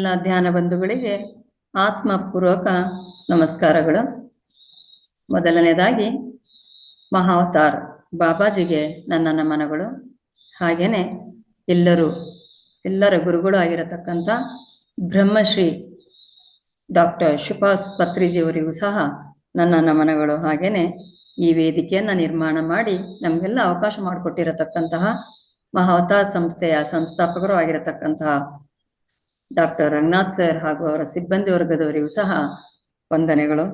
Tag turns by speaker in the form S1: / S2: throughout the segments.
S1: ಎಲ್ಲ ಧ್ಯಾನ ಬಂಧುಗಳಿಗೆ ಆತ್ಮಪೂರ್ವಕ ನಮಸ್ಕಾರಗಳು. ಮೊದಲನೇದಾಗಿ ಮಹಾವತಾರ್ ಬಾಬಾಜಿಗೆ ನನ್ನ ನಮನಗಳು. ಹಾಗೇನೆ ಎಲ್ಲರ ಗುರುಗಳು ಆಗಿರತಕ್ಕಂಥ ಬ್ರಹ್ಮಶ್ರೀ ಡಾಕ್ಟರ್ ಸುಭಾಷ್ ಪತ್ರಿಜಿಯವರಿಗೂ ಸಹ ನನ್ನ ನಮನಗಳು. ಹಾಗೇನೆ ಈ ವೇದಿಕೆಯನ್ನು ನಿರ್ಮಾಣ ಮಾಡಿ ನಮಗೆಲ್ಲ ಅವಕಾಶ ಮಾಡಿಕೊಟ್ಟಿರತಕ್ಕಂತಹ ಮಹಾವತಾರ್ ಸಂಸ್ಥೆಯ ಸಂಸ್ಥಾಪಕರು ಆಗಿರತಕ್ಕಂತಹ ಡಾಕ್ಟರ್ ರಂಗನಾಥ್ ಸರ್ ಹಾಗೂ ಅವರ ಸಿಬ್ಬಂದಿ ವರ್ಗದವರಿಗೂ ಸಹ ವಂದನೆಗಳು.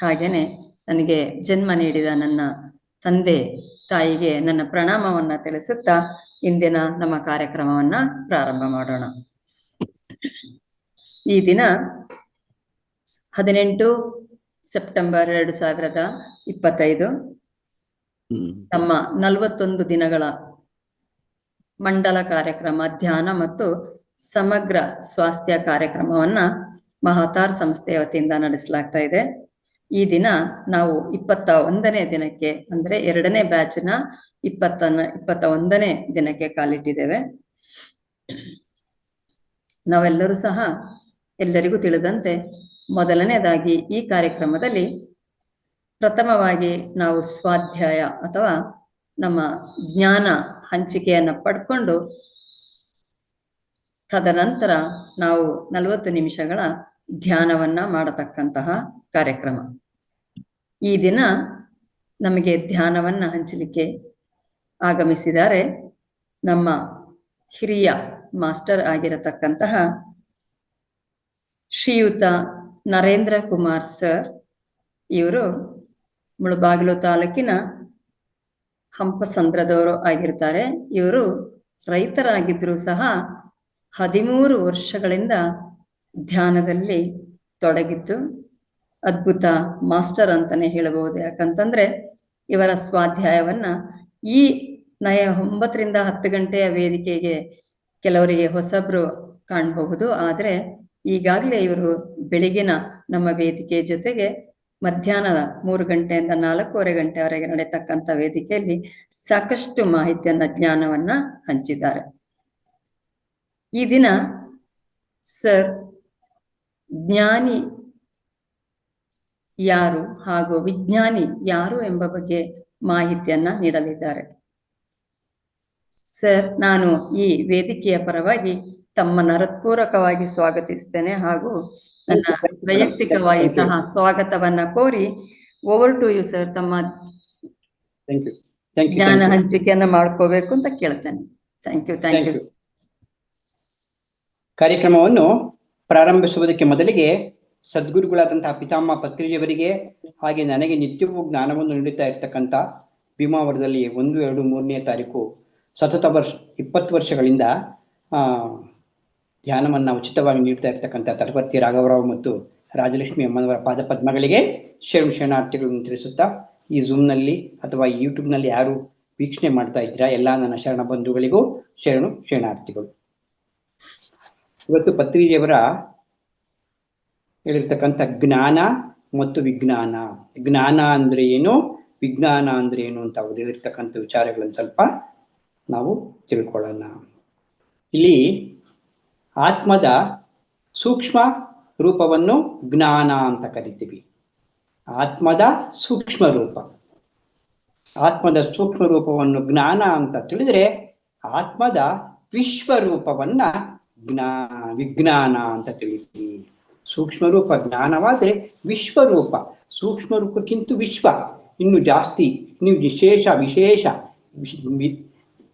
S1: ಹಾಗೇನೆ ನನಗೆ ಜನ್ಮ ನೀಡಿದ ನನ್ನ ತಂದೆ ತಾಯಿಗೆ ನನ್ನ ಪ್ರಣಾಮವನ್ನ ತಿಳಿಸುತ್ತಾ ಇಂದಿನ ನಮ್ಮ ಕಾರ್ಯಕ್ರಮವನ್ನ ಪ್ರಾರಂಭ ಮಾಡೋಣ. ಈ ದಿನ 18 ಸೆಪ್ಟೆಂಬರ್ 2025 ನಮ್ಮ 41 ದಿನಗಳ ಮಂಡಲ ಕಾರ್ಯಕ್ರಮ, ಧ್ಯಾನ ಮತ್ತು ಸಮಗ್ರ ಸ್ವಾಸ್ಥ್ಯ ಕಾರ್ಯಕ್ರಮವನ್ನ ಮಹಾವತಾರ್ ಸಂಸ್ಥೆಯ ವತಿಯಿಂದ ನಡೆಸಲಾಗ್ತಾ ಇದೆ. ಈ ದಿನ ನಾವು 21ನೇ ದಿನಕ್ಕೆ ಅಂದ್ರೆ 2ನೇ ಬ್ಯಾಚ್ನ 21ನೇ ದಿನಕ್ಕೆ ಕಾಲಿಟ್ಟಿದ್ದೇವೆ. ನಾವೆಲ್ಲರೂ ಸಹ ಎಲ್ಲರಿಗೂ ತಿಳಿದಂತೆ ಮೊದಲನೇದಾಗಿ ಈ ಕಾರ್ಯಕ್ರಮದಲ್ಲಿ ಪ್ರಥಮವಾಗಿ ನಾವು ಸ್ವಾಧ್ಯಾಯ ಅಥವಾ ನಮ್ಮ ಜ್ಞಾನ ಹಂಚಿಕೆಯನ್ನು ಪಡ್ಕೊಂಡು ತದನಂತರ ನಾವು 40 ನಿಮಿಷಗಳ ಧ್ಯಾನವನ್ನ ಮಾಡತಕ್ಕಂತಹ ಕಾರ್ಯಕ್ರಮ. ಈ ದಿನ ನಮಗೆ ಧ್ಯಾನವನ್ನ ಹಂಚಲಿಕ್ಕೆ ಆಗಮಿಸಿದ್ದಾರೆ ನಮ್ಮ ಹಿರಿಯ ಮಾಸ್ಟರ್ ಆಗಿರತಕ್ಕಂತಹ ಶ್ರೀಯುತ ನರೇಂದ್ರ ಕುಮಾರ್ ಸರ್. ಇವರು ಮುಳಬಾಗಿಲು ತಾಲೂಕಿನ ಹಂಪಸಂದ್ರದವರು ಆಗಿರ್ತಾರೆ. ಇವರು ರೈತರಾಗಿದ್ದರೂ ಸಹ 13 ವರ್ಷಗಳಿಂದ ಧ್ಯಾನದಲ್ಲಿ ತೊಡಗಿದ್ದು ಅದ್ಭುತ ಮಾಸ್ಟರ್ ಅಂತಾನೆ ಹೇಳಬಹುದು. ಯಾಕಂತಂದ್ರೆ ಇವರ ಸ್ವಾಧ್ಯಾಯವನ್ನ ಈ 9 ರಿಂದ 10 ಗಂಟೆಯ ವೇದಿಕೆಗೆ ಕೆಲವರಿಗೆ ಹೊಸಬ್ರು ಕಾಣಬಹುದು. ಆದರೆ ಈಗಾಗಲೇ ಇವರು ಬೆಳಗಿನ ನಮ್ಮ ವೇದಿಕೆ ಜೊತೆಗೆ ಮಧ್ಯಾಹ್ನದ 3 ಗಂಟೆಯಿಂದ 4:15 ಗಂಟೆವರೆಗೆ ನಡೆಯತಕ್ಕಂಥ ವೇದಿಕೆಯಲ್ಲಿ ಸಾಕಷ್ಟು ಮಾಹಿತಿಯನ್ನ, ಜ್ಞಾನವನ್ನ ಹಂಚಿದ್ದಾರೆ. ಈ ದಿನ ಸರ್ ಜ್ಞಾನಿ ಯಾರು ಹಾಗೂ ವಿಜ್ಞಾನಿ ಯಾರು ಎಂಬ ಬಗ್ಗೆ ಮಾಹಿತಿಯನ್ನ ನೀಡಲಿದ್ದಾರೆ. ಸರ್, ನಾನು ಈ ವೇದಿಕೆಯ ಪರವಾಗಿ ತಮ್ಮನ್ನ ಹೃತ್ಪೂರ್ವಕವಾಗಿ ಸ್ವಾಗತಿಸ್ತೇನೆ ಹಾಗೂ ನನ್ನ ವೈಯಕ್ತಿಕವಾಗಿ ಸಹ ಸ್ವಾಗತವನ್ನ ಕೋರಿ ಓವರ್ ಟು ಯು ಸರ್. ತಮ್ಮ ಜ್ಞಾನ ಹಂಚಿಕೆಯನ್ನ ಮಾಡ್ಕೋಬೇಕು ಅಂತ ಕೇಳ್ತೇನೆ. Thank you.
S2: ಕಾರ್ಯಕ್ರಮವನ್ನು ಪ್ರಾರಂಭಿಸುವುದಕ್ಕೆ ಮೊದಲಿಗೆ ಸದ್ಗುರುಗಳಾದಂತಹ ಪಿತಾಮಹ ಪತ್ರಿಜಿಯವರಿಗೆ ಹಾಗೆ ನನಗೆ ನಿತ್ಯವೂ ಜ್ಞಾನವನ್ನು ನೀಡುತ್ತಾ ಇರ್ತಕ್ಕಂಥ ಭೀಮಾವರದಲ್ಲಿ 1, 2, 3ನೇ ತಾರೀಕು ಸತತ 20 ವರ್ಷಗಳಿಂದ ಧ್ಯಾನವನ್ನ ಉಚಿತವಾಗಿ ನೀಡ್ತಾ ಇರ್ತಕ್ಕಂಥ ತಟಪರ್ತಿ ರಾಘವರಾವ್ ಮತ್ತು ರಾಜಲಕ್ಷ್ಮಿ ಅಮ್ಮನವರ ಪಾದಪದ್ಮಗಳಿಗೆ ಶರಣಾರ್ಥಿಗಳನ್ನು ತಿಳಿಸುತ್ತಾ, ಈ ಝೂಮ್ನಲ್ಲಿ ಅಥವಾ ಯೂಟ್ಯೂಬ್ನಲ್ಲಿ ಯಾರು ವೀಕ್ಷಣೆ ಮಾಡ್ತಾ ಇದ್ದೀರಾ ಎಲ್ಲ ನನ್ನ ಶರಣ ಬಂಧುಗಳಿಗೂ ಶರಣಾರ್ಥಿಗಳು. ಇವತ್ತು ಪತ್ರಿಜಿಯವರ ಹೇಳಿರ್ತಕ್ಕಂಥ ಜ್ಞಾನ ಮತ್ತು ವಿಜ್ಞಾನ, ಜ್ಞಾನ ಅಂದ್ರೆ ಏನು, ವಿಜ್ಞಾನ ಅಂದ್ರೆ ಏನು ಅಂತ ಅವರು ಹೇಳಿರ್ತಕ್ಕಂಥ ವಿಚಾರಗಳನ್ನು ಸ್ವಲ್ಪ ನಾವು ತಿಳ್ಕೊಳ್ಳೋಣ. ಇಲ್ಲಿ ಆತ್ಮದ ಸೂಕ್ಷ್ಮ ರೂಪವನ್ನು ಜ್ಞಾನ ಅಂತ ಕರಿತೀವಿ. ಆತ್ಮದ ಸೂಕ್ಷ್ಮ ರೂಪವನ್ನು ಜ್ಞಾನ ಅಂತ ತಿಳಿದ್ರೆ, ಆತ್ಮದ ವಿಶ್ವರೂಪವನ್ನ ವಿಜ್ಞಾನ ಅಂತ ತಿಳಿತೀವಿ. ಸೂಕ್ಷ್ಮ ರೂಪ ಜ್ಞಾನವಾದ್ರೆ ವಿಶ್ವರೂಪ, ಸೂಕ್ಷ್ಮ ರೂಪಕ್ಕಿಂತ ವಿಶ್ವ ಇನ್ನು ಜಾಸ್ತಿ, ಇನ್ನು ವಿಶೇಷ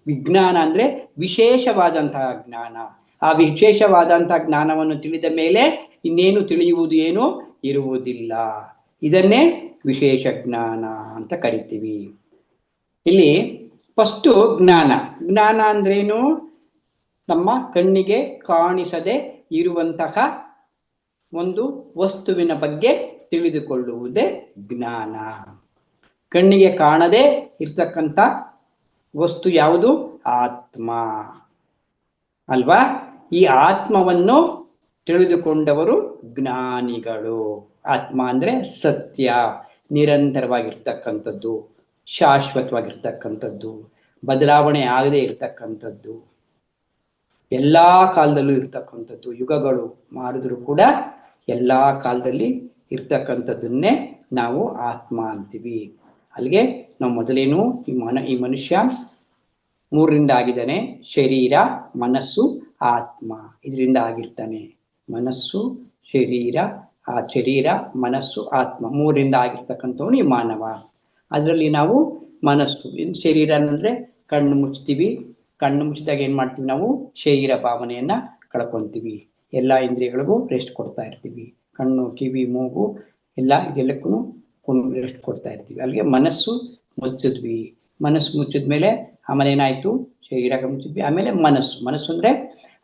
S2: ವಿಜ್ಞಾನ ಅಂದ್ರೆ ವಿಶೇಷವಾದಂತಹ ಜ್ಞಾನ. ಆ ವಿಶೇಷವಾದಂತಹ ಜ್ಞಾನವನ್ನು ತಿಳಿದ ಮೇಲೆ ಇನ್ನೇನು ತಿಳಿಯುವುದು ಏನೂ ಇರುವುದಿಲ್ಲ. ಇದನ್ನೇ ವಿಶೇಷ ಜ್ಞಾನ ಅಂತ ಕರಿತೀವಿ. ಇಲ್ಲಿ ಫಸ್ಟು ಜ್ಞಾನ ಅಂದ್ರೇನು? ನಮ್ಮ ಕಣ್ಣಿಗೆ ಕಾಣಿಸದೆ ಇರುವಂತಹ ಒಂದು ವಸ್ತುವಿನ ಬಗ್ಗೆ ತಿಳಿದುಕೊಳ್ಳುವುದೇ ಜ್ಞಾನ. ಕಣ್ಣಿಗೆ ಕಾಣದೆ ಇರ್ತಕ್ಕಂಥ ವಸ್ತು ಯಾವುದು? ಆತ್ಮ ಅಲ್ವಾ? ಈ ಆತ್ಮವನ್ನು ತಿಳಿದುಕೊಂಡವರು ಜ್ಞಾನಿಗಳು. ಆತ್ಮ ಅಂದ್ರೆ ಸತ್ಯ, ನಿರಂತರವಾಗಿರ್ತಕ್ಕಂಥದ್ದು, ಶಾಶ್ವತವಾಗಿರ್ತಕ್ಕಂಥದ್ದು, ಬದಲಾವಣೆ ಆಗದೆ ಇರ್ತಕ್ಕಂಥದ್ದು. ಎಲ್ಲಾ ಕಾಲದಲ್ಲೂ ಇರ್ತಕ್ಕಂಥದ್ದು. ಯುಗಗಳು ಮಾಡಿದ್ರು ಕೂಡ ಎಲ್ಲಾ ಕಾಲದಲ್ಲಿ ಇರ್ತಕ್ಕಂಥದ್ದನ್ನೇ ನಾವು ಆತ್ಮ ಅಂತೀವಿ. ಅಲ್ಲಿಗೆ ನಾವು ಮೊದಲೇನು ಈ ಮನುಷ್ಯ ಮೂರರಿಂದ ಆಗಿದ್ದಾನೆ. ಶರೀರ, ಮನಸ್ಸು, ಆತ್ಮ, ಇದರಿಂದ ಆಗಿರ್ತಾನೆ. ಮನಸ್ಸು, ಶರೀರ, ಮನಸ್ಸು, ಆತ್ಮ, ಮೂರರಿಂದ ಆಗಿರ್ತಕ್ಕಂಥವನು ಈ ಮಾನವ. ಅದರಲ್ಲಿ ನಾವು ಮನಸ್ಸು, ಶರೀರ ಅಂದ್ರೆ ಕಣ್ಣು ಮುಚ್ತೀವಿ. ಕಣ್ಣು ಮುಚ್ಚಿದಾಗ ಏನ್ ಮಾಡ್ತೀವಿ ನಾವು? ಶರೀರ ಭಾವನೆಯನ್ನ ಕಳ್ಕೊಂತೀವಿ. ಎಲ್ಲಾ ಇಂದ್ರಿಯಗಳಿಗೂ ರೆಸ್ಟ್ ಕೊಡ್ತಾ ಇರ್ತೀವಿ. ಕಣ್ಣು, ಕಿವಿ, ಮೂಗು ಇದೆಲ್ಲಕ್ಕೂ ರೆಸ್ಟ್ ಕೊಡ್ತಾ ಇರ್ತೀವಿ. ಅಲ್ಲಿಗೆ ಮನಸ್ಸು ಮುಚ್ಚಿದ್ವಿ. ಮನಸ್ಸು ಮುಚ್ಚಿದ್ಮೇಲೆ ಆಮೇಲೆ ಏನಾಯ್ತು? ಶರೀರ ಮುಚ್ಚಿದ್ವಿ. ಆಮೇಲೆ ಮನಸ್ಸು ಅಂದ್ರೆ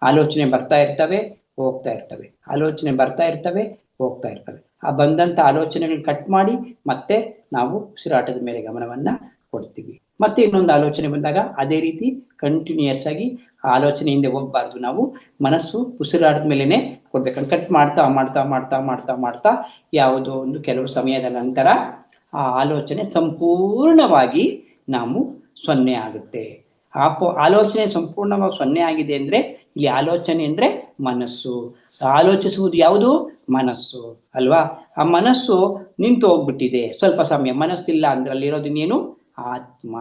S2: ಆಲೋಚನೆ ಬರ್ತಾ ಇರ್ತವೆ, ಹೋಗ್ತಾ ಇರ್ತವೆ. ಆಲೋಚನೆ ಬರ್ತಾ ಇರ್ತವೆ, ಹೋಗ್ತಾ ಇರ್ತವೆ. ಆ ಬಂದಂತ ಆಲೋಚನೆಗಳನ್ನ ಕಟ್ ಮಾಡಿ ಮತ್ತೆ ನಾವು ಉಸಿರಾಟದ ಮೇಲೆ ಗಮನವನ್ನ ಕೊಡ್ತೀವಿ. ಮತ್ತೆ ಇನ್ನೊಂದು ಆಲೋಚನೆ ಬಂದಾಗ ಅದೇ ರೀತಿ ಕಂಟಿನ್ಯೂಯಸ್ ಆಗಿ ಆಲೋಚನೆ ಹಿಂದೆ ಹೋಗ್ಬಾರ್ದು. ನಾವು ಮನಸ್ಸು ಉಸಿರಾಟದ ಮೇಲೆನೆ ಕೊಡ್ಬೇಕಂತ ಕಟ್ ಮಾಡ್ತಾ ಮಾಡ್ತಾ ಮಾಡ್ತಾ ಮಾಡ್ತಾ ಮಾಡ್ತಾ ಯಾವುದೋ ಒಂದು ಕೆಲವು ಸಮಯದ ನಂತರ ಆ ಆಲೋಚನೆ ಸಂಪೂರ್ಣವಾಗಿ ನಾವು ಸೊನ್ನೆ ಆಗುತ್ತೆ. ಆಲೋಚನೆ ಸಂಪೂರ್ಣವಾಗಿ ಸೊನ್ನೆ ಆಗಿದೆ ಅಂದ್ರೆ ಇಲ್ಲಿ ಆಲೋಚನೆ ಅಂದ್ರೆ ಮನಸ್ಸು. ಆಲೋಚಿಸುವುದು ಯಾವುದು? ಮನಸ್ಸು ಅಲ್ವಾ? ಆ ಮನಸ್ಸು ನಿಂತು ಹೋಗ್ಬಿಟ್ಟಿದೆ ಸ್ವಲ್ಪ ಸಮಯ. ಮನಸ್ಸಿಲ್ಲ ಅಂದ್ರೆ ಅಲ್ಲಿರೋದಿನ್ನೇನು? ಆತ್ಮ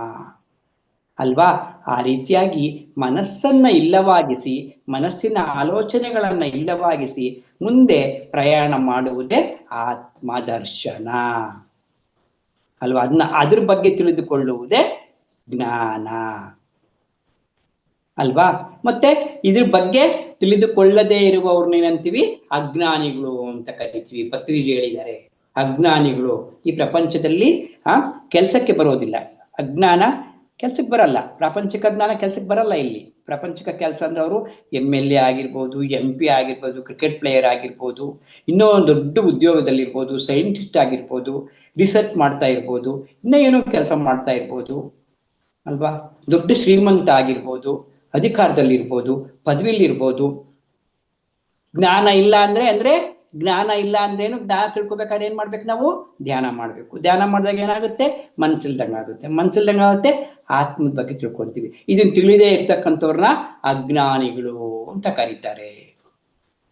S2: ಅಲ್ವಾ? ಆ ರೀತಿಯಾಗಿ ಮನಸ್ಸನ್ನ ಇಲ್ಲವಾಗಿಸಿ, ಮನಸ್ಸಿನ ಆಲೋಚನೆಗಳನ್ನ ಇಲ್ಲವಾಗಿಸಿ ಮುಂದೆ ಪ್ರಯಾಣ ಮಾಡುವುದೇ ಆತ್ಮ ದರ್ಶನ ಅಲ್ವಾ? ಅದ್ರ ಬಗ್ಗೆ ತಿಳಿದುಕೊಳ್ಳುವುದೇ ಜ್ಞಾನ ಅಲ್ವಾ? ಮತ್ತೆ ಇದ್ರ ಬಗ್ಗೆ ತಿಳಿದುಕೊಳ್ಳದೇ ಇರುವವ್ರನ್ನ ಏನಂತೀವಿ? ಅಜ್ಞಾನಿಗಳು ಅಂತ ಕರಿತೀವಿ. ಪತ್ರಿಜಿ ಹೇಳಿದ್ದಾರೆ, ಅಜ್ಞಾನಿಗಳು ಈ ಪ್ರಪಂಚದಲ್ಲಿ ಕೆಲ್ಸಕ್ಕೆ ಬರೋದಿಲ್ಲ. ಅಜ್ಞಾನ ಕೆಲ್ಸಕ್ಕೆ ಬರಲ್ಲ. ಪ್ರಾಪಂಚಿಕ ಜ್ಞಾನ ಕೆಲ್ಸಕ್ಕೆ ಬರಲ್ಲ. ಇಲ್ಲಿ ಪ್ರಾಪಂಚಿಕ ಕೆಲಸ ಅಂದ್ರೆ ಅವರು MLA ಆಗಿರ್ಬೋದು, MP ಆಗಿರ್ಬೋದು, ಕ್ರಿಕೆಟ್ ಪ್ಲೇಯರ್ ಆಗಿರ್ಬೋದು, ಇನ್ನೂ ಒಂದು ದೊಡ್ಡ ಉದ್ಯೋಗದಲ್ಲಿರ್ಬೋದು, ಸೈಂಟಿಸ್ಟ್ ಆಗಿರ್ಬೋದು, ರಿಸರ್ಚ್ ಮಾಡ್ತಾ ಇರ್ಬೋದು, ಇನ್ನೂ ಏನೋ ಕೆಲಸ ಮಾಡ್ತಾ ಇರ್ಬೋದು ಅಲ್ವಾ? ದೊಡ್ಡ ಶ್ರೀಮಂತ ಆಗಿರ್ಬೋದು, ಅಧಿಕಾರದಲ್ಲಿರ್ಬೋದು, ಪದವಿಲಿರ್ಬೋದು. ಜ್ಞಾನ ಇಲ್ಲ ಅಂದ್ರೆ ಜ್ಞಾನ ಇಲ್ಲ ಅಂದ್ರೇನು? ಜ್ಞಾನ ತಿಳ್ಕೊಬೇಕಾದ್ರೆ ಏನ್ ಮಾಡ್ಬೇಕು ನಾವು? ಧ್ಯಾನ ಮಾಡ್ಬೇಕು. ಧ್ಯಾನ ಮಾಡಿದಾಗ ಏನಾಗುತ್ತೆ? ಮನ್ಸಿಲ್ದಂಗ ಆಗುತ್ತೆ. ಮನ್ಸಿಲ್ದಂಗ ಆಗುತ್ತೆ, ಆತ್ಮದ ಬಗ್ಗೆ ತಿಳ್ಕೊಂತೀವಿ. ಇದನ್ನ ತಿಳಿದೇ ಇರ್ತಕ್ಕಂಥವ್ರನ್ನ ಅಜ್ಞಾನಿಗಳು ಅಂತ ಕರೀತಾರೆ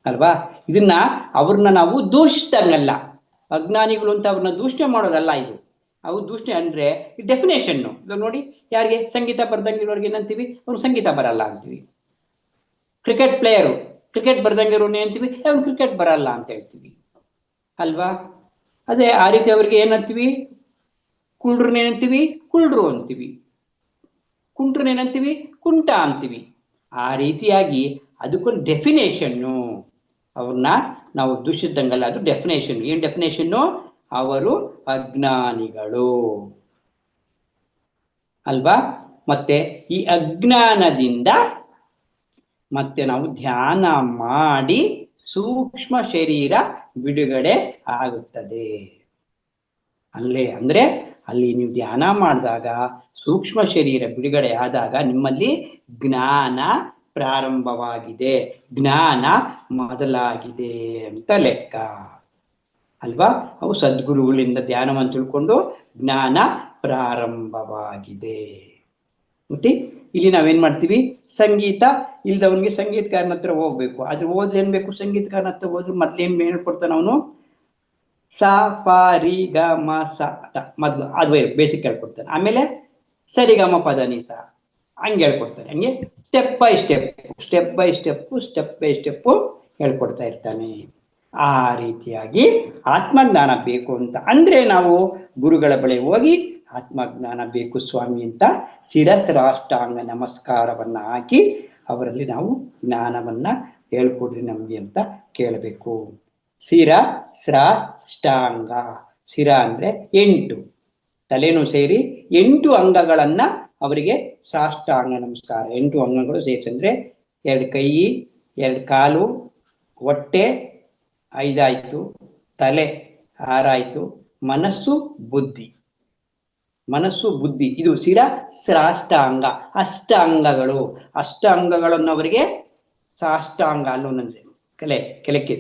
S2: ಅಲ್ವಾ? ಅವ್ರನ್ನ ನಾವು ದೂಷಿಸ್ದಂಗಲ್ಲ. ಅಜ್ಞಾನಿಗಳು ಅಂತ ಅವ್ರನ್ನ ದೂಷಣೆ ಮಾಡೋದಲ್ಲ ಇದು. ಅವು ದೂಷಣೆ ಅಂದ್ರೆ ಡೆಫಿನೇಷನ್ ನೋಡಿ. ಯಾರಿಗೆ ಸಂಗೀತ ಬರ್ದಂಗಿರೋರ್ಗೆ ಏನಂತೀವಿ? ಅವ್ರು ಸಂಗೀತ ಬರಲ್ಲ ಅಂತೀವಿ. ಕ್ರಿಕೆಟ್ ಪ್ಲೇಯರು ಕ್ರಿಕೆಟ್ ಬರ್ದಂಗಿರೋರ್ನ ಏನಂತೀವಿ? ಅವ್ನು ಕ್ರಿಕೆಟ್ ಬರಲ್ಲ ಅಂತ ಹೇಳ್ತೀವಿ ಅಲ್ವಾ? ಅದೇ ಆ ರೀತಿ ಅವ್ರಿಗೆ ಏನಂತೀವಿ? ಕುಳ್ರನ್ನ ಏನಂತೀವಿ? ಕುಳ್ರು ಅಂತೀವಿ. ಕುಂಟ್ರನ್ನ ಏನಂತೀವಿ? ಕುಂಟ ಅಂತೀವಿ. ಆ ರೀತಿಯಾಗಿ ಅದಕ್ಕೊಂದು ಡೆಫಿನೇಷನ್ನು. ಅವ್ರನ್ನ ನಾವು ದೂಷಿಸಿದಂಗಲ್ಲ, ಅದು ಡೆಫಿನೇಷನ್. ಏನ್ ಡೆಫಿನೇಷನ್ನು? ಅವರು ಅಜ್ಞಾನಿಗಳು ಅಲ್ವಾ? ಮತ್ತೆ ಈ ಅಜ್ಞಾನದಿಂದ ಮತ್ತೆ ನಾವು ಧ್ಯಾನ ಮಾಡಿ ಸೂಕ್ಷ್ಮ ಶರೀರ ಬಿಡುಗಡೆ ಆಗುತ್ತದೆ. ಅಲ್ಲಿ ನೀವು ಧ್ಯಾನ ಮಾಡಿದಾಗ ಸೂಕ್ಷ್ಮ ಶರೀರ ಬಿಡುಗಡೆ ಆದಾಗ ನಿಮ್ಮಲ್ಲಿ ಜ್ಞಾನ ಪ್ರಾರಂಭವಾಗಿದೆ, ಜ್ಞಾನ ಮೊದಲಾಗಿದೆ ಅಂತ ಲೆಕ್ಕ ಅಲ್ವಾ? ಅವು ಸದ್ಗುರುಗಳಿಂದ ಧ್ಯಾನವನ್ನು ತಿಳ್ಕೊಂಡು ಜ್ಞಾನ ಪ್ರಾರಂಭವಾಗಿದೆ. ಮತ್ತೆ ಇಲ್ಲಿ ನಾವೇನ್ ಮಾಡ್ತೀವಿ? ಸಂಗೀತ ಇಲ್ದವನಿಗೆ ಸಂಗೀತಗಾರನ ಹತ್ರ ಹೋಗ್ಬೇಕು. ಆದ್ರೆ ಹೋದ್ರೆ ಏನ್ ಬೇಕು? ಸಂಗೀತಗಾರನ ಹತ್ರ ಹೋದ್ರೆ ಮೊದ್ಲೇನ್ ಹೇಳ್ಕೊಡ್ತಾನ ಅವನು? ಸ ಪ ರಿ ಗ ಮ ಸ ಮೊದ್ಲು ಅದು ಬೇಸಿಕ್ ಹೇಳ್ಕೊಡ್ತಾನೆ. ಆಮೇಲೆ ಸರಿಗಮ ಪದ ನಿ ಸ ಹಂಗೆ ಹೇಳ್ಕೊಡ್ತಾನೆ. ಹಂಗೆ ಸ್ಟೆಪ್ ಬೈ ಸ್ಟೆಪ್ ಹೇಳ್ಕೊಡ್ತಾ ಇರ್ತಾನೆ. ಆ ರೀತಿಯಾಗಿ ಆತ್ಮಜ್ಞಾನ ಬೇಕು ಅಂತ ಅಂದ್ರೆ ನಾವು ಗುರುಗಳ ಬಳಿ ಹೋಗಿ ಆತ್ಮಜ್ಞಾನ ಬೇಕು ಸ್ವಾಮಿ ಅಂತ ಶಿರಸ್ರಾಷ್ಟಾಂಗ ನಮಸ್ಕಾರವನ್ನ ಹಾಕಿ ಅವರಲ್ಲಿ ನಾವು ಜ್ಞಾನವನ್ನ ಹೇಳ್ಕೊಡ್ರಿ ನಮ್ಗೆ ಅಂತ ಕೇಳಬೇಕು. ಶಿರಸ್ರಾಷ್ಟಾಂಗ, ಶಿರ ಅಂದ್ರೆ 8, ತಲೆನೂ ಸೇರಿ 8 ಅಂಗಗಳನ್ನ ಅವರಿಗೆ ಸಾಷ್ಟಾಂಗ ನಮಸ್ಕಾರ. 8 ಅಂಗಗಳು ಸೇರಿಸಂದ್ರೆ 2 ಕೈ, 2 ಕಾಲು, ಹೊಟ್ಟೆ 5 ಆಯ್ತು, ತಲೆ 6 ಆಯ್ತು, ಮನಸ್ಸು ಬುದ್ಧಿ ಇದು ಶಿರಸ್ರಾಷ್ಟಾಂಗ. ಅಷ್ಟ ಅಂಗಗಳನ್ನು ಅವರಿಗೆ ಸಾಷ್ಟಾಂಗ ಅನ್ನೋದಂದ್ರೆ ಕೆಳಕ್ಕೆ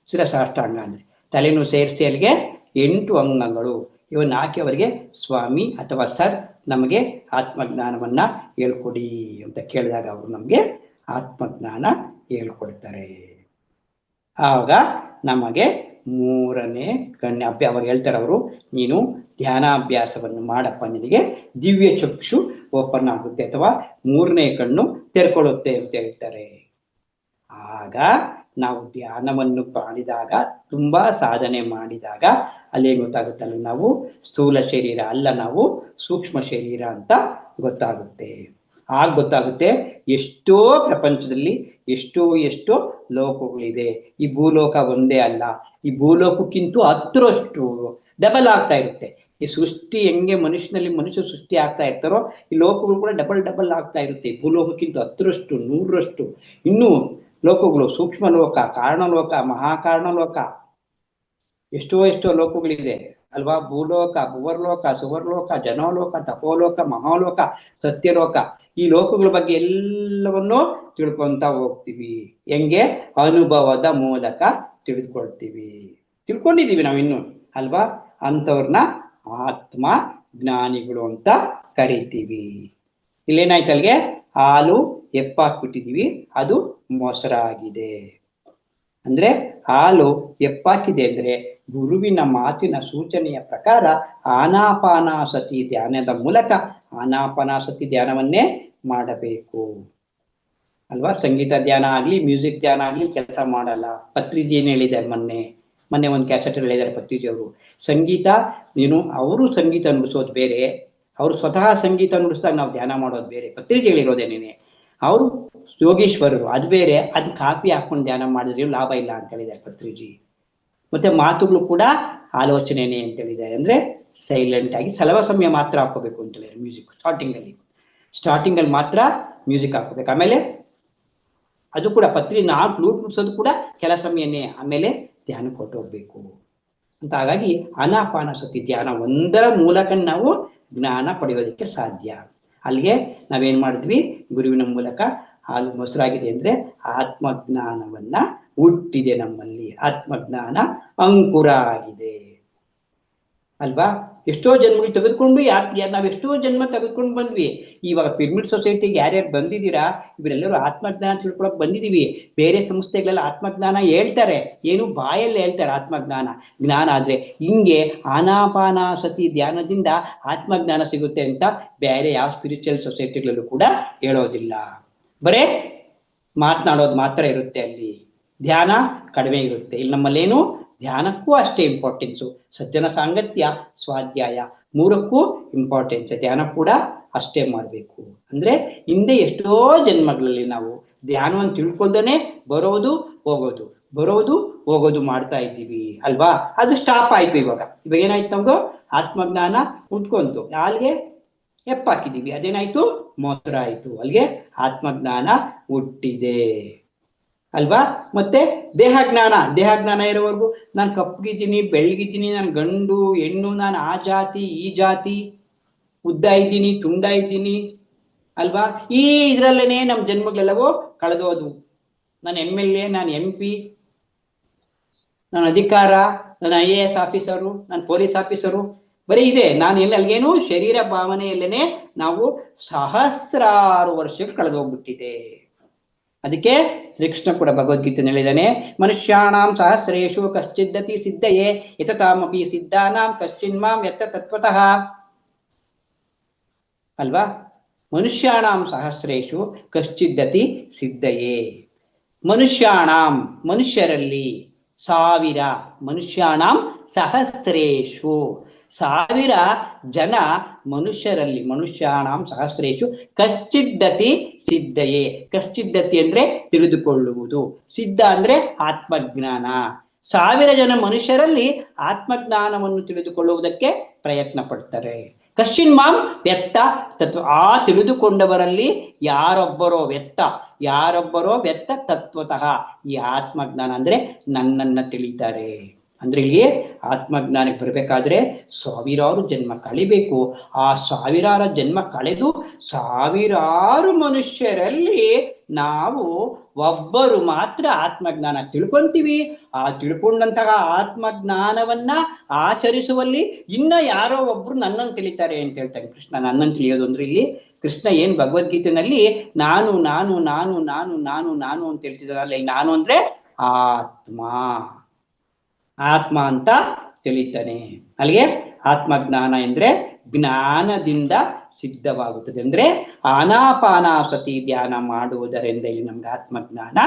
S2: ಶಿರಸಾಷ್ಟಾಂಗ ಅಂದ್ರೆ ತಲೆನೂ ಸೇರಿಸಿ ಅಲ್ಲಿಗೆ 8 ಅಂಗಗಳು. ಇವನ್ನ ಹಾಕಿ ಅವರಿಗೆ ಸ್ವಾಮಿ ಅಥವಾ ಸರ್ ನಮಗೆ ಆತ್ಮಜ್ಞಾನವನ್ನ ಹೇಳ್ಕೊಡಿ ಅಂತ ಕೇಳಿದಾಗ ಅವರು ನಮಗೆ ಆತ್ಮಜ್ಞಾನ ಹೇಳ್ಕೊಡ್ತಾರೆ. ಆಗ ನಮಗೆ ಮೂರನೇ ಅವಾಗ ಹೇಳ್ತಾರೆ ಅವರು, ನೀನು ಧ್ಯಾನಾಭ್ಯಾಸವನ್ನು ಮಾಡಪ್ಪ, ನಿನಗೆ ದಿವ್ಯ ಚಕ್ಷು ಓಪನ್ ಆಗುತ್ತೆ ಅಥವಾ ಮೂರನೇ ಕಣ್ಣು ತೆರ್ಕೊಳ್ಳುತ್ತೆ ಅಂತ ಹೇಳ್ತಾರೆ. ಆಗ ನಾವು ಧ್ಯಾನವನ್ನು ಮಾಡಿದಾಗ, ತುಂಬಾ ಸಾಧನೆ ಮಾಡಿದಾಗ ಅಲ್ಲೇ ಗೊತ್ತಾಗುತ್ತಲ್ಲ, ನಾವು ಸ್ಥೂಲ ಶರೀರ ಅಲ್ಲ, ನಾವು ಸೂಕ್ಷ್ಮ ಶರೀರ ಅಂತ ಗೊತ್ತಾಗುತ್ತೆ. ಆಗ ಗೊತ್ತಾಗುತ್ತೆ ಎಷ್ಟೋ ಪ್ರಪಂಚದಲ್ಲಿ ಎಷ್ಟೋ ಲೋಕಗಳಿದೆ. ಈ ಭೂಲೋಕ ಒಂದೇ ಅಲ್ಲ, ಈ ಭೂಲೋಕಕ್ಕಿಂತ 10ರಷ್ಟು ಡಬಲ್ ಆಗ್ತಾ ಇರುತ್ತೆ. ಈ ಸೃಷ್ಟಿ ಹೆಂಗೆ ಮನುಷ್ಯ ಸೃಷ್ಟಿ ಆಗ್ತಾ ಇರ್ತಾರೋ, ಈ ಲೋಕಗಳು ಕೂಡ ಡಬಲ್ ಆಗ್ತಾ ಇರುತ್ತೆ. ಭೂಲೋಕಕ್ಕಿಂತ 10ರಷ್ಟು 100ರಷ್ಟು ಇನ್ನೂ ಲೋಕಗಳು, ಸೂಕ್ಷ್ಮ ಲೋಕ, ಕಾರಣಲೋಕ, ಮಹಾಕಾರಣಲೋಕ, ಎಷ್ಟೋ ಲೋಕಗಳಿದೆ ಅಲ್ವಾ. ಭೂಲೋಕ, ಭುವರ್ಲೋಕ, ಸುವರ್ಲೋಕ, ಜನೋಲೋಕ, ತಪೋಲೋಕ, ಮಹಾಲೋಕ, ಸತ್ಯಲೋಕ, ಈ ಲೋಕಗಳ ಬಗ್ಗೆ ಎಲ್ಲವನ್ನೂ ತಿಳ್ಕೊಂತ ಹೋಗ್ತೀವಿ. ಹೆಂಗೆ? ಅನುಭವದ ಮೂಲಕ ತಿಳ್ಕೊಂಡಿದೀವಿ ನಾವು ಇನ್ನು ಅಲ್ವಾ. ಅಂಥವ್ರನ್ನ ಆತ್ಮ ಜ್ಞಾನಿಗಳು ಅಂತ ಕರಿತೀವಿ. ಇಲ್ಲೇನಾಯ್ತು, ಅಲ್ಲಿಗೆ ಹಾಲು ಎಪ್ಪಾಕ್ಬಿಟ್ಟಿದೀವಿ, ಅದು ಮೊಸರಾಗಿದೆ. ಅಂದ್ರೆ ಹಾಲು ಎಪ್ಪಾಕಿದೆ ಅಂದ್ರೆ ಗುರುವಿನ ಮಾತಿನ ಸೂಚನೆಯ ಪ್ರಕಾರ ಆನಾಪಾನಾಸತಿ ಧ್ಯಾನದ ಮೂಲಕ ಆನಾಪಾನಾಸತಿ ಧ್ಯಾನವನ್ನೇ ಮಾಡಬೇಕು ಅಲ್ವಾ. ಸಂಗೀತ ಧ್ಯಾನ ಆಗ್ಲಿ, ಮ್ಯೂಸಿಕ್ ಧ್ಯಾನ ಆಗ್ಲಿ ಕೆಲಸ ಮಾಡಲ್ಲ. ಪತ್ರಿಜಿ ಏನ್ ಹೇಳಿದ್ದಾರೆ, ಮೊನ್ನೆ ಒಂದು ಕ್ಯಾಸೆಟ್ ಹೇಳಿದ್ದಾರೆ ಪತ್ರಿಜಿ ಅವರು. ಸಂಗೀತ ಅವರು ಸಂಗೀತ ನುಡಿಸೋದು ಬೇರೆ, ಅವರು ಸ್ವತಃ ಸಂಗೀತ ನುಡಿಸಿದಾಗ ನಾವು ಧ್ಯಾನ ಮಾಡೋದು ಬೇರೆ. ಪತ್ರಿಜಿ ಹೇಳಿರೋದೇನೇನೆ, ಅವರು ಯೋಗೀಶ್ವರರು, ಅದು ಬೇರೆ. ಅದು ಕಾಪಿ ಹಾಕೊಂಡು ಧ್ಯಾನ ಮಾಡಿದ್ರೆ ಲಾಭ ಇಲ್ಲ ಅಂತ ಹೇಳಿದ್ದಾರೆ ಪತ್ರಿಜಿ. ಮತ್ತೆ ಮಾತುಗಳು ಕೂಡ ಆಲೋಚನೆನೇ ಅಂತ ಹೇಳಿದ್ದಾರೆ. ಅಂದ್ರೆ ಸೈಲೆಂಟ್ ಆಗಿ ಸಲವ ಸಮಯ ಮಾತ್ರ ಹಾಕೋಬೇಕು ಅಂತ ಹೇಳಿದ್ದಾರೆ. ಮ್ಯೂಸಿಕ್ ಸ್ಟಾರ್ಟಿಂಗ್ ಅಲ್ಲಿ ಮಾತ್ರ ಮ್ಯೂಸಿಕ್ ಹಾಕೋಬೇಕು. ಆಮೇಲೆ ಅದು ಕೂಡ ನಾವು ಫ್ಲೂಟ್ ನುಡಿಸೋದು ಕೂಡ ಕೆಲ ಸಮಯನೇ, ಆಮೇಲೆ ಧ್ಯಾನಕ್ಕೆ ಹೊರಟೋಗ್ಬೇಕು ಅಂತ. ಹಾಗಾಗಿ ಆನಾಪಾನಸತಿ ಧ್ಯಾನ ಒಂದರ ಮೂಲಕ ನಾವು ಜ್ಞಾನ ಪಡೆಯೋದಕ್ಕೆ ಸಾಧ್ಯ. ಅಲ್ಲಿಗೆ ನಾವೇನ್ ಮಾಡಿದ್ವಿ, ಗುರುವಿನ ಮೂಲಕ ಹಾಲು ಮೊಸರಾಗಿದೆ ಅಂದ್ರೆ ಆತ್ಮಜ್ಞಾನವನ್ನ ಹುಟ್ಟಿದೆ ನಮ್ಮಲ್ಲಿ, ಆತ್ಮಜ್ಞಾನ ಅಂಕುರ ಆಗಿದೆ ಅಲ್ವಾ. ಎಷ್ಟೋ ಜನ್ಮಗಳು ತೆಗೆದುಕೊಂಡು ನಾವ್ ಎಷ್ಟೋ ಜನ್ಮ ತೆಗೆದುಕೊಂಡು ಬಂದ್ವಿ. ಇವಾಗ ಪಿರಮಿಡ್ ಸೊಸೈಟಿಗೆ ಯಾರ್ಯಾರು ಬಂದಿದ್ದೀರಾ, ಇವರೆಲ್ಲರೂ ಆತ್ಮಜ್ಞಾನ ತಿಳ್ಕೊಳಕ್ ಬಂದಿದೀವಿ. ಬೇರೆ ಸಂಸ್ಥೆಗಳೆಲ್ಲ ಆತ್ಮಜ್ಞಾನ ಹೇಳ್ತಾರೆ, ಏನು ಬಾಯಲ್ಲಿ ಹೇಳ್ತಾರೆ ಜ್ಞಾನ ಆದ್ರೆ ಹಿಂಗೆ ಆನಾಪಾನಾಸತಿ ಧ್ಯಾನದಿಂದ ಆತ್ಮಜ್ಞಾನ ಸಿಗುತ್ತೆ ಅಂತ ಬೇರೆ ಯಾವ ಸ್ಪಿರಿಚುವಲ್ ಸೊಸೈಟಿಗಳಲ್ಲೂ ಕೂಡ ಹೇಳೋದಿಲ್ಲ. ಬರೇ ಮಾತನಾಡೋದು ಮಾತ್ರ ಇರುತ್ತೆ, ಅಲ್ಲಿ ಧ್ಯಾನ ಕಡಿಮೆ ಇರುತ್ತೆ. ಇಲ್ಲಿ ನಮ್ಮಲ್ಲೇನು ಧ್ಯಾನಕ್ಕೂ ಅಷ್ಟೇ ಇಂಪಾರ್ಟೆನ್ಸು, ಸಜ್ಜನ ಸಾಂಗತ್ಯ, ಸ್ವಾಧ್ಯಾಯ ಮೂರಕ್ಕೂ ಇಂಪಾರ್ಟೆನ್ಸ್. ಧ್ಯಾನ ಕೂಡ ಅಷ್ಟೇ ಮಾಡಬೇಕು. ಅಂದ್ರೆ ಹಿಂದೆ ಎಷ್ಟೋ ಜನ್ಮಗಳಲ್ಲಿ ನಾವು ಧ್ಯಾನವನ್ನು ತಿಳ್ಕೊಳ್ದೇನೆ ಬರೋದು ಹೋಗೋದು ಮಾಡ್ತಾ ಇದ್ದೀವಿ ಅಲ್ವಾ. ಅದು ಸ್ಟಾಪ್ ಆಯ್ತು. ಇವಾಗ ಏನಾಯ್ತು, ನಮ್ದು ಆತ್ಮಜ್ಞಾನ ಉಟ್ಕೊಂತು, ಅಲ್ಲಿಗೆ ಎಪ್ಪಾಕಿದೀವಿ, ಅದೇನಾಯ್ತು, ಮೊಸರಾಯ್ತು. ಅಲ್ಲಿಗೆ ಆತ್ಮಜ್ಞಾನ ಹುಟ್ಟಿದೆ ಅಲ್ವಾ. ಮತ್ತೆ ದೇಹಜ್ಞಾನ ಇರೋವರೆಗೂ ನಾನು ಕಪ್ಪಗಿದ್ದೀನಿ, ಬೆಳಗಿದ್ದೀನಿ, ನಾನು ಗಂಡು ಹೆಣ್ಣು, ನಾನು ಆ ಜಾತಿ ಈ ಜಾತಿ, ಉದ್ದ ಇದ್ದೀನಿ ತುಂಡ ಇದ್ದೀನಿ ಅಲ್ವಾ. ಈ ಇದ್ರಲ್ಲೇನೆ ನಮ್ಮ ಜನ್ಮಗಳೆಲ್ಲವೋ ಕಳೆದೋದು. ನಾನು MLA, ನಾನು MP, ನಾನು ಅಧಿಕಾರ, ನಾನು IAS ಆಫೀಸರು, ನಾನು ಪೊಲೀಸ್ ಆಫೀಸರು, ಬರೀ ಇದೆ. ನಾನು ಅಲ್ಲಿಗೇನು ಶರೀರ ಭಾವನೆಯಲ್ಲೇನೆ ನಾವು ಸಹಸ್ರಾರು ವರ್ಷಕ್ಕೆ ಕಳೆದೋಗ್ಬಿಟ್ಟಿದೆ. ಅದಕ್ಕೆ ಶ್ರೀಕೃಷ್ಣ ಕೂಡ ಭಗವದ್ಗೀತೆ ಹೇಳಿದಾನೆ, ಮನುಷ್ಯಾಣಾಂ ಸಹಸ್ರೇಶು ಕಶ್ಚಿದ್ದತಿ ಸಿದ್ಧಯೇ ಯತತಾಮಪಿ ಸಿದ್ಧಾನಾಂ ಕಶ್ಚಿನ್ಮಾಂ ಯತ್ತ ತತ್ವತಃ ಅಲ್ವಾ. ಮನುಷ್ಯಾಣಾಂ ಸಹಸ್ರೇಶು ಕಶ್ಚಿದ್ದತಿ ಸಿದ್ಧಯೇ, ಮನುಷ್ಯರಲ್ಲಿ 1000, ಮನುಷ್ಯಾಣಾಂ ಸಹಸ್ರೇಶು 1000 ಜನ ಮನುಷ್ಯರಲ್ಲಿ, ಮನುಷ್ಯಾಣಾಂ ಸಹಸ್ರೇಶು ಕಶ್ಚಿದ್ದತಿ ಸಿದ್ಧಯೇ. ಕಶ್ಚಿದ್ದತಿ ಅಂದ್ರೆ ತಿಳಿದುಕೊಳ್ಳುವುದು, ಸಿದ್ಧ ಅಂದ್ರೆ ಆತ್ಮಜ್ಞಾನ. 1000 ಜನ ಮನುಷ್ಯರಲ್ಲಿ ಆತ್ಮಜ್ಞಾನವನ್ನು ತಿಳಿದುಕೊಳ್ಳುವುದಕ್ಕೆ ಪ್ರಯತ್ನ ಪಡ್ತಾರೆ. ಕಶ್ಚಿನ್ ಮಾಂ ವ್ಯಕ್ತ ತತ್ವ, ಆ ತಿಳಿದುಕೊಂಡವರಲ್ಲಿ ಯಾರೊಬ್ಬರೋ ವ್ಯಕ್ತ ತತ್ವತಃ, ಈ ಆತ್ಮಜ್ಞಾನ ಅಂದ್ರೆ ನನ್ನನ್ನ ತಿಳಿತಾರೆ. ಅಂದ್ರೆ ಇಲ್ಲಿ ಆತ್ಮಜ್ಞಾನಕ್ಕೆ ಬರಬೇಕಾದ್ರೆ ಸಾವಿರಾರು ಜನ್ಮ ಕಳಿಬೇಕು. ಆ ಸಾವಿರಾರು ಜನ್ಮ ಕಳೆದು ಸಾವಿರಾರು ಮನುಷ್ಯರಲ್ಲಿ ನಾವು ಒಬ್ಬರು ಮಾತ್ರ ಆತ್ಮಜ್ಞಾನ ತಿಳ್ಕೊಂತೀವಿ. ಆ ತಿಳ್ಕೊಂಡಂತಹ ಆತ್ಮಜ್ಞಾನವನ್ನ ಆಚರಿಸುವಲ್ಲಿ ಇನ್ನ ಯಾರೋ ಒಬ್ರು ನನ್ನನ್ನು ತಿಳಿತಾರೆ ಅಂತ ಹೇಳ್ತಾರೆ ಕೃಷ್ಣ. ನನ್ನನ್ನು ತಿಳಿಯೋದು ಅಂದ್ರೆ ಇಲ್ಲಿ ಕೃಷ್ಣ ಏನ್ ಭಗವದ್ಗೀತೆನಲ್ಲಿ ನಾನು ನಾನು ನಾನು ನಾನು ನಾನು ನಾನು ಅಂತ ಹೇಳ್ತಿದ್ದಾರಲ್ಲ, ಇಲ್ಲಿ ನಾನು ಅಂದ್ರೆ ಆತ್ಮ, ಆತ್ಮ ಅಂತ ತಿಳಿತಾನೆ. ಅಲ್ಲಿಗೆ ಆತ್ಮಜ್ಞಾನ ಎಂದ್ರೆ ಜ್ಞಾನದಿಂದ ಸಿದ್ಧವಾಗುತ್ತದೆ. ಅಂದ್ರೆ ಆನಾಪಾನಾಸತಿ ಧ್ಯಾನ ಮಾಡುವುದರಿಂದ ಇಲ್ಲಿ ನಮ್ಗೆ ಆತ್ಮಜ್ಞಾನ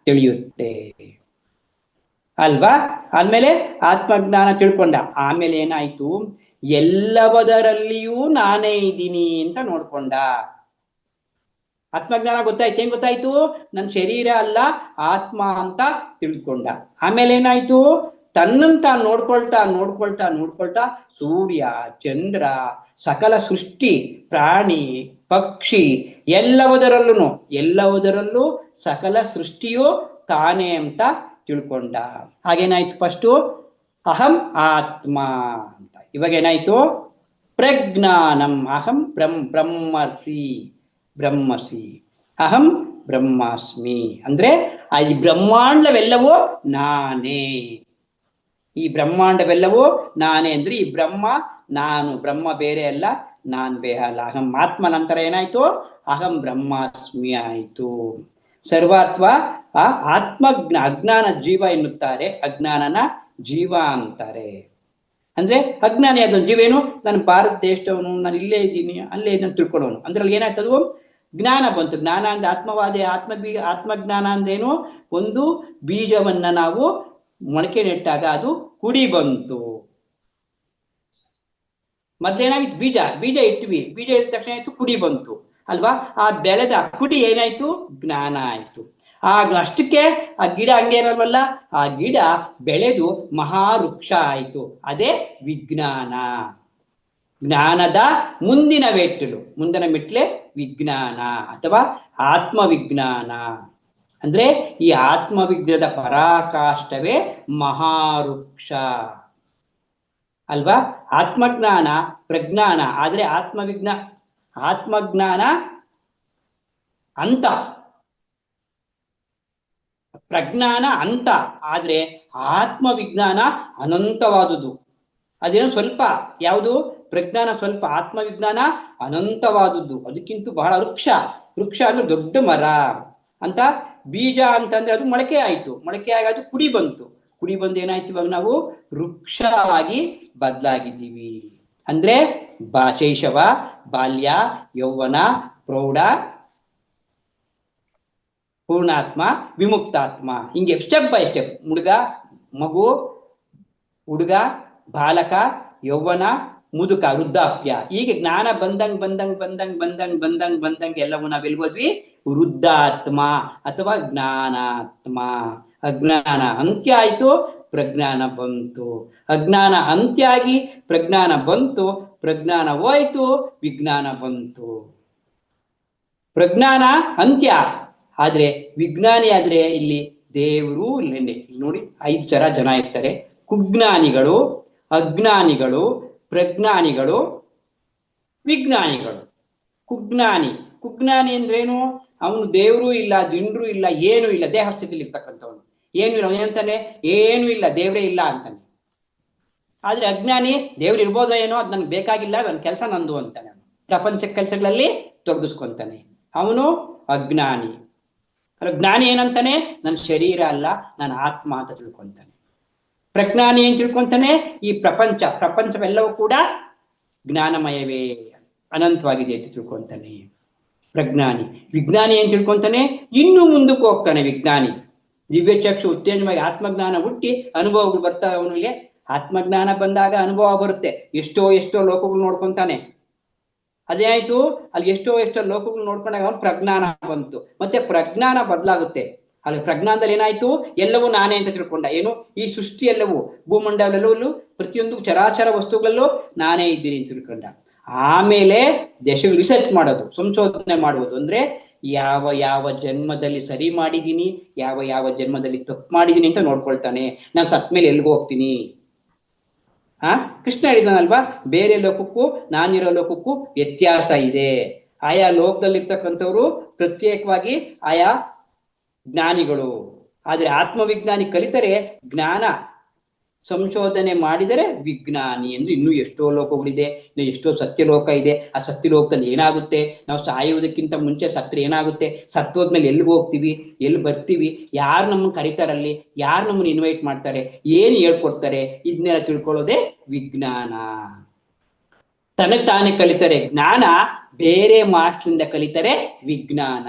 S2: ತಿಳಿಯುತ್ತೆ ಅಲ್ವಾ. ಆದ್ಮೇಲೆ ಆತ್ಮಜ್ಞಾನ ತಿಳ್ಕೊಂಡ ಆಮೇಲೆ ಏನಾಯ್ತು, ಎಲ್ಲವದರಲ್ಲಿಯೂ ನಾನೇ ಇದ್ದೀನಿ ಅಂತ ನೋಡ್ಕೊಂಡ. ಆತ್ಮಜ್ಞಾನ ಗೊತ್ತಾಯ್ತು. ಏನ್ ಗೊತ್ತಾಯ್ತು? ನನ್ನ ಶರೀರ ಅಲ್ಲ ಆತ್ಮ ಅಂತ ತಿಳ್ಕೊಂಡ. ಆಮೇಲೆ ಏನಾಯ್ತು, ತನ್ನಂತ ನೋಡ್ಕೊಳ್ತಾ ನೋಡ್ಕೊಳ್ತಾ ನೋಡ್ಕೊಳ್ತಾ ಸೂರ್ಯ ಚಂದ್ರ ಸಕಲ ಸೃಷ್ಟಿ ಪ್ರಾಣಿ ಪಕ್ಷಿ ಎಲ್ಲವುದರಲ್ಲೂ ಸಕಲ ಸೃಷ್ಟಿಯು ತಾನೇ ಅಂತ ತಿಳ್ಕೊಂಡ. ಹಾಗೇನಾಯ್ತು, ಫಸ್ಟು ಅಹಂ ಆತ್ಮ ಅಂತ. ಇವಾಗ ಏನಾಯ್ತು, ಪ್ರಜ್ಞಾನಂ ಅಹಂ ಬ್ರಹ್ಮಸಿ ಅಹಂ ಬ್ರಹ್ಮಾಸ್ಮಿ. ಅಂದ್ರೆ ಈ ಬ್ರಹ್ಮಾಂಡವೆಲ್ಲವೂ ನಾನೇ, ಈ ಬ್ರಹ್ಮಾಂಡವೆಲ್ಲವೂ ನಾನೇ. ಅಂದ್ರೆ ಈ ಬ್ರಹ್ಮ ನಾನು, ಬ್ರಹ್ಮ ಬೇರೆ ಅಲ್ಲ, ನಾನ್ ಬೇರೆ ಅಲ್ಲ. ಅಹಂ ಆತ್ಮ ನಂತರ ಏನಾಯ್ತು, ಅಹಂ ಬ್ರಹ್ಮಾಸ್ಮಿ ಆಯ್ತು. ಸರ್ವಾತ್ಮ ಅಜ್ಞಾನ ಜೀವ ಎನ್ನುತ್ತಾರೆ, ಅಜ್ಞಾನನ ಜೀವ ಅಂತಾರೆ. ಅಂದ್ರೆ ಅಜ್ಞಾನಿ ಅದೊಂದು ಜೀವೇನು, ನಾನು ಭಾರತ ದೇಶದವನು, ನಾನು ಇಲ್ಲೇ ಇದ್ದೀನಿ ಅಲ್ಲೇ ಇದನ್ನು ತಿಳ್ಕೊಳ್ಳೋನು. ಅಂದ್ರಲ್ಲಿ ಏನಾಯ್ತದು, ಜ್ಞಾನ ಬಂತು. ಜ್ಞಾನ ಅಂದ್ರೆ ಆತ್ಮವಾದಿ ಆತ್ಮಜ್ಞಾನ ಅಂದೇನು, ಒಂದು ಬೀಜವನ್ನ ನಾವು ಮೊಳಕೆ ನೆಟ್ಟಾಗ ಅದು ಕುಡಿ ಬಂತು. ಮೊದ್ಲೇನಾಗಿತ್ತು, ಬೀಜ ಇಟ್ವಿ, ಬೀಜ ಇಟ್ಟ ತಕ್ಷಣ ಆಯ್ತು ಕುಡಿ ಬಂತು ಅಲ್ವಾ. ಆ ಬೆಳೆದ ಕುಡಿ ಏನಾಯ್ತು, ಜ್ಞಾನ ಆಯ್ತು. ಅಷ್ಟಕ್ಕೆ ಆ ಗಿಡ ಹಂಗೆ ಇರಲ್ವಲ್ಲ, ಆ ಗಿಡ ಬೆಳೆದು ಮಹಾವೃಕ್ಷ ಆಯ್ತು. ಅದೇ ವಿಜ್ಞಾನ. ಜ್ಞಾನದ ಮುಂದಿನ ಮೆಟ್ಲೆ ವಿಜ್ಞಾನ ಅಥವಾ ಆತ್ಮವಿಜ್ಞಾನ. ಅಂದ್ರೆ ಈ ಆತ್ಮವಿಜ್ಞಾನದ ಪರಾಕಾಷ್ಠವೇ ಮಹಾವೃಕ್ಷ ಅಲ್ವಾ. ಆತ್ಮಜ್ಞಾನ ಪ್ರಜ್ಞಾನ, ಆದ್ರೆ ಆತ್ಮಜ್ಞಾನ ಅಂತ, ಪ್ರಜ್ಞಾನ ಅಂತ, ಆದ್ರೆ ಆತ್ಮವಿಜ್ಞಾನ ಅನಂತವಾದುದು. ಅದೇನೋ ಸ್ವಲ್ಪ, ಯಾವುದು ಪ್ರಜ್ಞಾನ ಸ್ವಲ್ಪ, ಆತ್ಮವಿಜ್ಞಾನ ಅನಂತವಾದದ್ದು. ಅದಕ್ಕಿಂತ ಬಹಳ ವೃಕ್ಷ ಅಂದ್ರೆ ದೊಡ್ಡ ಮರ ಅಂತ. ಬೀಜ ಅಂತಂದ್ರೆ ಅದು ಮೊಳಕೆ ಆಯ್ತು, ಮೊಳಕೆ ಆಗಿ ಅದು ಕುಡಿ ಬಂದು ಏನಾಯ್ತು, ಇವಾಗ ನಾವು ವೃಕ್ಷ ಆಗಿ ಬದಲಾಗಿದ್ದೀವಿ. ಅಂದ್ರೆ ಶೈಶವ, ಬಾಲ್ಯ, ಯೌವನ, ಪ್ರೌಢ, ಪೂರ್ಣಾತ್ಮ, ವಿಮುಕ್ತಾತ್ಮ, ಹಿಂಗೆ ಸ್ಟೆಪ್ ಬೈ ಸ್ಟೆಪ್. ಮಗು, ಹುಡುಗ, ಬಾಲಕ, ಯೌವನ, ಮುದುಕ, ವೃದ್ಧಾಪ್ಯ. ಹೀಗೆ ಜ್ಞಾನ ಬಂದಂಗ್ ಎಲ್ಲವೂ ನಾವೆಲ್ಲಿ ಹೋದ್ವಿ, ವೃದ್ಧಾತ್ಮ ಅಥವಾ ಜ್ಞಾನಾತ್ಮ. ಅಜ್ಞಾನ ಅಂತ್ಯ ಆಯ್ತು, ಪ್ರಜ್ಞಾನ ಬಂತು. ಅಜ್ಞಾನ ಅಂತ್ಯ ಆಗಿ ಪ್ರಜ್ಞಾನ ಬಂತು, ಪ್ರಜ್ಞಾನ ಹೋಯ್ತು, ವಿಜ್ಞಾನ ಬಂತು. ಪ್ರಜ್ಞಾನ ಅಂತ್ಯ ಆದ್ರೆ ವಿಜ್ಞಾನಿ ಆದ್ರೆ ಇಲ್ಲಿ ದೇವರು ನೋಡಿ 5 ಜನ ಇರ್ತಾರೆ. ಕುಜ್ಞಾನಿಗಳು, ಅಜ್ಞಾನಿಗಳು, ಪ್ರಜ್ಞಾನಿಗಳು, ವಿಜ್ಞಾನಿಗಳು. ಕುಜ್ಞಾನಿ ಅಂದ್ರೇನು, ಅವನು ದೇವರು ಇಲ್ಲ, ದಿಂಡ್ರು ಇಲ್ಲ, ಏನೂ ಇಲ್ಲ, ದೇಹ ಸ್ಥಿತಿಲಿ ಇರ್ತಕ್ಕಂಥವನು. ಏನು ಇಲ್ಲ, ಏನಂತಾನೆ, ಏನೂ ಇಲ್ಲ, ದೇವರೇ ಇಲ್ಲ ಅಂತಾನೆ. ಆದ್ರೆ ಅಜ್ಞಾನಿ, ದೇವ್ರು ಇರ್ಬೋದೋ ಏನೋ, ಅದು ನನ್ಗೆ ಬೇಕಾಗಿಲ್ಲ, ನನ್ನ ಕೆಲಸ ನಂದು ಅಂತಾನೆ. ಪ್ರಪಂಚ ಕೆಲಸಗಳಲ್ಲಿ ತೊಡಗಿಸ್ಕೊಂತಾನೆ, ಅವನು ಅಜ್ಞಾನಿ. ಜ್ಞಾನಿ ಏನಂತಾನೆ, ನನ್ನ ಶರೀರ ಅಲ್ಲ, ನನ್ನ ಆತ್ಮ ಅಂತ ತಿಳ್ಕೊಂತಾನೆ. ಪ್ರಜ್ಞಾನಿ ಏನ್ ತಿಳ್ಕೊಂತಾನೆ, ಈ ಪ್ರಪಂಚವೆಲ್ಲವೂ ಕೂಡ ಜ್ಞಾನಮಯವೇ, ಅನಂತವಾಗಿದೆ ಅಂತ ತಿಳ್ಕೊಂತಾನೆ ಪ್ರಜ್ಞಾನಿ. ವಿಜ್ಞಾನಿ ಏನ್ ತಿಳ್ಕೊಂತಾನೆ, ಇನ್ನು ಮುಂದಕ್ಕೆ ಹೋಗ್ತಾನೆ ವಿಜ್ಞಾನಿ. ದಿವ್ಯ ಚಕ್ಷು ಉತ್ತೇಜವಾಗಿ ಆತ್ಮಜ್ಞಾನ ಹುಟ್ಟಿ ಅನುಭವಗಳು ಬರ್ತಾವೆ ಅವನಿಗೆ. ಆತ್ಮಜ್ಞಾನ ಬಂದಾಗ ಅನುಭವ ಬರುತ್ತೆ, ಎಷ್ಟೋ ಲೋಕಗಳು ನೋಡ್ಕೊಂತಾನೆ. ಅದೇ ಆಯ್ತು, ಅಲ್ಲಿ ಎಷ್ಟೋ ಲೋಕಗಳು ನೋಡ್ಕೊಂಡಾಗ ಅವನು ಪ್ರಜ್ಞಾನ ಬಂತು. ಮತ್ತೆ ಪ್ರಜ್ಞಾನ ಬದಲಾಗುತ್ತೆ. ಅಲ್ಲಿ ಪ್ರಜ್ಞಾನದಲ್ಲಿ ಏನಾಯ್ತು, ಎಲ್ಲವೂ ನಾನೇ ಅಂತ ತಿಳ್ಕೊಂಡ. ಏನು, ಈ ಸೃಷ್ಟಿ ಎಲ್ಲವೂ, ಭೂಮಂಡಲಲ್ಲೂ ಪ್ರತಿಯೊಂದು ಚರಾಚರ ವಸ್ತುಗಳಲ್ಲೂ ನಾನೇ ಇದ್ದೀನಿ ಅಂತ ತಿಳ್ಕೊಂಡ. ಆಮೇಲೆ ರಿಸರ್ಚ್ ಮಾಡೋದು, ಸಂಶೋಧನೆ ಮಾಡುವುದು. ಅಂದ್ರೆ ಯಾವ ಯಾವ ಜನ್ಮದಲ್ಲಿ ಸರಿ ಮಾಡಿದ್ದೀನಿ, ಯಾವ ಯಾವ ಜನ್ಮದಲ್ಲಿ ತಪ್ಪು ಮಾಡಿದ್ದೀನಿ ಅಂತ ನೋಡ್ಕೊಳ್ತಾನೆ. ನಾನು ಸತ್ ಮೇಲೆ ಎಲ್ಗೂ ಹೋಗ್ತೀನಿ. ಕೃಷ್ಣ ಹೇಳಿದಾನಲ್ವಾ, ಬೇರೆ ಲೋಕಕ್ಕೂ ನಾನಿರೋ ಲೋಕಕ್ಕೂ ವ್ಯತ್ಯಾಸ ಇದೆ. ಆಯಾ ಲೋಕದಲ್ಲಿರ್ತಕ್ಕಂಥವ್ರು ಪ್ರತ್ಯೇಕವಾಗಿ ಆಯಾ ಜ್ಞಾನಿಗಳು. ಆದ್ರೆ ಆತ್ಮವಿಜ್ಞಾನಿ ಕಲಿತರೆ, ಜ್ಞಾನ ಸಂಶೋಧನೆ ಮಾಡಿದರೆ ವಿಜ್ಞಾನಿ ಎಂದು. ಇನ್ನೂ ಎಷ್ಟೋ ಲೋಕಗಳಿದೆ, ಇನ್ನು ಎಷ್ಟೋ ಸತ್ಯಲೋಕ ಇದೆ. ಆ ಸತ್ಯಲೋಕದಲ್ಲಿ ಏನಾಗುತ್ತೆ, ನಾವು ಸಾಯುವುದಕ್ಕಿಂತ ಮುಂಚೆ ಸತ್ರೆ ಏನಾಗುತ್ತೆ, ಸತ್ತೋದ್ಮೇಲೆ ಎಲ್ಲಿಗೆ ಹೋಗ್ತೀವಿ, ಎಲ್ಲಿ ಬರ್ತೀವಿ, ಯಾರು ನಮ್ಮನ್ನು ಕರೀತಾರಲ್ಲಿ, ಯಾರು ನಮ್ಮನ್ನು ಇನ್ವೈಟ್ ಮಾಡ್ತಾರೆ, ಏನು ಹೇಳ್ಕೊಡ್ತಾರೆ, ಇದನ್ನೆಲ್ಲ ತಿಳ್ಕೊಳ್ಳೋದೇ ವಿಜ್ಞಾನ. ತನಗೆ ತಾನೇ ಕಲಿತಾರೆ ಜ್ಞಾನ, ಬೇರೆ ಮಾಸ್ಟ್ರಿಂದ ಕಲಿತಾರೆ ವಿಜ್ಞಾನ.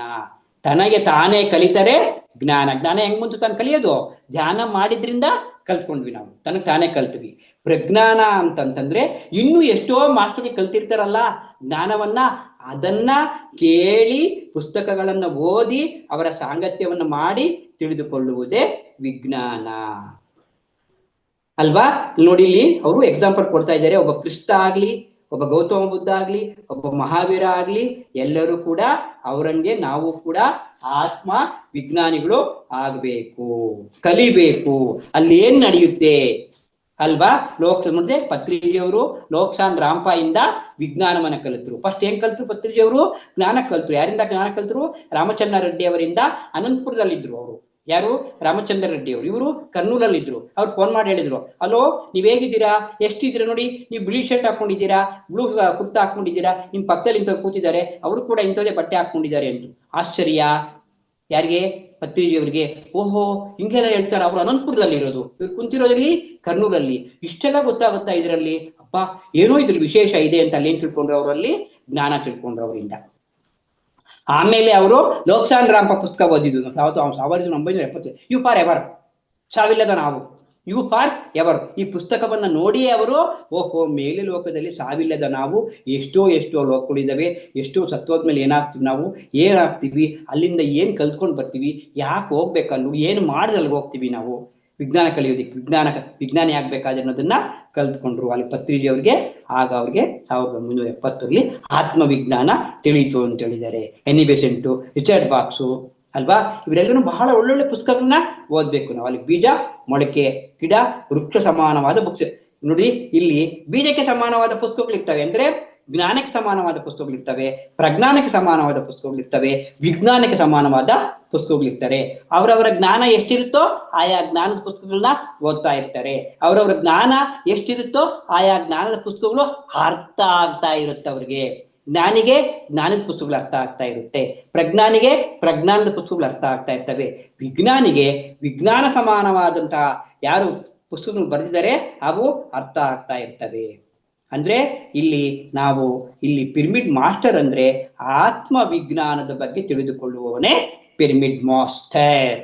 S2: ತನಗೆ ತಾನೇ ಕಲಿತಾರೆ ಜ್ಞಾನ. ಜ್ಞಾನ ಹೆಂಗ್ ಬಂತು ತಾನು ಕಲಿಯೋದು? ಧ್ಯಾನ ಮಾಡಿದ್ರಿಂದ ಕಲ್ತ್ಕೊಂಡ್ವಿ ನಾವು, ತನಗೆ ತಾನೇ ಕಲ್ತ್ವಿ. ಪ್ರಜ್ಞಾನ ಅಂತಂತಂದ್ರೆ ಇನ್ನೂ ಎಷ್ಟೋ ಮಾಸ್ಟರ್ಗಳು ಕಲ್ತಿರ್ತಾರಲ್ಲ ಜ್ಞಾನವನ್ನ, ಅದನ್ನ ಕೇಳಿ ಪುಸ್ತಕಗಳನ್ನ ಓದಿ ಅವರ ಸಾಂಗತ್ಯವನ್ನ ಮಾಡಿ ತಿಳಿದುಕೊಳ್ಳುವುದೇ ವಿಜ್ಞಾನ ಅಲ್ವಾ? ನೋಡಿ, ಇಲ್ಲಿ ಅವರು ಎಕ್ಸಾಂಪಲ್ ಕೊಡ್ತಾ ಇದ್ದಾರೆ. ಒಬ್ಬ ಕ್ರಿಸ್ತ ಆಗ್ಲಿ, ಒಬ್ಬ ಗೌತಮ ಬುದ್ಧ ಆಗ್ಲಿ, ಒಬ್ಬ ಮಹಾವೀರ ಆಗ್ಲಿ, ಎಲ್ಲರೂ ಕೂಡ ಅವರಂಗೆ ನಾವು ಕೂಡ ಆತ್ಮ ವಿಜ್ಞಾನಿಗಳು ಆಗ್ಬೇಕು, ಕಲಿಬೇಕು. ಅಲ್ಲಿ ಏನ್ ನಡೆಯುತ್ತೆ ಅಲ್ವಾ? ಮುಂದೆ ಪತ್ರಿಜಿಯವರು ಲೋಕ್ಸಾನ್ ರಾಂಪಾಯಿಂದ ವಿಜ್ಞಾನವನ್ನ ಕಲಿತರು. ಫಸ್ಟ್ ಏನ್ ಕಲ್ತರು? ಪತ್ರಿಜಿಯವರು ಜ್ಞಾನ ಕಲ್ತರು. ಯಾರಿಂದ ಜ್ಞಾನ ಕಲ್ತರು? ರಾಮಚಂದ್ರ ರೆಡ್ಡಿ ಅವರಿಂದ. ಅನಂತಪುರದಲ್ಲಿದ್ರು ಅವರು. ಯಾರು? ರಾಮಚಂದ್ರ ರೆಡ್ಡಿ ಅವರು. ಇವರು ಕರ್ನೂಲಲ್ಲಿದ್ರು. ಅವ್ರು ಫೋನ್ ಮಾಡಿ ಹೇಳಿದ್ರು, ಹಲೋ, ನೀವ್ ಹೇಗಿದ್ದೀರಾ, ಎಷ್ಟಿದ್ದೀರಾ, ನೋಡಿ ನೀವು ಬ್ಲೂ ಶರ್ಟ್ ಹಾಕೊಂಡಿದ್ದೀರಾ, ಬ್ಲೂ ಕುರ್ತಾ ಹಾಕೊಂಡಿದ್ದೀರಾ, ನಿಮ್ ಪಕ್ಕದಲ್ಲಿ ಇಂಥವ್ರು ಕೂತಿದ್ದಾರೆ, ಅವರು ಕೂಡ ಇಂಥದ್ದೇ ಬಟ್ಟೆ ಹಾಕೊಂಡಿದ್ದಾರೆ ಅಂತ. ಆಶ್ಚರ್ಯ ಯಾರಿಗೆ? ಪತ್ರಿಜಿಯವರಿಗೆ. ಓಹೋ, ಹಿಂಗೆಲ್ಲ ಹೇಳ್ತಾರೆ. ಅವರು ಅನಂತಪುರದಲ್ಲಿ ಇರೋದು, ಇವ್ರು ಕುಂತಿರೋದ್ರಲ್ಲಿ ಕರ್ನೂಲಲ್ಲಿ. ಇಷ್ಟೆಲ್ಲ ಗೊತ್ತಾಗುತ್ತಾ ಇದರಲ್ಲಿ? ಅಪ್ಪ, ಏನೋ ಇದ್ರ ವಿಶೇಷ ಇದೆ ಅಂತ ಅಲ್ಲಿ ಏನ್ ತಿಳ್ಕೊಂಡ್ರು? ಅವರಲ್ಲಿ ಜ್ಞಾನ ತಿಳ್ಕೊಂಡ್ರು ಅವರಿಂದ. ಆಮೇಲೆ ಅವರು ಲೋಕ್ಸಾನ್ ರಾಂಪ ಪುಸ್ತಕ ಓದಿದ್ದು 1970. ಯು ಫಾರ್ ಎವರ್, ಸಾವಿಲ್ಲದ ನಾವು, ಯು ಫಾರ್ ಎವರ್. ಈ ಪುಸ್ತಕವನ್ನ ನೋಡಿಯೇ ಅವರು, ಓಹೋ, ಮೇಲೆ ಲೋಕದಲ್ಲಿ ಸಾವಿಲ್ಲದ ನಾವು, ಎಷ್ಟೋ ಎಷ್ಟೋ ಲೋಕಗಳಿದ್ದಾವೆ, ಎಷ್ಟೋ ಸತ್ತೋದ್ಮೇಲೆ ಏನಾಗ್ತೀವಿ ನಾವು, ಏನಾಗ್ತೀವಿ, ಅಲ್ಲಿಂದ ಏನ್ ಕಲ್ತ್ಕೊಂಡು ಬರ್ತೀವಿ, ಯಾಕೆ ಹೋಗ್ಬೇಕಲ್ಲೂ, ಏನು ಮಾಡಿದ್ರೆ ಅಲ್ಲಿಗೆ ಹೋಗ್ತೀವಿ ನಾವು, ವಿಜ್ಞಾನ ಕಲಿಯೋದಿಕ್ಕೆ, ವಿಜ್ಞಾನಿ ಆಗ್ಬೇಕಾದ್ರೆ ಅನ್ನೋದನ್ನ ಕಲ್ತ್ಕೊಂಡ್ರು ಅಲ್ಲಿ ಪತ್ರಿಜಿಯವ್ರಿಗೆ. ಆಗ ಅವ್ರಿಗೆ 1970ರಲ್ಲಿ ಆತ್ಮವಿಜ್ಞಾನ ತಿಳಿಯಿತು ಅಂತ ಹೇಳಿದ್ದಾರೆ. ಎನಿ ಬೆಸೆಂಟು, ರಿಚರ್ಡ್ ಬಾಕ್ಸು ಅಲ್ವಾ, ಇವರೆಲ್ಲರೂ ಬಹಳ ಒಳ್ಳೊಳ್ಳೆ ಪುಸ್ತಕಗಳನ್ನ ಓದ್ಬೇಕು ನಾವು. ಅಲ್ಲಿ ಬೀಜ, ಮೊಳಕೆ, ಗಿಡ, ವೃಕ್ಷ ಸಮಾನವಾದ ಬುಕ್ಸ್. ನೋಡಿ, ಇಲ್ಲಿ ಬೀಜಕ್ಕೆ ಸಮಾನವಾದ ಪುಸ್ತಕಗಳಿರ್ತವೆ, ಅಂದ್ರೆ ಜ್ಞಾನಕ್ಕೆ ಸಮಾನವಾದ ಪುಸ್ತಕಗಳಿರ್ತವೆ, ಪ್ರಜ್ಞಾನಕ್ಕೆ ಸಮಾನವಾದ ಪುಸ್ತಕಗಳಿರ್ತವೆ, ವಿಜ್ಞಾನಕ್ಕೆ ಸಮಾನವಾದ ಪುಸ್ತಕಗಳಿರ್ತಾರೆ. ಅವರವರ ಜ್ಞಾನ ಎಷ್ಟಿರುತ್ತೋ ಆಯಾ ಜ್ಞಾನದ ಪುಸ್ತಕಗಳನ್ನ ಓದ್ತಾ ಇರ್ತಾರೆ. ಅವರವರ ಜ್ಞಾನ ಎಷ್ಟಿರುತ್ತೋ ಆಯಾ ಜ್ಞಾನದ ಪುಸ್ತಕಗಳು ಅರ್ಥ ಆಗ್ತಾ ಇರುತ್ತೆ ಅವ್ರಿಗೆ. ಜ್ಞಾನಿಗೆ ಜ್ಞಾನದ ಪುಸ್ತಕಗಳು ಅರ್ಥ ಆಗ್ತಾ ಇರುತ್ತೆ, ಪ್ರಜ್ಞಾನಿಗೆ ಪ್ರಜ್ಞಾನದ ಪುಸ್ತಕಗಳು ಅರ್ಥ ಆಗ್ತಾ ಇರ್ತವೆ, ವಿಜ್ಞಾನಿಗೆ ವಿಜ್ಞಾನ ಸಮಾನವಾದಂತಹ ಯಾರು ಪುಸ್ತಕಗಳು ಬರೆದಿದ್ದಾರೆ ಅವು ಅರ್ಥ ಆಗ್ತಾ ಇರ್ತವೆ. ಅಂದ್ರೆ ಇಲ್ಲಿ ಪಿರಮಿಡ್ ಮಾಸ್ಟರ್ ಅಂದ್ರೆ ಆತ್ಮ ವಿಜ್ಞಾನದ ಬಗ್ಗೆ ತಿಳಿದುಕೊಳ್ಳುವವನೇ ಪಿರಮಿಡ್ ಮಾಸ್ಟರ್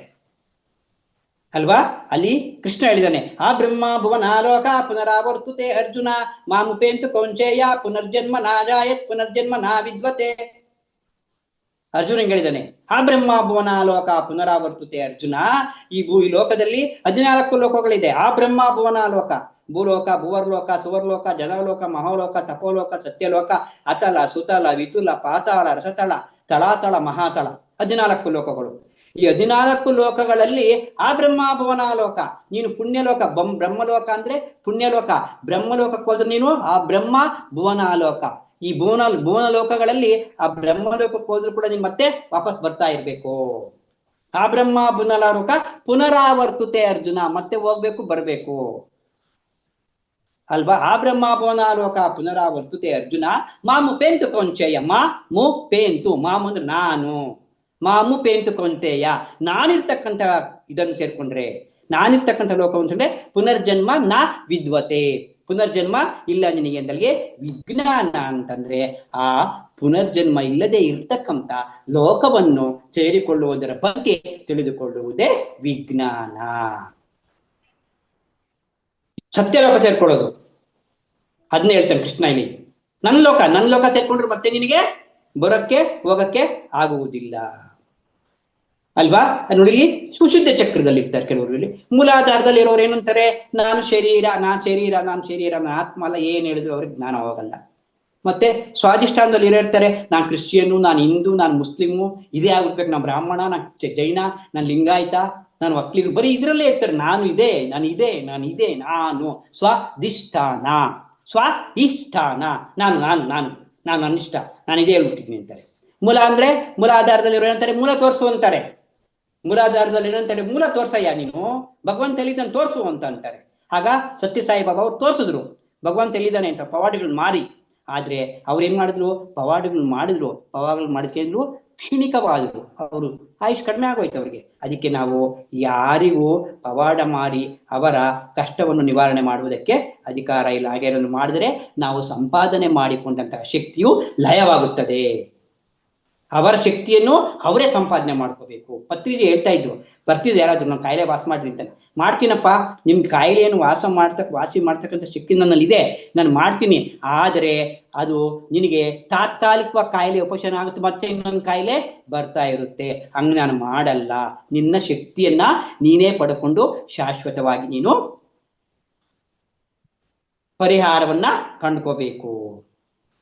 S2: ಅಲ್ವಾ? ಅಲ್ಲಿ ಕೃಷ್ಣ ಹೇಳಿದಾನೆ, ಆ ಬ್ರಹ್ಮ ಭುವನಾಲೋಕ ಪುನರಾವರ್ತುತೆ ಅರ್ಜುನ ಮಾಮುಪೇಂತು ಕೌಂಚೇಯ ಪುನರ್ಜನ್ಮ ನಾಜಾಯತ್ ಪುನರ್ಜನ್ಮ ನಾ ವಿದ್ವತೆ. ಅರ್ಜುನ ಹೇಳಿದಾನೆ, ಆ ಬ್ರಹ್ಮ ಭುವನಾಲೋಕ ಪುನರಾವರ್ತುತೆ ಅರ್ಜುನ. ಈ ಲೋಕದಲ್ಲಿ 14 ಲೋಕಗಳಿದೆ. ಆ ಬ್ರಹ್ಮ ಭುವನಾಲೋಕ, ಭೂಲೋಕ, ಭುವರ್ಲೋಕ, ಸುವರ್ಲೋಕ, ಜನಲೋಕ, ಮಹೋಲೋಕ, ತಪೋಲೋಕ, ಸತ್ಯಲೋಕ, ಅತಲ, ಸುತಲ, ವಿತುಲ, ಪಾತಾಳ, ರಸತಳ, ತಳಾತಳ, ಮಹಾತಳ, 14 ಲೋಕಗಳು. ಈ 14 ಲೋಕಗಳಲ್ಲಿ ಆ ಬ್ರಹ್ಮ ಭುವನಾಲೋಕ, ನೀನು ಪುಣ್ಯಲೋಕ, ಬ್ರಹ್ಮಲೋಕ ಅಂದ್ರೆ ಪುಣ್ಯಲೋಕ, ಬ್ರಹ್ಮಲೋಕಕ್ಕೆ ಹೋದ್ರೆ ನೀನು ಆ ಬ್ರಹ್ಮ ಭುವನಾಲೋಕ. ಈ ಭುವನ ಲೋಕಗಳಲ್ಲಿ ಆ ಬ್ರಹ್ಮಲೋಕಕ್ಕೆ ಹೋದ್ರು ಕೂಡ ನೀನು ಮತ್ತೆ ವಾಪಸ್ ಬರ್ತಾ ಇರ್ಬೇಕು. ಆ ಬ್ರಹ್ಮ ಭುವನಾಲೋಕ ಪುನರಾವರ್ತುತೆ ಅರ್ಜುನ, ಮತ್ತೆ ಹೋಗ್ಬೇಕು ಬರ್ಬೇಕು ಅಲ್ವಾ? ಆ ಬ್ರಹ್ಮ ಭುವನಾಲೋಕ ಪುನರಾವರ್ತುತೆ ಅರ್ಜುನ ಮಾಮು ಪೇಂತು ಕೊಂಚಯ್ಯ. ಮು ಪೇಂತು, ಮಾಮು ಅಂದ್ರೆ ನಾನು, ಮಾಮು ಪೇಂತು ಕೊಂತೆಯ, ನಾನಿರ್ತಕ್ಕಂಥ ಇದನ್ನು ಸೇರ್ಕೊಂಡ್ರೆ, ನಾನಿರ್ತಕ್ಕಂಥ ಲೋಕ ಅಂತಂದ್ರೆ ಪುನರ್ಜನ್ಮ ನಾ ವಿದ್ವತೆ, ಪುನರ್ಜನ್ಮ ಇಲ್ಲ ನಿನಗೆ ಅಂತಲ್ಲಿಗೆ. ವಿಜ್ಞಾನ ಅಂತಂದ್ರೆ ಆ ಪುನರ್ಜನ್ಮ ಇಲ್ಲದೆ ಇರ್ತಕ್ಕಂಥ ಲೋಕವನ್ನು ಸೇರಿಕೊಳ್ಳುವುದರ ಬಗ್ಗೆ ತಿಳಿದುಕೊಳ್ಳುವುದೇ ವಿಜ್ಞಾನ. ಸತ್ಯಲೋಕ ಸೇರ್ಕೊಳ್ಳೋದು ಅದನ್ನೇ ಹೇಳ್ತಾನೆ ಕೃಷ್ಣ ಇಲ್ಲಿ. ನನ್ನ ಲೋಕ ಸೇರ್ಕೊಂಡ್ರೆ ಮತ್ತೆ ನಿನಗೆ ಬರೋಕ್ಕೆ ಹೋಗಕ್ಕೆ ಆಗುವುದಿಲ್ಲ ಅಲ್ವಾ? ನೋಡಿ, ಸುಶುದ್ಧ ಚಕ್ರದಲ್ಲಿ ಇರ್ತಾರೆ ಕೆಲವರು. ಇಲ್ಲಿ ಮೂಲಾಧಾರದಲ್ಲಿ ಇರೋರು ಏನಂತಾರೆ, ನಾನು ಶರೀರ, ನಾನು ಆತ್ಮ ಅಲ್ಲ, ಏನ್ ಹೇಳಿದ್ರು ಅವ್ರಿಗೆ ಜ್ಞಾನ ಹೋಗಲ್ಲ. ಮತ್ತೆ ಸ್ವಾಧಿಷ್ಠಾನದಲ್ಲಿ ಇರ್ತಾರೆ, ನಾನು ಕ್ರಿಶ್ಚಿಯನ್ನು, ನಾನು ಹಿಂದೂ, ನಾನು ಮುಸ್ಲಿಮು, ಇದೇ ಆಗ್ಬಿಡ್ಬೇಕು, ನಾನು ಬ್ರಾಹ್ಮಣ, ನಾನು ಜೈನ, ನಾನು ಲಿಂಗಾಯತ, ನಾನು ಒಕ್ಕಲಿಗರು, ಬರೀ ಇದರಲ್ಲೇ ಇರ್ತಾರೆ. ನಾನು ಇದೇ, ನಾನು ಇದೇ, ನಾನು ಇದೇ, ನಾನು ಸ್ವಾಧಿಷ್ಠಾನ, ಸ್ವಾಧಿಷ್ಠಾನ, ನಾನು ನಾನು ನಾನು ನಾನು ಅನಿಷ್ಟ, ನಾನು ಇದೇ ಹೇಳ್ಬಿಟ್ಟಿದ್ದೀನಿ ಅಂತಾರೆ. ಮೂಲ ಅಂದ್ರೆ ಮೂಲ ಆಧಾರದಲ್ಲಿ ಇರೋ ಅಂತಾರೆ, ಮೂಲ ತೋರಿಸು ಅಂತಾರೆ. ಮೂಲಾಧಾರದಲ್ಲಿ ಏನಂತಾರೆ, ಮೂಲ ತೋರ್ಸಯ್ಯ ನೀನು, ಭಗವಂತ ಎಲ್ಲಿದ್ದಾನೆ ತೋರ್ಸು ಅಂತ ಅಂತಾರೆ. ಆಗ ಸತ್ಯ ಸಾಯಿಬಾಬಾ ಅವ್ರು ತೋರ್ಸಿದ್ರು ಭಗವಂತ ಎಲ್ಲಿದ್ದಾನೆ ಅಂತ, ಪವಾಡಗಳು ಮಾರಿ. ಆದ್ರೆ ಅವ್ರು ಏನ್ ಮಾಡಿದ್ರು, ಪವಾಡಗಳು ಮಾಡಿದ್ರು ಕ್ಷಣಿಕವಾದ್ರು, ಅವರು ಆಯುಷ್ ಕಡಿಮೆ ಆಗೋಯ್ತು ಅವ್ರಿಗೆ. ಅದಕ್ಕೆ ನಾವು ಯಾರಿಗೂ ಪವಾಡ ಮಾರಿ ಅವರ ಕಷ್ಟವನ್ನು ನಿವಾರಣೆ ಮಾಡುವುದಕ್ಕೆ ಅಧಿಕಾರ ಇಲ್ಲ. ಹಾಗೆ ಮಾಡಿದ್ರೆ ನಾವು ಸಂಪಾದನೆ ಮಾಡಿಕೊಂಡಂತಹ ಶಕ್ತಿಯು ಲಯವಾಗುತ್ತದೆ. ಅವರ ಶಕ್ತಿಯನ್ನು ಅವರೇ ಸಂಪಾದನೆ ಮಾಡ್ಕೋಬೇಕು. ಪತ್ರಿಕೆ ಹೇಳ್ತಾ ಇದ್ರು, ಬರ್ತಿದ್ರು ಯಾರಾದ್ರು, ನಾನು ಕಾಯಿಲೆ ವಾಸ ಮಾಡ್ರಿ ಅಂತ. ಮಾಡ್ತೀನಪ್ಪ, ನಿಮ್ ಕಾಯಿಲೆಯನ್ನು ವಾಸಿ ಮಾಡ್ತಕ್ಕಂಥ ಶಕ್ತಿ ನನ್ನಲ್ಲಿ ಇದೆ, ನಾನು ಮಾಡ್ತೀನಿ. ಆದರೆ ಅದು ನಿನಗೆ ತಾತ್ಕಾಲಿಕವಾಗಿ ಕಾಯಿಲೆ ಉಪಶಮನ ಆಗುತ್ತೆ, ಮತ್ತೆ ಇನ್ನೊಂದು ಕಾಯಿಲೆ ಬರ್ತಾ ಇರುತ್ತೆ. ಹಂಗೆ ನಾನು ಮಾಡಲ್ಲ. ನಿನ್ನ ಶಕ್ತಿಯನ್ನ ನೀನೇ ಪಡ್ಕೊಂಡು ಶಾಶ್ವತವಾಗಿ ನೀನು ಪರಿಹಾರವನ್ನ ಕಂಡ್ಕೋಬೇಕು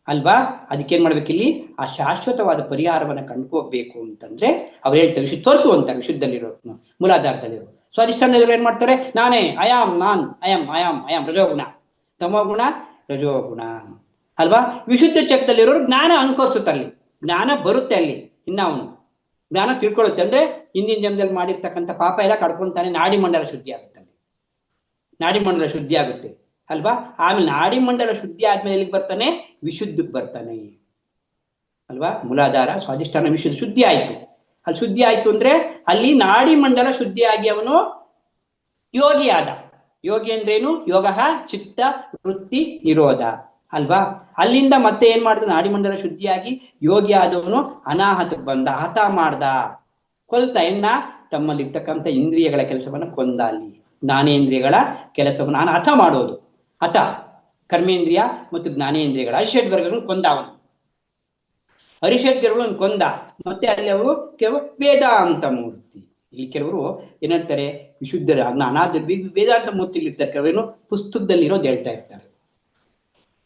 S2: ಅಲ್ವಾ. ಅದಕ್ಕೇನ್ ಮಾಡ್ಬೇಕಿಲ್ಲಿ, ಆ ಶಾಶ್ವತವಾದ ಪರಿಹಾರವನ್ನ ಕಂಡ್ಕೋಬೇಕು ಅಂತಂದ್ರೆ ಅವ್ರು ಹೇಳ್ತಾರೆ, ವಿಶುದ್ಧ ತೋರಿಸು ಅಂತಾರೆ. ವಿಶುದ್ಧದಲ್ಲಿರೋ ಮೂಲಾಧಾರದಲ್ಲಿರೋ ಸ್ವಾಧಿಷ್ಠಾನದಲ್ಲಿರೋ ಏನ್ ಮಾಡ್ತಾರೆ, ನಾನೇ ಅಯಾಮ್, ನಾನ್ ಅಯಾಮ್ ರಜೋಗುಣ, ತಮೋಗುಣ ರಜೋಗುಣ ಅಲ್ವಾ. ವಿಶುದ್ಧ ಚಕ್ರದಲ್ಲಿರೋರು ಜ್ಞಾನ ಅನ್ಕೋಸುತ್ತಲ್ಲಿ, ಜ್ಞಾನ ಬರುತ್ತೆ ಅಲ್ಲಿ. ಇನ್ನ ಅವನು ಜ್ಞಾನ ತಿಳ್ಕೊಳ್ಳುತ್ತೆ. ಅಂದ್ರೆ ಹಿಂದಿನ ಜನ್ಮದಲ್ಲಿ ಮಾಡಿರ್ತಕ್ಕಂಥ ಪಾಪ ಎಲ್ಲ ಕಡ್ಕೊಂತಾನೆ, ನಾಡಿ ಮಂಡಲ ಶುದ್ಧಿ ಆಗುತ್ತೆ ಅಲ್ಲಿ, ನಾಡಿ ಮಂಡಲ ಶುದ್ಧಿ ಆಗುತ್ತೆ ಅಲ್ವಾ. ಆಮೇಲೆ ನಾಡಿ ಮಂಡಲ ಶುದ್ಧಿ ಆದ್ಮೇಲೆ ಎಲ್ಲಿಗೆ ಬರ್ತಾನೆ, ವಿಶುದ್ಧಕ್ಕೆ ಬರ್ತಾನೆ ಅಲ್ವಾ. ಮೂಲಾಧಾರ ಸ್ವಾಧಿಷ್ಠಾನ ವಿಶುದ್ಧ ಶುದ್ಧಿ ಆಯ್ತು. ಅಲ್ಲಿ ಶುದ್ಧಿ ಆಯ್ತು ಅಂದ್ರೆ ಅಲ್ಲಿ ನಾಡಿ ಮಂಡಲ ಶುದ್ಧಿಯಾಗಿ ಅವನು ಯೋಗಿ ಆದ. ಯೋಗಿ ಅಂದ್ರೇನು, ಯೋಗ ಚಿತ್ತ ವೃತ್ತಿ ನಿರೋಧ ಅಲ್ವಾ. ಅಲ್ಲಿಂದ ಮತ್ತೆ ಏನ್ ಮಾಡ್ದ, ನಾಡಿ ಮಂಡಲ ಶುದ್ಧಿಯಾಗಿ ಯೋಗಿ ಆದವನು ಅನಾಹತಕ್ಕೆ ಬಂದ, ಹತ ಮಾಡ್ದ, ಕೊಲ್ತ ತಮ್ಮಲ್ಲಿರ್ತಕ್ಕಂಥ ಇಂದ್ರಿಯಗಳ ಕೆಲಸವನ್ನ ಕೊಂದ. ಅಲ್ಲಿ ಜ್ಞಾನೇಂದ್ರಿಯಗಳ ಕೆಲಸವನ್ನು ನಾನು ಹತ ಮಾಡೋದು, ಹತ ಕರ್ಮೇಂದ್ರಿಯ ಮತ್ತು ಜ್ಞಾನೇಂದ್ರಿಯಗಳ ಅರಿಷಡ್ವರ್ಗಗಳನ್ನು ಕೊಂದ ಅವನು, ಅರಿಷಡ್ವರ್ಗಗಳನ್ನು ಕೊಂದ. ಮತ್ತೆ ಅಲ್ಲಿ ಅವರು ಕೆಲವು ವೇದಾಂತ ಮೂರ್ತಿ, ಇಲ್ಲಿ ಕೆಲವರು ಏನಂತಾರೆ, ವಿಶುದ್ಧ ಅನಾಥ ವೇದಾಂತ ಮೂರ್ತಿಲಿ ಇರ್ತಾರೆ, ಕೆಲವೇನು ಪುಸ್ತಕದಲ್ಲಿ ಇರೋದು ಹೇಳ್ತಾ ಇರ್ತಾರೆ.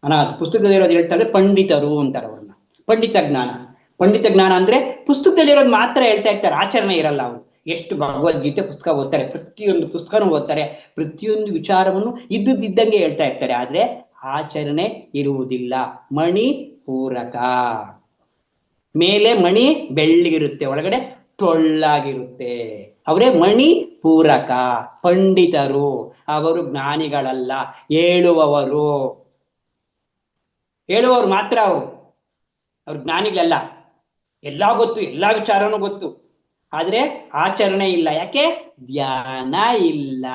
S2: ಅನಾಥ ಪುಸ್ತಕದಲ್ಲಿ ಇರೋದು ಹೇಳ್ತಾರೆ, ಪಂಡಿತರು ಅಂತಾರೆ ಅವ್ರನ್ನ. ಪಂಡಿತ ಜ್ಞಾನ ಅಂದ್ರೆ ಪುಸ್ತಕದಲ್ಲಿ ಇರೋದು ಮಾತ್ರ ಹೇಳ್ತಾ ಇರ್ತಾರೆ, ಆಚರಣೆ ಇರಲ್ಲ. ಅವರು ಎಷ್ಟು ಭಗವದ್ಗೀತೆ ಪುಸ್ತಕ ಓದ್ತಾರೆ, ಪ್ರತಿಯೊಂದು ಪುಸ್ತಕನೂ ಓದ್ತಾರೆ, ಪ್ರತಿಯೊಂದು ವಿಚಾರವನ್ನು ಇದ್ದಂಗೆ ಹೇಳ್ತಾ ಇರ್ತಾರೆ, ಆದ್ರೆ ಆಚರಣೆ ಇರುವುದಿಲ್ಲ. ಮಣಿ ಪೂರಕ, ಮೇಲೆ ಮಣಿ ಬೆಳ್ಳಿಗಿರುತ್ತೆ, ಒಳಗಡೆ ಟೊಳ್ಳಾಗಿರುತ್ತೆ. ಅವರೇ ಮಣಿ ಪೂರಕ ಪಂಡಿತರು. ಅವರು ಜ್ಞಾನಿಗಳಲ್ಲ, ಹೇಳುವವರು ಮಾತ್ರ. ಅವ್ರು ಜ್ಞಾನಿಗಳಲ್ಲ. ಎಲ್ಲಾ ಗೊತ್ತು, ಎಲ್ಲಾ ವಿಚಾರನೂ ಗೊತ್ತು, ಆದ್ರೆ ಆಚರಣೆ ಇಲ್ಲ. ಯಾಕೆ? ಧ್ಯಾನ ಇಲ್ಲ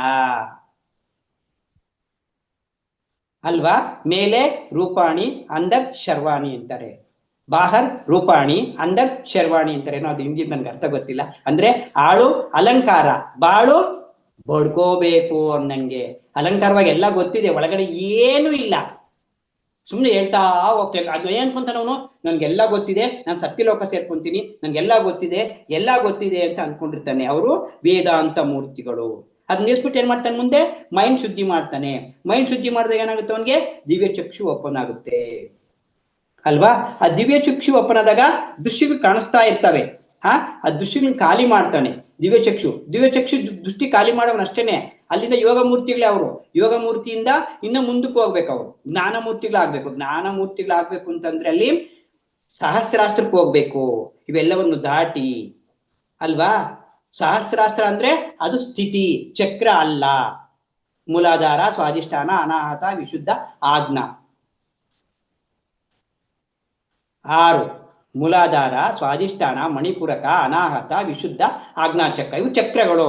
S2: ಅಲ್ವಾ. ಮೇಲೆ ರೂಪಾಣಿ, ಅಂದರ್ ಶರ್ವಾಣಿ ಅಂತಾರೆ. ಬಾಹರ್ ರೂಪಾಣಿ, ಅಂದರ್ ಶರ್ವಾಣಿ ಅಂತಾರೆ. ಏನೋ ಅದು ಹಿಂದಿ ನನ್ಗೆ ಅರ್ಥ ಗೊತ್ತಿಲ್ಲ. ಅಂದ್ರೆ ಆಳು ಅಲಂಕಾರ, ಬಾಳು ಬಡ್ಕೋಬೇಕು ಅನ್ನಂಗೆ. ಅಲಂಕಾರವಾಗಿ ಎಲ್ಲ ಗೊತ್ತಿದೆ, ಒಳಗಡೆ ಏನೂ ಇಲ್ಲ, ಸುಮ್ಮನೆ ಹೇಳ್ತಾ ಹೋಗ್ತೇನೆ. ಅದು ಏನ್ಕೊಂತಾನ ಅವನು, ನನ್ಗೆಲ್ಲ ಗೊತ್ತಿದೆ, ನಾನು ಸತ್ಯಲೋಕ ಸೇರ್ಕೊಂತೀನಿ, ನನ್ಗೆಲ್ಲ ಗೊತ್ತಿದೆ ಅಂತ ಅನ್ಕೊಂಡಿರ್ತಾನೆ. ಅವರು ವೇದಾಂತ ಮೂರ್ತಿಗಳು. ಅದ್ ನಿಲ್ಸ್ಬಿಟ್ಟು ಏನ್ ಮಾಡ್ತಾನೆ, ಮುಂದೆ ಮೈಂಡ್ ಶುದ್ಧಿ ಮಾಡ್ತಾನೆ. ಮೈಂಡ್ ಶುದ್ಧಿ ಮಾಡಿದಾಗ ಏನಾಗುತ್ತೆ, ಅವನಿಗೆ ದಿವ್ಯ ಚಕ್ಷು ಓಪನ್ ಆಗುತ್ತೆ ಅಲ್ವಾ. ಆ ದಿವ್ಯ ಚಕ್ಷು ಓಪನ್ ಆದಾಗ ದೃಶ್ಯಗಳು ಕಾಣಿಸ್ತಾ ಇರ್ತವೆ. ಆ ದೃಶ್ಯಗಳನ್ನ ಖಾಲಿ ಮಾಡ್ತಾನೆ ದಿವ್ಯ ಚಕ್ಷು ದೃಷ್ಟಿ ಖಾಲಿ ಮಾಡೋವನಷ್ಟೇನೆ. ಅಲ್ಲಿಂದ ಯೋಗ ಮೂರ್ತಿಗಳೇ ಅವರು. ಯೋಗ ಮೂರ್ತಿಯಿಂದ ಇನ್ನು ಮುಂದಕ್ಕೆ ಹೋಗ್ಬೇಕು, ಅವರು ಜ್ಞಾನ ಮೂರ್ತಿಗಳಾಗ್ಬೇಕು ಅಂತಂದ್ರೆ ಅಲ್ಲಿ ಸಹಸ್ರಾಸ್ತ್ರಕ್ಕೆ ಹೋಗ್ಬೇಕು. ಇವೆಲ್ಲವನ್ನು ದಾಟಿ ಅಲ್ವಾ. ಸಹಸ್ರಾಸ್ತ್ರ ಅಂದ್ರೆ ಅದು ಸ್ಥಿತಿ ಚಕ್ರ ಅಲ್ಲ. ಮೂಲಾಧಾರ, ಸ್ವಾಧಿಷ್ಠಾನ, ಅನಾಹತ, ವಿಶುದ್ಧ, ಆಜ್ಞಾ. 6 ಮೂಲಾಧಾರ, ಸ್ವಾಧಿಷ್ಠಾನ, ಮಣಿಪುರಕ, ಅನಾಹತ, ವಿಶುದ್ಧ, ಆಜ್ಞಾಚಕ್ರ. ಇವು ಚಕ್ರಗಳು.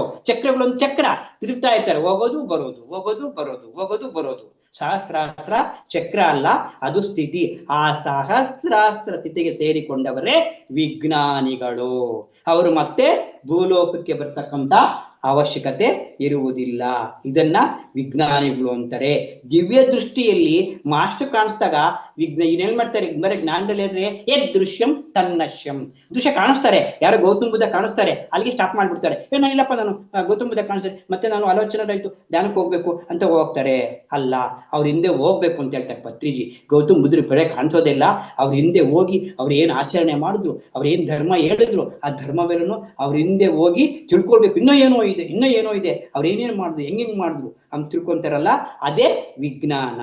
S2: ಒಂದು ಚಕ್ರ ತಿರುಗ್ತಾ ಇರ್ತಾರೆ, ಹೋಗೋದು ಬರೋದು. ಸಹಸ್ರಾಸ್ತ್ರ ಚಕ್ರ ಅಲ್ಲ, ಅದು ಸ್ಥಿತಿ. ಆ ಸಹಸ್ರಾಸ್ತ್ರ ಸ್ಥಿತಿಗೆ ಸೇರಿಕೊಂಡವರೇ ವಿಜ್ಞಾನಿಗಳು. ಅವರು ಮತ್ತೆ ಭೂಲೋಕಕ್ಕೆ ಬರ್ತಕ್ಕಂಥ ಅವಶ್ಯಕತೆ ಇರುವುದಿಲ್ಲ. ಇದನ್ನ ವಿಜ್ಞಾನಿಗಳು ಅಂತಾರೆ. ದಿವ್ಯ ದೃಷ್ಟಿಯಲ್ಲಿ ಮಾಸ್ಟರ್ ಕಾಣಿಸ್ದಾಗ ಏನ್ ಮಾಡ್ತಾರೆ, ಬರೀ ಜ್ಞಾನದಲ್ಲಿ ಅಂದ್ರೆ ದೃಶ್ಯಂ ತನ್ನಶ್ಯಂ. ದೃಶ್ಯ ಕಾಣಿಸ್ತಾರೆ, ಯಾರೋ ಗೌತಮ ಬುದ್ಧ ಕಾಣಿಸ್ತಾರೆ, ಅಲ್ಲಿಗೆ ಸ್ಟಾಪ್ ಮಾಡ್ಬಿಡ್ತಾರೆ. ಇಲ್ಲಪ್ಪ ನಾನು ಗೌತಮ ಬುದ್ಧ ಕಾಣಿಸ್ತಾರೆ, ಮತ್ತೆ ನಾನು ಆಲೋಚನೆ ಆಯ್ತು ಧ್ಯಾನಕ್ಕೆ ಹೋಗ್ಬೇಕು ಅಂತ ಹೋಗ್ತಾರೆ. ಅಲ್ಲ, ಅವ್ರ ಹಿಂದೆ ಹೋಗ್ಬೇಕು ಅಂತ ಹೇಳ್ತಾರೆ ಪತ್ರಿಜಿ. ಗೌತಮ ಬುದ್ಧರು ಬರೇ ಕಾಣಿಸೋದಿಲ್ಲ, ಅವ್ರ ಹಿಂದೆ ಹೋಗಿ ಅವ್ರು ಏನ್ ಆಚರಣೆ ಮಾಡಿದ್ರು, ಅವ್ರ ಏನ್ ಧರ್ಮ ಹೇಳಿದ್ರು, ಆ ಧರ್ಮವೇನು ಅವ್ರ ಹಿಂದೆ ಹೋಗಿ ತಿಳ್ಕೊಳ್ಬೇಕು. ಇನ್ನೂ ಏನೋ ಇದೆ ಅವ್ರು ಏನೇನು ಮಾಡಿದ್ರು, ಹೆಂಗ್ ಮಾಡಿದ್ರು ಅಂತ ತಿಳ್ಕೊಂತಾರಲ್ಲ, ಅದೇ ವಿಜ್ಞಾನ.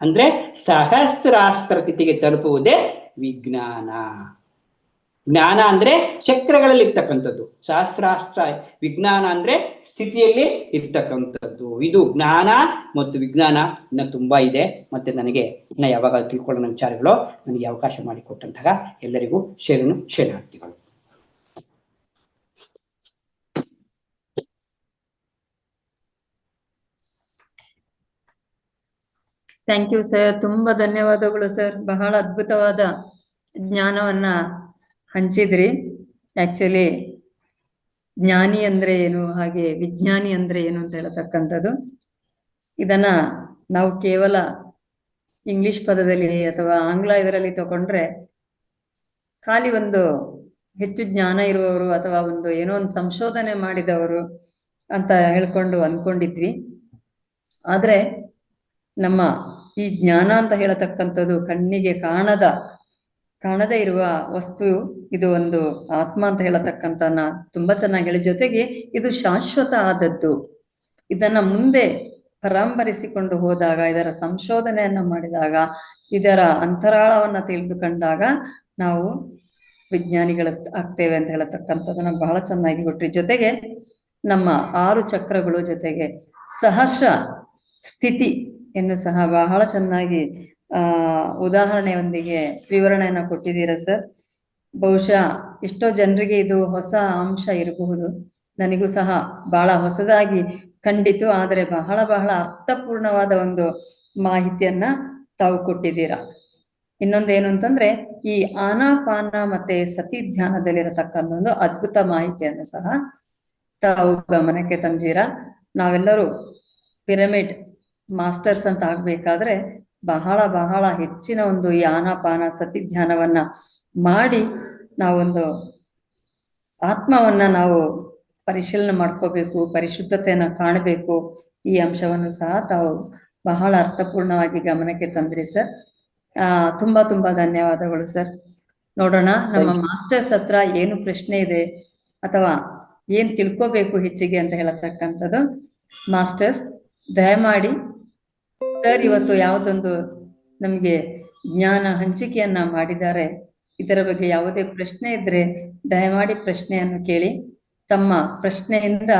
S2: ಅಂದ್ರೆ ಸಹಸ್ರಾಸ್ತ್ರ ಸ್ಥಿತಿಗೆ ತಲುಪುವುದೇ ವಿಜ್ಞಾನ. ಜ್ಞಾನ ಅಂದ್ರೆ ಚಕ್ರಗಳಲ್ಲಿ ಇರ್ತಕ್ಕಂಥದ್ದು, ಸಹಸ್ರಾಸ್ತ್ರ ವಿಜ್ಞಾನ ಅಂದ್ರೆ ಸ್ಥಿತಿಯಲ್ಲಿ ಇರ್ತಕ್ಕಂಥದ್ದು. ಇದು ಜ್ಞಾನ ಮತ್ತು ವಿಜ್ಞಾನ ಇನ್ನ ತುಂಬಾ ಇದೆ. ಮತ್ತೆ ನನಗೆ ಇನ್ನ ಯಾವಾಗ ತಿಳ್ಕೊಳ್ಳೋ ವಿಚಾರಗಳು ನನಗೆ ಅವಕಾಶ ಮಾಡಿಕೊಟ್ಟಂತಹ ಎಲ್ಲರಿಗೂ ಶರಣಾರ್ಥಿಗಳು.
S1: ಥ್ಯಾಂಕ್ ಯು ಸರ್, ತುಂಬಾ ಧನ್ಯವಾದಗಳು ಸರ್. ಬಹಳ ಅದ್ಭುತವಾದ ಜ್ಞಾನವನ್ನ ಹಂಚಿದ್ರಿ. ಆಕ್ಚುಲಿ ಜ್ಞಾನಿ ಅಂದ್ರೆ ಏನು, ಹಾಗೆ ವಿಜ್ಞಾನಿ ಅಂದ್ರೆ ಏನು ಅಂತ ಹೇಳತಕ್ಕಂಥದ್ದು, ಇದನ್ನ ನಾವು ಕೇವಲ ಇಂಗ್ಲಿಷ್ ಪದದಲ್ಲಿ ಅಥವಾ ಆಂಗ್ಲ ಇದರಲ್ಲಿ ತಗೊಂಡ್ರೆ ಖಾಲಿ ಒಂದು ಹೆಚ್ಚು ಜ್ಞಾನ ಇರುವವರು ಅಥವಾ ಒಂದು ಏನೋ ಒಂದು ಸಂಶೋಧನೆ ಮಾಡಿದವರು ಅಂತ ಅನ್ಕೊಂಡಿದ್ವಿ. ಆದ್ರೆ ನಮ್ಮ ಈ ಜ್ಞಾನ ಅಂತ ಹೇಳತಕ್ಕಂಥದ್ದು ಕಣ್ಣಿಗೆ ಕಾಣದೇ ಇರುವ ವಸ್ತು. ಇದು ಒಂದು ಆತ್ಮ ಅಂತ ಹೇಳತಕ್ಕಂಥ ತುಂಬಾ ಚೆನ್ನಾಗಿ ಹೇಳಿ, ಜೊತೆಗೆ ಇದು ಶಾಶ್ವತ ಆದದ್ದು. ಇದನ್ನ ಮುಂದೆ ಪರಾಂಬರಿಸಿಕೊಂಡು ಹೋದಾಗ, ಇದರ ಸಂಶೋಧನೆಯನ್ನ ಮಾಡಿದಾಗ, ಇದರ ಅಂತರಾಳವನ್ನ ತಿಳಿದುಕೊಂಡಾಗ ನಾವು ವಿಜ್ಞಾನಿಗಳ ಆಗ್ತೇವೆ ಅಂತ ಹೇಳತಕ್ಕಂಥದ್ದನ್ನ ಬಹಳ ಚೆನ್ನಾಗಿ ಕೊಟ್ರಿ. ಜೊತೆಗೆ ನಮ್ಮ 6 ಚಕ್ರಗಳು ಜೊತೆಗೆ ಸಹಸ್ರ ಸ್ಥಿತಿಯನ್ನು ಸಹ ಬಹಳ ಚೆನ್ನಾಗಿ ಉದಾಹರಣೆಯೊಂದಿಗೆ ವಿವರಣೆಯನ್ನ ಕೊಟ್ಟಿದ್ದೀರಾ ಸರ್. ಬಹುಶಃ ಎಷ್ಟೋ ಜನರಿಗೆ ಇದು ಹೊಸ ಅಂಶ ಇರಬಹುದು, ನನಗೂ ಸಹ ಬಹಳ ಹೊಸದಾಗಿ ಕಂಡಿತು. ಆದರೆ ಬಹಳ ಅರ್ಥಪೂರ್ಣವಾದ ಒಂದು ಮಾಹಿತಿಯನ್ನ ತಾವು ಕೊಟ್ಟಿದ್ದೀರಾ. ಇನ್ನೊಂದೇನು ಅಂತಂದ್ರೆ, ಈ ಆನಾಪಾನ ಮತ್ತೆ ಸತಿ ಧ್ಯಾನದಲ್ಲಿರತಕ್ಕಂಥ ಒಂದು ಅದ್ಭುತ ಮಾಹಿತಿಯನ್ನು ಸಹ ತಾವು ಗಮನಕ್ಕೆ ತಂದಿರಾ. ನಾವೆಲ್ಲರೂ ಪಿರಮಿಡ್ ಮಾಸ್ಟರ್ಸ್ ಅಂತ ಆಗ್ಬೇಕಾದ್ರೆ ಬಹಳ ಹೆಚ್ಚಿನ ಒಂದು ಈ ಆನಾಪಾನ ಸತಿ ಧ್ಯಾನವನ್ನ ಮಾಡಿ ನಾವೊಂದು ಆತ್ಮವನ್ನ ನಾವು ಪರಿಶೀಲನೆ ಮಾಡ್ಕೋಬೇಕು, ಪರಿಶುದ್ಧತೆಯನ್ನ ಕಾಣಬೇಕು. ಈ ಅಂಶವನ್ನು ಸಹ ತಾವು ಬಹಳ ಅರ್ಥಪೂರ್ಣವಾಗಿ ಗಮನಕ್ಕೆ ತಂದ್ರಿ ಸರ್. ತುಂಬಾ ಧನ್ಯವಾದಗಳು ಸರ್. ನೋಡೋಣ ನಮ್ಮ ಮಾಸ್ಟರ್ಸ್ ಹತ್ರ ಏನು ಪ್ರಶ್ನೆ ಇದೆ ಅಥವಾ ಏನ್ ತಿಳ್ಕೋಬೇಕು ಹೆಚ್ಚಿಗೆ ಅಂತ ಹೇಳತಕ್ಕಂಥದ್ದು. ಮಾಸ್ಟರ್ಸ್ ದಯಮಾಡಿ ಸರ್ ಇವತ್ತು ಯಾವುದೊಂದು ನಮ್ಗೆ ಜ್ಞಾನ ಹಂಚಿಕೆಯನ್ನ ಮಾಡಿದ್ದಾರೆ, ಇದರ ಬಗ್ಗೆ ಯಾವುದೇ ಪ್ರಶ್ನೆ ಇದ್ರೆ ದಯಮಾಡಿ ಪ್ರಶ್ನೆಯನ್ನು ಕೇಳಿ. ತಮ್ಮ ಪ್ರಶ್ನೆಯಿಂದ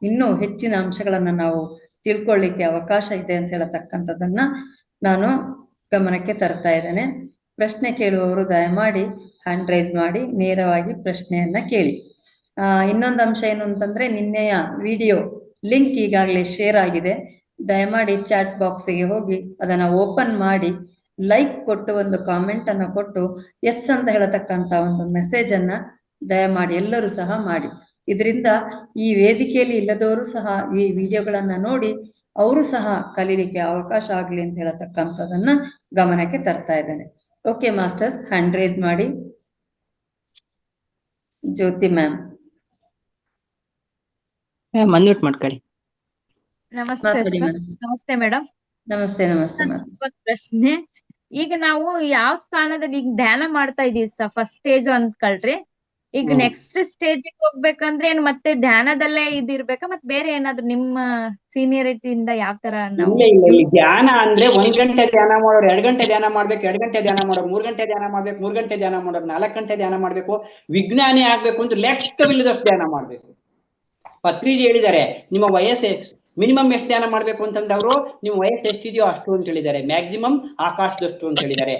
S1: ಇನ್ನೂ ಹೆಚ್ಚಿನ ಅಂಶಗಳನ್ನ ನಾವು ತಿಳ್ಕೊಳ್ಳಿಕ್ಕೆ ಅವಕಾಶ ಇದೆ ಅಂತ ಹೇಳತಕ್ಕಂಥದ್ದನ್ನ ನಾನು ಗಮನಕ್ಕೆ ತರ್ತಾ ಇದ್ದೇನೆ. ಪ್ರಶ್ನೆ ಕೇಳುವವರು ದಯಮಾಡಿ ಹ್ಯಾಂಡ್ ರೈಸ್ ಮಾಡಿ ನೇರವಾಗಿ ಪ್ರಶ್ನೆಯನ್ನ ಕೇಳಿ. ಇನ್ನೊಂದು ಅಂಶ ಏನು ಅಂತಂದ್ರೆ, ನಿನ್ನೆಯ ವಿಡಿಯೋ ಲಿಂಕ್ ಈಗಾಗಲೇ ಶೇರ್ ಆಗಿದೆ. ದಯಮಾಡಿ ಚಾಟ್ ಬಾಕ್ಸಿಗೆ ಹೋಗಿ ಅದನ್ನ ಓಪನ್ ಮಾಡಿ ಲೈಕ್ ಕೊಟ್ಟು ಒಂದು ಕಾಮೆಂಟ್ ಅನ್ನ ಕೊಟ್ಟು ಎಸ್ ಅಂತ ಹೇಳತಕ್ಕಂತ ಒಂದು ಮೆಸೇಜ್ ಅನ್ನ ದಯಮಾಡಿ ಎಲ್ಲರೂ ಸಹ ಮಾಡಿ. ಇದರಿಂದ ಈ ವೇದಿಕೆಯಲ್ಲಿ ಇಲ್ಲದವರು ಸಹ ಈ ವಿಡಿಯೋಗಳನ್ನ ನೋಡಿ ಅವರು ಸಹ ಕಲೀಲಿಕ್ಕೆ ಅವಕಾಶ ಆಗ್ಲಿ ಅಂತ ಹೇಳತಕ್ಕಂಥದನ್ನ ಗಮನಕ್ಕೆ ತರ್ತಾ ಇದ್ದೇನೆ. ಓಕೆ ಮಾಸ್ಟರ್ಸ್, ಹ್ಯಾಂಡ್ ರೈಸ್ ಮಾಡಿ. ಜ್ಯೋತಿ ಮ್ಯಾಮ್
S3: ಅನ್ಮ್ಯೂಟ್ ಮಾಡ್ಕೊಳ್ಳಿ.
S4: ನಮಸ್ತೆ ಮೇಡಮ್.
S1: ನಮಸ್ತೆ
S4: ಪ್ರಶ್ನೆ, ಈಗ ನಾವು ಯಾವ ಸ್ಥಾನದಲ್ಲಿ ಈಗ ಧ್ಯಾನ ಮಾಡ್ತಾ ಇದೀವಿ ಫಸ್ಟ್ ಸ್ಟೇಜ್ ಅಂದ್ಕೊಳ್ರಿ. ಈಗ ನೆಕ್ಸ್ಟ್ ಸ್ಟೇಜ್ ಹೋಗ್ಬೇಕಂದ್ರೆ ಏನ್ ಮತ್ತೆ ಧ್ಯಾನದಲ್ಲೇ ಇದಿರ್ಬೇಕಾ, ಮತ್ತೆ ಬೇರೆ ಏನಾದ್ರು ನಿಮ್ಮ ಸೀನಿಯರಿಟಿಯಿಂದ ಯಾವ ತರ ನಾವು?
S2: ಧ್ಯಾನ ಅಂದ್ರೆ 1 ಗಂಟೆ ಧ್ಯಾನ ಮಾಡೋರು 2 ಗಂಟೆ ಧ್ಯಾನ ಮಾಡ್ಬೇಕು, 2 ಗಂಟೆ ಧ್ಯಾನ ಮಾಡೋರು 3 ಗಂಟೆ ಧ್ಯಾನ ಮಾಡ್ಬೇಕು, 3 ಗಂಟೆ ಧ್ಯಾನ ಮಾಡೋರು 4 ಗಂಟೆ ಧ್ಯಾನ ಮಾಡ್ಬೇಕು. ವಿಜ್ಞಾನಿ ಆಗ್ಬೇಕು ಅಂದ್ರೆ ಲೆಕ್ಕವಿಲ್ಲದಷ್ಟು ಧ್ಯಾನ ಮಾಡ್ಬೇಕು. ಪತ್ರಿಜಿ ಹೇಳಿದ್ದಾರೆ, ನಿಮ್ಮ ವಯಸ್ಸು ಮಿನಿಮಮ್ ಎಷ್ಟು ಧ್ಯಾನ ಮಾಡ್ಬೇಕು ಅಂತಂದವರು ನಿಮ್ಮ ವಯಸ್ಸು ಎಷ್ಟಿದೆಯೋ ಅಷ್ಟು ಅಂತ ಹೇಳಿದ್ದಾರೆ. ಮ್ಯಾಕ್ಸಿಮಮ್ ಆಕಾಶದಷ್ಟು ಅಂತ ಹೇಳಿದ್ದಾರೆ.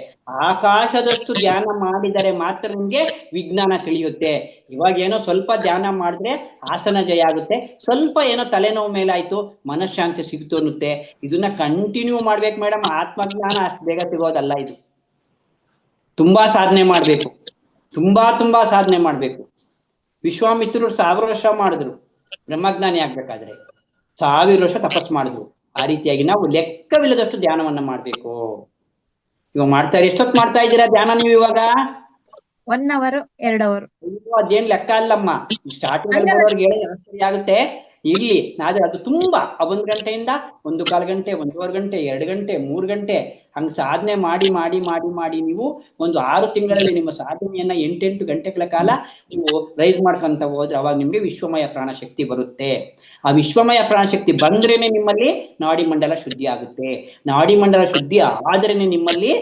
S2: ಆಕಾಶದಷ್ಟು ಧ್ಯಾನ ಮಾಡಿದರೆ ಮಾತ್ರ ನಿಮ್ಗೆ ವಿಜ್ಞಾನ ತಿಳಿಯುತ್ತೆ. ಇವಾಗ ಏನೋ ಸ್ವಲ್ಪ ಧ್ಯಾನ ಮಾಡಿದ್ರೆ ಆಸನ ಜಯ ಆಗುತ್ತೆ, ಸ್ವಲ್ಪ ಏನೋ ತಲೆನೋವು ಮೇಲಾಯ್ತು ಮನಃಶಾಂತಿ ಸಿಗ್ತು ಅನ್ನುತ್ತೆ. ಇದನ್ನ ಕಂಟಿನ್ಯೂ ಮಾಡ್ಬೇಕು ಮೇಡಮ್. ಆತ್ಮಜ್ಞಾನ ಅಷ್ಟು ಬೇಗ ಸಿಗೋದಲ್ಲ. ಇದು ತುಂಬಾ ಸಾಧನೆ ಮಾಡ್ಬೇಕು, ತುಂಬಾ ಸಾಧನೆ ಮಾಡ್ಬೇಕು. ವಿಶ್ವಾಮಿತ್ರರು 1000 ವರ್ಷ ಮಾಡಿದ್ರು, ಬ್ರಹ್ಮಜ್ಞಾನಿ ಆಗ್ಬೇಕಾದ್ರೆ 1000 ವರ್ಷ ತಪಸ್ ಮಾಡಿದ್ರು. ಆ ರೀತಿಯಾಗಿ ನಾವು ಲೆಕ್ಕವಿಲ್ಲದಷ್ಟು ಧ್ಯಾನವನ್ನ ಮಾಡ್ಬೇಕು. ಇವಾಗ ಮಾಡ್ತಾರೆ, ಎಷ್ಟೊತ್ತು ಮಾಡ್ತಾ ಇದ್ದೀರಾ ಧ್ಯಾನ ನೀವು ಇವಾಗ?
S4: 1 hour 2 hour.
S2: ಅದೇನ್ ಲೆಕ್ಕ ಅಲ್ಲಮ್ಮ. ಸ್ಟಾರ್ಟಿಂಗ್ ಅಲ್ಲಿ ಬರೋರ್ಗೆ ಹೇಳಿ ಆಶ್ಚರ್ಯ ಆಗುತ್ತೆ. ಇರ್ಲಿ, ಆದ್ರೆ ಅದು ತುಂಬಾ 1 ಗಂಟೆಯಿಂದ 1/4 ಗಂಟೆ, 1.5 ಗಂಟೆ, 2 ಗಂಟೆ, 3 ಗಂಟೆ ಹಂಗ್ ಸಾಧನೆ ಮಾಡಿ ಮಾಡಿ ಮಾಡಿ ಮಾಡಿ ನೀವು ಒಂದು 6 ತಿಂಗಳಲ್ಲಿ ನಿಮ್ಮ ಸಾಧನೆಯನ್ನ 8 ಗಂಟೆಗಳ ಕಾಲ ನೀವು ರೈಸ್ ಮಾಡ್ಕೊಂತ ಹೋದ್ರೆ ಅವಾಗ ನಿಮ್ಗೆ ವಿಶ್ವಮಯ ಪ್ರಾಣಶಕ್ತಿ ಬರುತ್ತೆ. ಆ ವಿಶ್ವಮಯ ಪ್ರಾಣಶಕ್ತಿ ಬಂದ್ರೇನೆ ನಿಮ್ಮಲ್ಲಿ ನಾಡಿ ಮಂಡಲ ಶುದ್ಧಿ ಆಗುತ್ತೆ. ನಾಡಿ ಮಂಡಲ ಶುದ್ಧಿ ಆದ್ರೇನೆ ನಿಮ್ಮಲ್ಲಿ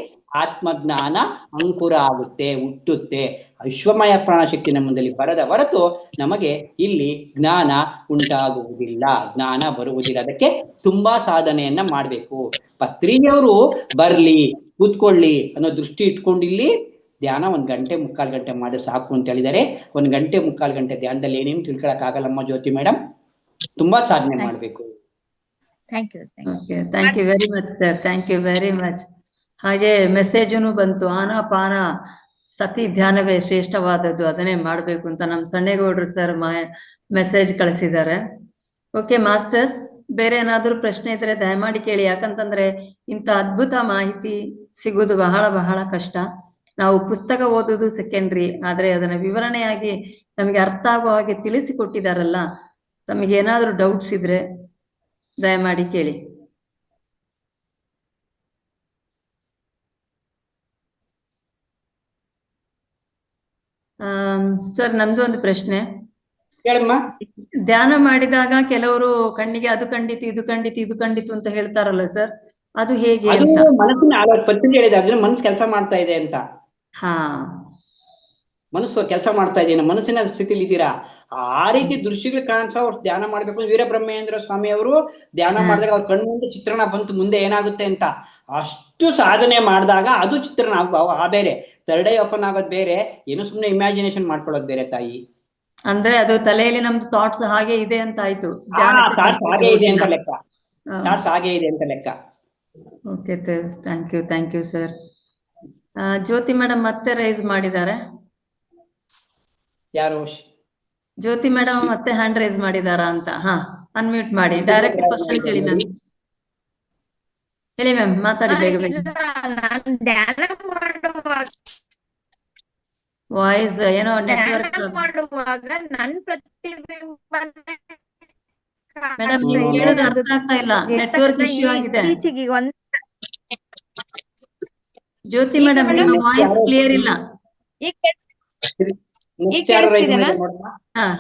S2: ಆತ್ಮಜ್ಞಾನ ಅಂಕುರ ಆಗುತ್ತೆ, ಹುಟ್ಟುತ್ತೆ. ವಿಶ್ವಮಯ ಪ್ರಾಣಶಕ್ತಿ ನಮ್ಮದಲ್ಲಿ ಬರದ ಹೊರತು ನಮಗೆ ಇಲ್ಲಿ ಜ್ಞಾನ ಉಂಟಾಗುವುದಿಲ್ಲ, ಜ್ಞಾನ ಬರುವುದಿಲ್ಲ. ಅದಕ್ಕೆ ತುಂಬಾ ಸಾಧನೆಯನ್ನ ಮಾಡ್ಬೇಕು. ಪತ್ರಿಜಿಯವರು ಬರ್ಲಿ ಕೂತ್ಕೊಳ್ಳಿ ಅನ್ನೋ ದೃಷ್ಟಿ ಇಟ್ಕೊಂಡು ಇಲ್ಲಿ ಧ್ಯಾನ 1 ಗಂಟೆ 3/4 ಗಂಟೆ ಮಾಡಿ ಸಾಕು ಅಂತ ಹೇಳಿದ್ದಾರೆ. 1 ಗಂಟೆ 3/4 ಗಂಟೆ ಧ್ಯಾನದಲ್ಲಿ ಏನೇನು ತಿಳ್ಕೊಳಕ್ ಆಗಲ್ಲಮ್ಮ ಜ್ಯೋತಿ ಮೇಡಮ್. ತುಂಬಾ ಸಾಧನೆ ಮಾಡ್ಬೇಕು.
S4: Thank you.
S1: Okay, thank you very much sir, thank you very much. ಹಾಗೆ ಮೆಸೇಜನು ಬಂತು, ಆನಾಪಾನ ಸತಿ ಧ್ಯಾನವೇ ಶ್ರೇಷ್ಠವಾದದ್ದು, ಅದನ್ನೇ ಮಾಡಬೇಕು ಅಂತ ನಮ್ಮ ಸಣ್ಣೇಗೌಡರು ಸರ್ ಮೆಸೇಜ್ ಕಳಿಸಿದ್ದಾರೆ. ಓಕೆ ಮಾಸ್ಟರ್ಸ್, ಬೇರೆ ಏನಾದರೂ ಪ್ರಶ್ನೆ ಇದ್ರೆ ದಯಮಾಡಿ ಕೇಳಿ. ಯಾಕಂತಂದ್ರೆ ಇಂಥ ಅದ್ಭುತ ಮಾಹಿತಿ ಸಿಗುವುದು ಬಹಳ ಬಹಳ ಕಷ್ಟ. ನಾವು ಪುಸ್ತಕ ಓದುವುದು ಸೆಕೆಂಡ್ರಿ, ಆದ್ರೆ ಅದನ್ನ ವಿವರಣೆಯಾಗಿ ನಮಗೆ ಅರ್ಥ ಆಗೋ ಹಾಗೆ ತಿಳಿಸಿಕೊಟ್ಟಿದಾರಲ್ಲ. ತಮಗೆ ಏನಾದರೂ ಡೌಟ್ಸ್ ಇದ್ರೆ ದಯಮಾಡಿ ಕೇಳಿ. ಸರ್, ನಂದು ಒಂದು ಪ್ರಶ್ನೆ.
S2: ಹೇಳಮ್ಮ.
S1: ಧ್ಯಾನ ಮಾಡಿದಾಗ ಕೆಲವರು ಕಣ್ಣಿಗೆ ಅದು ಕಂಡಿತು, ಇದು ಕಂಡಿತು, ಇದು ಕಂಡಿತು ಅಂತ ಹೇಳ್ತಾರಲ್ಲ ಸರ್, ಅದು ಹೇಗೆ
S2: ಅದು
S1: ಅಂತ?
S2: ಮನಸ್ಸಿನ ಪತ್ರಿಕೆ ಹೇಳಿದ್ರೆ ಮನಸ್ಸು ಕೆಲಸ ಮಾಡ್ತಾ ಇದೆ ಅಂತ.
S1: ಹಾ,
S2: ಮನಸ್ಸು ಕೆಲಸ ಮಾಡ್ತಾ ಇದೀನ, ಮನಸ್ಸಿನ ಸ್ಥಿತಿಲಿ ಇದ್ದೀರಾ. ಆ ರೀತಿ ದೃಶ್ಯಗಳು ಕಾಣಿಸೋ ಅವ್ರು ಧ್ಯಾನ ಮಾಡ್ಬೇಕು. ವೀರಬ್ರಹ್ಮೇಂದ್ರ ಸ್ವಾಮಿ ಅವರು ಧ್ಯಾನ ಮಾಡಿದಾಗ ಅವ್ರ ಕಣ್ಣು ಚಿತ್ರಣ ಬಂತು ಮುಂದೆ ಏನಾಗುತ್ತೆ ಅಂತ. ಅಷ್ಟು ಸಾಧನೆ ಮಾಡಿದಾಗ ಅದು ಚಿತ್ರಣ ಆ ಬೇರೆ, ಥರ್ಡ್ ಐ ಓಪನ್ ಆಗೋದು ಬೇರೆ, ಏನೋ ಸುಮ್ಮನೆ ಇಮ್ಯಾಜಿನೇಷನ್ ಮಾಡ್ಕೊಳ್ಳೋದು ಬೇರೆ ತಾಯಿ.
S1: ಅಂದ್ರೆ ಅದು ತಲೆಯಲ್ಲಿ ನಮ್ದು ಥಾಟ್ಸ್ ಹಾಗೆ ಇದೆ ಅಂತ ಆಯ್ತು.
S2: ಥಾಟ್ಸ್ ಹಾಗೆ ಇದೆ ಅಂತ ಲೆಕ್ಕ, ಥಾಟ್ಸ್ ಹಾಗೆ ಇದೆ ಅಂತ ಲೆಕ್ಕ.
S1: Okay, thank you sir. Jyoti madam ಮತ್ತೆ ರೈಸ್ ಮಾಡಿದ್ದಾರೆ.
S2: ಯಾರು?
S1: ಜ್ಯೋತಿ ಮೇಡಮ್ ಮತ್ತೆ ಹ್ಯಾಂಡ್ ರೈಸ್ ಮಾಡಿದಾರಾ ಅಂತ? ಹಾ, ಅನ್ಮ್ಯೂಟ್ ಮಾಡಿ. ಡೈರೆಕ್ಟ್ ಕ್ವಶನ್ ಕೇಳಿ ಮ್ಯಾಮ್. ಹೇಳಿ ಮ್ಯಾಮ್, ಮಾತಾಡಿ ಬೇಗ ಬೇಗ.
S4: ನಾನು ಧ್ಯಾನ ಮಾಡುವಾಗ
S1: ವಾಯ್ಸ್ ಏನೋ ನೆಟ್ವರ್ಕ್
S4: ಮಾಡುವಾಗ ನನ್ ಪ್ರತಿಬಿಂಬನೆ
S1: ಮೇಡಮ್, ನೀವು ಹೇಳೋದು ಅರ್ಥ ಆಗ್ತಾ ಇಲ್ಲ, ನೆಟ್ವರ್ಕ್ ಇಶ್ಯೂ ಆಗಿದೆ.
S4: ಇತ್ತೀಚೆಗೆ
S1: ಜ್ಯೋತಿ ಮೇಡಮ್, ನಿಮ್ಮ ವಾಯ್ಸ್ ಕ್ಲಿಯರ್ ಇಲ್ಲ.
S4: ಈಗ ಕೇಳಿಸ್ತಿದೆನಾ?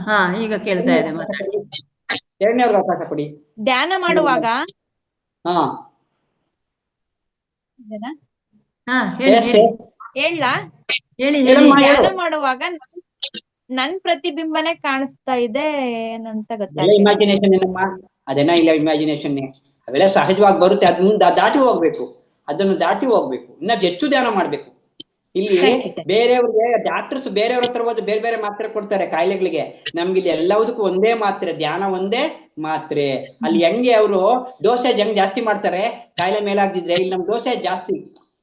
S1: ಹಾ, ಈಗ ಕೇಳ್ತಾ ಇದೆ, ಮಾತಾಡಿ.
S2: ಎರಡನೇವ್ರಿಗೆ ಅವಕಾಶ ಕೊಡಿ.
S4: ಧ್ಯಾನ ಮಾಡುವಾಗ ಧ್ಯಾನ ಮಾಡುವಾಗ ನನ್ ಪ್ರತಿಬಿಂಬನೆ ಕಾಣಿಸ್ತಾ ಇದೆ ಏನಂತ ಗೊತ್ತಾಗ್ತಿಲ್ಲ.
S2: ಇಮ್ಯಾಜಿನೇಷನ್ ಏನಮ್ಮ? ಅದೇನ ಇಲ್ಲ ಇಮ್ಯಾಜಿನೇಷನ್, ಅವೆಲ್ಲ ಸಹಜವಾಗಿ ಬರುತ್ತೆ. ಅದನ್ನ ದಾಟಿ ಹೋಗ್ಬೇಕು, ಅದನ್ನು ದಾಟಿ ಹೋಗ್ಬೇಕು. ಇನ್ನ ಹೆಚ್ಚು ಧ್ಯಾನ ಮಾಡ್ಬೇಕು. ಇಲ್ಲಿ ಬೇರೆಯವ್ರಿಗೆ ಡಾಕ್ಟರ್ಸ್ ಬೇರೆಯವ್ರ ಹತ್ರ ಹೋದ್ರೆ ಬೇರೆ ಬೇರೆ ಮಾತ್ರೆ ಕೊಡ್ತಾರೆ ಕಾಯಿಲೆಗಳಿಗೆ. ನಮ್ಗೆ ಇಲ್ಲಿ ಎಲ್ಲದಕ್ಕೂ ಒಂದೇ ಮಾತ್ರೆ, ಧ್ಯಾನ ಒಂದೇ ಮಾತ್ರೆ. ಅಲ್ಲಿ ಹೆಂಗೆ ಅವರು ಡೋಸೇಜ್ ಹೆಂಗ್ ಜಾಸ್ತಿ ಮಾಡ್ತಾರೆ, ಕಾಯಿಲೆ ಮೇಲಾಗ್ದಿದ್ರೆ ಇಲ್ಲಿ ನಮ್ ಡೋಸೇಜ್ ಜಾಸ್ತಿ.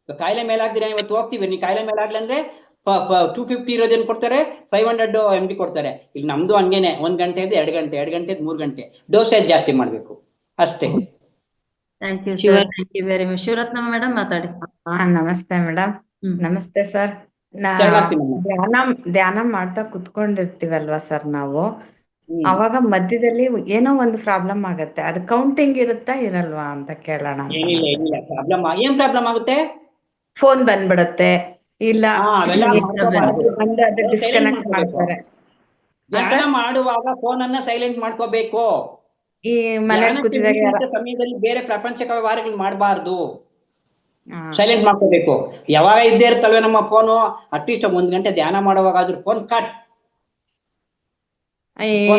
S2: ಕಾಯಿಲೆ ಮೇಲಾಗ್ದಿದ್ರೆ ಇವತ್ತು ಹೋಗ್ತೀವಿ, ನೀವು ಕಾಯಿಲೆ ಮೇಲಾಗ್ಲಿ ಅಂದ್ರೆ 250 ಇರೋದೇನು ಕೊಡ್ತಾರೆ, 500 MD ಕೊಡ್ತಾರೆ. ಇಲ್ಲಿ ನಮ್ದು ಹಂಗೇನೆ, 1 ಗಂಟೆಯಿಂದ 2 ಗಂಟೆ, 2 ಗಂಟೆಯಿಂದ 3 ಗಂಟೆ ಡೋಸೇಜ್ ಜಾಸ್ತಿ ಮಾಡ್ಬೇಕು ಅಷ್ಟೇ.
S1: Thank you sir, thank you very much. Shivaratnamma madam ಮಾತಾಡಿ.
S3: ನಮಸ್ತೆ ಮೇಡಮ್. ನಮಸ್ತೆ ಸರ್. ಧ್ಯಾನ ಮಾಡ್ತಾ ಕುತ್ಕೊಂಡಿರ್ತೀವಲ್ವಾ ಸರ್ ನಾವು, ಅವಾಗ ಮಧ್ಯದಲ್ಲಿ ಏನೋ ಒಂದು ಪ್ರಾಬ್ಲಮ್ ಆಗತ್ತೆ, ಅದು ಕೌಂಟಿಂಗ್ ಇರುತ್ತಾ ಇರಲ್ವಾ ಅಂತ ಕೇಳೋಣ.
S2: ಏನ್ ಪ್ರಾಬ್ಲಮ್ ಆಗುತ್ತೆ?
S3: ಫೋನ್ ಬಂದ್ಬಿಡತ್ತೆ, ಇಲ್ಲ ಡಿಸ್ಕನೆಕ್ಟ್ ಮಾಡ್ತಾರೆ.
S2: ಧ್ಯಾನ ಮಾಡುವಾಗ ಫೋನ್ ಅನ್ನ ಸೈಲೆಂಟ್ ಮಾಡ್ಕೋಬೇಕು.
S3: ಈ ಮನೇಲಿ ಕೂತಿದಾಗ
S2: ಸಮಯದಲ್ಲಿ ಬೇರೆ ಪ್ರಪಂಚ ವ್ಯವಹಾರಗಳು ಮಾಡಬಾರ್ದು, ಸೈಲೆಂಟ್ ಮಾಡ್ಕೋಬೇಕು. ಯಾವಾಗ ಇದ್ದೇ ಇರ್ತಲ್ವೇ ನಮ್ಮ ಫೋನು. ಅಟ್ಲೀಸ್ಟ್ 1 ಗಂಟೆ ಧ್ಯಾನ ಮಾಡುವಾಗಾದ್ರೂ ಫೋನ್ ಕಟ್.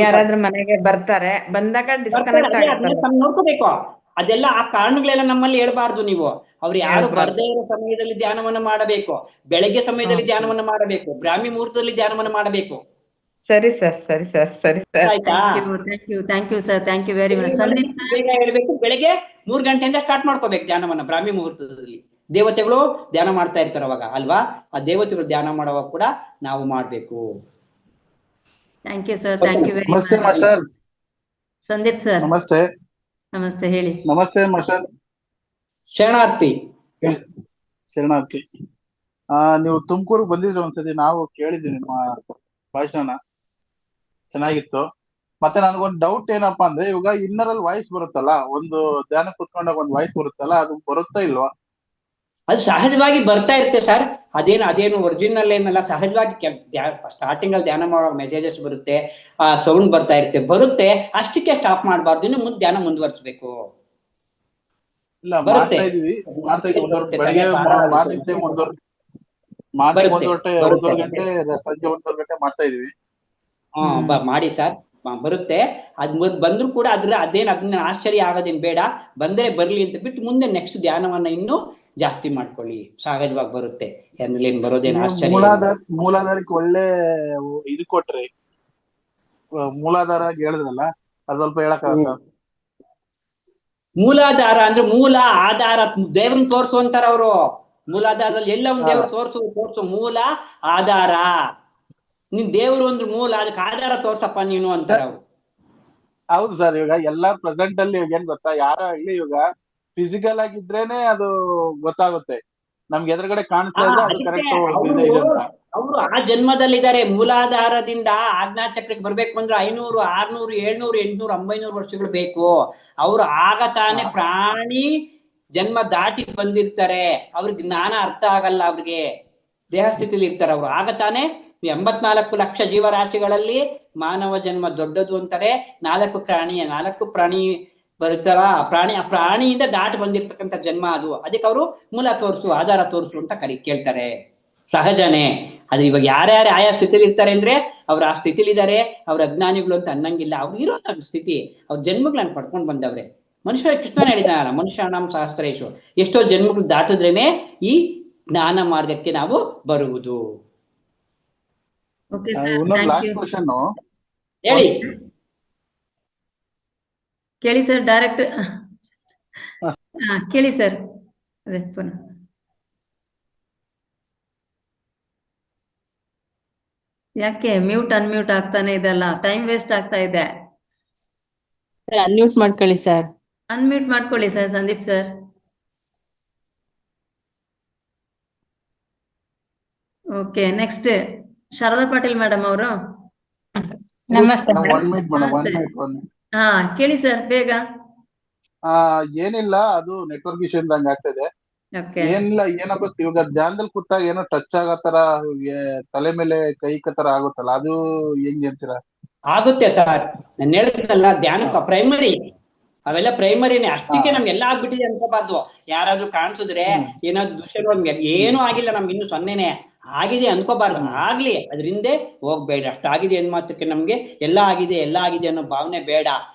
S3: ಯಾರಾದ್ರೂ ಮನೆಗೆ ಬರ್ತಾರೆ, ಬಂದಾಗ ಡಿಸ್ಕನೆಕ್ಟ್ ಆಗುತ್ತೆ,
S2: ನೋಡ್ಕೋಬೇಕು. ಅದೆಲ್ಲ ಆ ಕಾರಣಗಳೆಲ್ಲ ನಮ್ಮಲ್ಲಿ ಹೇಳ್ಬಾರ್ದು. ನೀವು ಅವ್ರು ಯಾರು ಬರ್ದೇ ಇರೋ ಸಮಯದಲ್ಲಿ ಧ್ಯಾನವನ್ನ ಮಾಡಬೇಕು, ಬೆಳಗ್ಗೆ ಸಮಯದಲ್ಲಿ ಧ್ಯಾನವನ್ನ ಮಾಡಬೇಕು, ಬ್ರಾಹ್ಮಿ ಮುಹೂರ್ತದಲ್ಲಿ ಧ್ಯಾನವನ್ನ ಮಾಡಬೇಕು.
S3: ಸರಿ ಸರ್, ಸರಿ ಸರ್, ಸರಿ sir.
S1: Thank you sir, thank you very much.
S2: ಬೇಗ ಹೇಳ್ಬೇಕು, ಬೆಳಗ್ಗೆ 3 ಗಂಟೆಯಿಂದ ಸ್ಟಾರ್ಟ್ ಮಾಡ್ಕೋಬೇಕು ಧ್ಯಾನವನ್ನ. ಬ್ರಾಹ್ಮಿ ಮುಹೂರ್ತದಲ್ಲಿ ದೇವತೆಗಳು ಧ್ಯಾನ ಮಾಡ್ತಾ ಇರ್ತಾರೆ ಅವಾಗ ಅಲ್ವಾ, ಆ ದೇವತೆಗಳು ಧ್ಯಾನ ಮಾಡುವಾಗ ಕೂಡ ನಾವು ಮಾಡ್ಬೇಕು.
S1: Thank you sir, thank you very much. Sandeep sir
S5: ನಮಸ್ತೆ.
S1: ನಮಸ್ತೆ, ಹೇಳಿ.
S5: ನಮಸ್ತೆ ಮಾಸ್ಟರ್.
S2: ಶರಣಾರ್ಥಿ.
S5: ಶರಣಾರ್ಥಿ. ನೀವು ತುಮಕೂರಿಗೆ ಬಂದಿದ್ರಿ ಒಂದ್ಸತಿ, ನಾವು ಕೇಳಿದ್ವಿ ನಿಮ್ಮ ಭಾಷಣ, ಚೆನ್ನಾಗಿತ್ತು. ಮತ್ತೆ ನನ್ಗೊಂದು ಡೌಟ್ ಏನಪ್ಪಾ ಅಂದ್ರೆ, ಇವಾಗ ಇನ್ನರಲ್ಲಿ ವಾಯ್ಸ್ ಬರುತ್ತಲ್ಲ, ಒಂದು ಧ್ಯಾನ ಕುತ್ಕೊಂಡಾಗ ಒಂದು ವಾಯ್ಸ್ ಬರುತ್ತಲ್ಲ, ಅದು ಬರುತ್ತಾ ಇಲ್ವಾ?
S2: ಅದು ಸಹಜವಾಗಿ ಬರ್ತಾ ಇರುತ್ತೆ ಸರ್. ಅದೇನು ಒರಿಜಿನಲ್ ಏನಲ್ಲ, ಸಹಜವಾಗಿ ಸ್ಟಾರ್ಟಿಂಗ್ ಅಲ್ಲಿ ಧ್ಯಾನ ಮಾಡುವ ಮೆಸೇಜಸ್ ಬರುತ್ತೆ, ಆ ಸೌಂಡ್ ಬರುತ್ತೆ. ಅಷ್ಟಕ್ಕೆ ಸ್ಟಾಪ್ ಮಾಡಬಾರ್ದು, ಇನ್ನು ಮುಂದೆ ಧ್ಯಾನ ಮುಂದುವರಿಸಬೇಕು.
S5: ಇಲ್ಲ, ಮಾಡ್ತಾ ಇದೀವಿ ಬೆಳಿಗ್ಗೆ ಮಾರ್ನಿಂಗ್ ಟೈಮ್ ಒಂದೂವರೆ ಗಂಟೆ, ಸಂಜೆ 1:30 ಗಂಟೆ ಮಾಡ್ತಾ ಇದೀವಿ.
S2: ಮಾಡಿ ಸರ್, ಬರುತ್ತೆ. ಅದ್ ಬಂದ್ರು ಕೂಡ ಅದನ್ನ ಆಶ್ಚರ್ಯ ಆಗೋದೇನ್ ಬೇಡ, ಬಂದ್ರೆ ಬರ್ಲಿ ಅಂತ ಬಿಟ್ಟು ಮುಂದೆ ನೆಕ್ಸ್ಟ್ ಧ್ಯಾನವನ್ನ ಇನ್ನೂ ಜಾಸ್ತಿ ಮಾಡ್ಕೊಳ್ಳಿ, ಸಹಜವಾಗಿ ಬರುತ್ತೆ. ಏನ್ ಬರೋದೇನು ಆಶ್ಚರ್ಯ.
S5: ಮೂಲಾಧಾರಕ್ಕೆ ಒಳ್ಳೆ ಇದು ಕೊಟ್ರಿ, ಮೂಲಾಧಾರ ಹೇಳಿದ್ರಲ್ಲ, ಅದು ಸ್ವಲ್ಪ ಹೇಳಕ್ಕಾಗತ್ತಾ?
S2: ಮೂಲಾಧಾರ ಅಂದ್ರೆ ಮೂಲ ಆಧಾರ, ದೇವ್ರನ್ನ ತೋರ್ಸು ಅಂತಾರ ಅವರು. ಮೂಲಾಧಾರದಲ್ಲಿ ಎಲ್ಲ ಒಂದು ದೇವ್ರು ತೋರ್ಸು, ಮೂಲ ಆಧಾರ. ನೀನ್ ದೇವ್ರು ಅಂದ್ರೆ ಮೂಲ, ಅದಕ್ಕೆ ಆಧಾರ ತೋರ್ಸಪ್ಪ ನೀನು ಅಂತಾರ ಅವ್ರು.
S5: ಹೌದು ಸರ್. ಇವಾಗ ಎಲ್ಲಾ ಪ್ರೆಸೆಂಟ್ ಅಲ್ಲಿ ಏನ್ ಗೊತ್ತಾ, ಯಾರ ಇಲ್ಲಿ ಇವಾಗ ಫಿಸಿಕಲ್ ಆಗಿದ್ರೇನೆ ಅದು ಗೊತ್ತಾಗುತ್ತೆ, ನಮ್ಗೆ ಎದುರುಗಡೆ ಕಾಣಿಸ್ತಾ ಇದ್ರೆ ಅದು ಕರೆಕ್ಟ್ ಇದೆ ಅಂತ.
S2: ಅವರು ಆ ಜನ್ಮದಲ್ಲಿದ್ದಾರೆ. ಮೂಲಾಧಾರದಿಂದ ಆಜ್ಞಾ ಚಕ್ರಕ್ಕೆ ಬರ್ಬೇಕು ಅಂದ್ರೆ 500, 600, 700, 800, 900 ವರ್ಷಗಳು ಬೇಕು. ಅವ್ರು ಆಗ ತಾನೇ ಪ್ರಾಣಿ ಜನ್ಮ ದಾಟಿ ಬಂದಿರ್ತಾರೆ. ಅವ್ರಿಗೆ ಜ್ಞಾನ ಅರ್ಥ ಆಗಲ್ಲ, ಅವ್ರಿಗೆ ದೇಹ ಸ್ಥಿತಿಲಿ ಇರ್ತಾರೆ ಅವ್ರು. ಆಗ ತಾನೇ 84 ಲಕ್ಷ ಜೀವರಾಶಿಗಳಲ್ಲಿ ಮಾನವ ಜನ್ಮ ದೊಡ್ಡದು ಅಂತಾರೆ. 4 ಪ್ರಾಣಿ ಬರ್ತಾರ, ಆ ಪ್ರಾಣಿಯಿಂದ ದಾಟಿ ಬಂದಿರ್ತಕ್ಕಂಥ ಜನ್ಮ ಅದು. ಅದಕ್ಕೆ ಅವರು ಮೂಲ ತೋರಿಸು, ಆಧಾರ ತೋರಿಸು ಅಂತ ಕೇಳ್ತಾರೆ. ಸಹಜನೇ ಅದು. ಇವಾಗ ಯಾರ್ಯಾರು ಆಯಾ ಸ್ಥಿತಿಲಿ ಇರ್ತಾರೆ ಅಂದ್ರೆ ಅವ್ರು ಆ ಸ್ಥಿತಿಲಿ ಇದ್ದಾರೆ, ಅವ್ರ ಅಜ್ಞಾನಿಗಳು ಅಂತ ಅನ್ನಂಗಿಲ್ಲ. ಅವ್ರು ಇರೋದ ಸ್ಥಿತಿ, ಅವ್ರ ಜನ್ಮಗಳನ್ನ ಪಡ್ಕೊಂಡು ಬಂದವ್ರೆ. ಮನುಷ್ಯ ಕೃಷ್ಣನ ಹೇಳಿದಾನಲ್ಲ, ಮನುಷ್ಯನಾಂ ಸಹಸ್ರೇಶು, ಎಷ್ಟೋ ಜನ್ಮಗಳು ದಾಟಿದ್ರೇನೆ ಈ ಜ್ಞಾನ ಮಾರ್ಗಕ್ಕೆ ನಾವು ಬರುವುದು.
S5: ಲಾಸ್ಟ್ ಕ್ವಶನ್
S2: ಹೇಳಿ.
S1: ಕೇಳಿ ಸರ್, ಡೈರೆಕ್ಟ್ ಕೇಳಿ ಸರ್. ಅದೇ ಪುನಃ ಯಾಕೆ ಮ್ಯೂಟ್ ಅನ್ಮ್ಯೂಟ್ ಆಗ್ತಾನೆ ಇದೆಲ್ಲ, ಟೈಮ್ ವೇಸ್ಟ್ ಆಗ್ತಾ ಇದೆ.
S6: ಅನ್ಮ್ಯೂಟ್ ಮಾಡ್ಕೊಳ್ಳಿ ಸರ್.
S1: ಅನ್ಮ್ಯೂಟ್ ಮಾಡ್ಕೊಳ್ಳಿ sir, Sandeep sir. Okay, next Sharada Patil madam ಅವರು.
S4: ನಮಸ್ತೆ
S1: ಹಾ, ಕೇಳಿ ಸರ್ ಬೇಗ.
S5: ಏನಿಲ್ಲ, ಅದು ನೆಟ್ವರ್ಕ್ ಇಶ್ಯೂ ಇದ್ದಂಗೆ ಆಗ್ತದೆ.
S1: ಓಕೆ,
S5: ಏನಿಲ್ಲ, ಏನೋ ಇವಾಗ ಧ್ಯಾನದಲ್ಲಿ ಕೂತಾಗ ಏನೋ ಟಚ್ ಆಗತ್ತರ, ತಲೆ ಮೇಲೆ ಕೈ ತರ ಆಗುತ್ತಲ್ಲ, ಅದು ಹೆಂಗೆ ಅಂತೀರಾ?
S2: ಆಗುತ್ತೆ ಸರ್, ನಾನು ಹೇಳಿದ್ನಲ್ಲ, ಧ್ಯಾನಕ್ಕೆ ಪ್ರೈಮರಿ ಅವೆಲ್ಲ ಪ್ರೈಮರಿನೇ. ಅಷ್ಟಕ್ಕೆ ನಮ್ಗೆಲ್ಲ ಆಗ್ಬಿಟ್ಟಿದೆ ಅನ್ಕೋಬಾರ್ದು. ಯಾರಾದ್ರೂ ಕಾಣಿಸಿದ್ರೆ ಏನಾದ್ರು ದೃಶ್ಯಗಳು ನಮ್ಗೆ ಏನೂ ಆಗಿಲ್ಲ, ನಮ್ಗೆ ಇನ್ನು 0ನೇ ಆಗಿದೆ ಅನ್ಕೋಬಾರ್ದು. ಆಗ್ಲಿ, ಅದ್ರಿಂದ ಹೋಗ್ಬೇಡ. ಅಷ್ಟಾಗಿದೆ ಏನ್ ಮಾತ್ರಕ್ಕೆ ನಮ್ಗೆ ಎಲ್ಲ ಆಗಿದೆ ಅನ್ನೋ ಭಾವನೆ ಬೇಡ.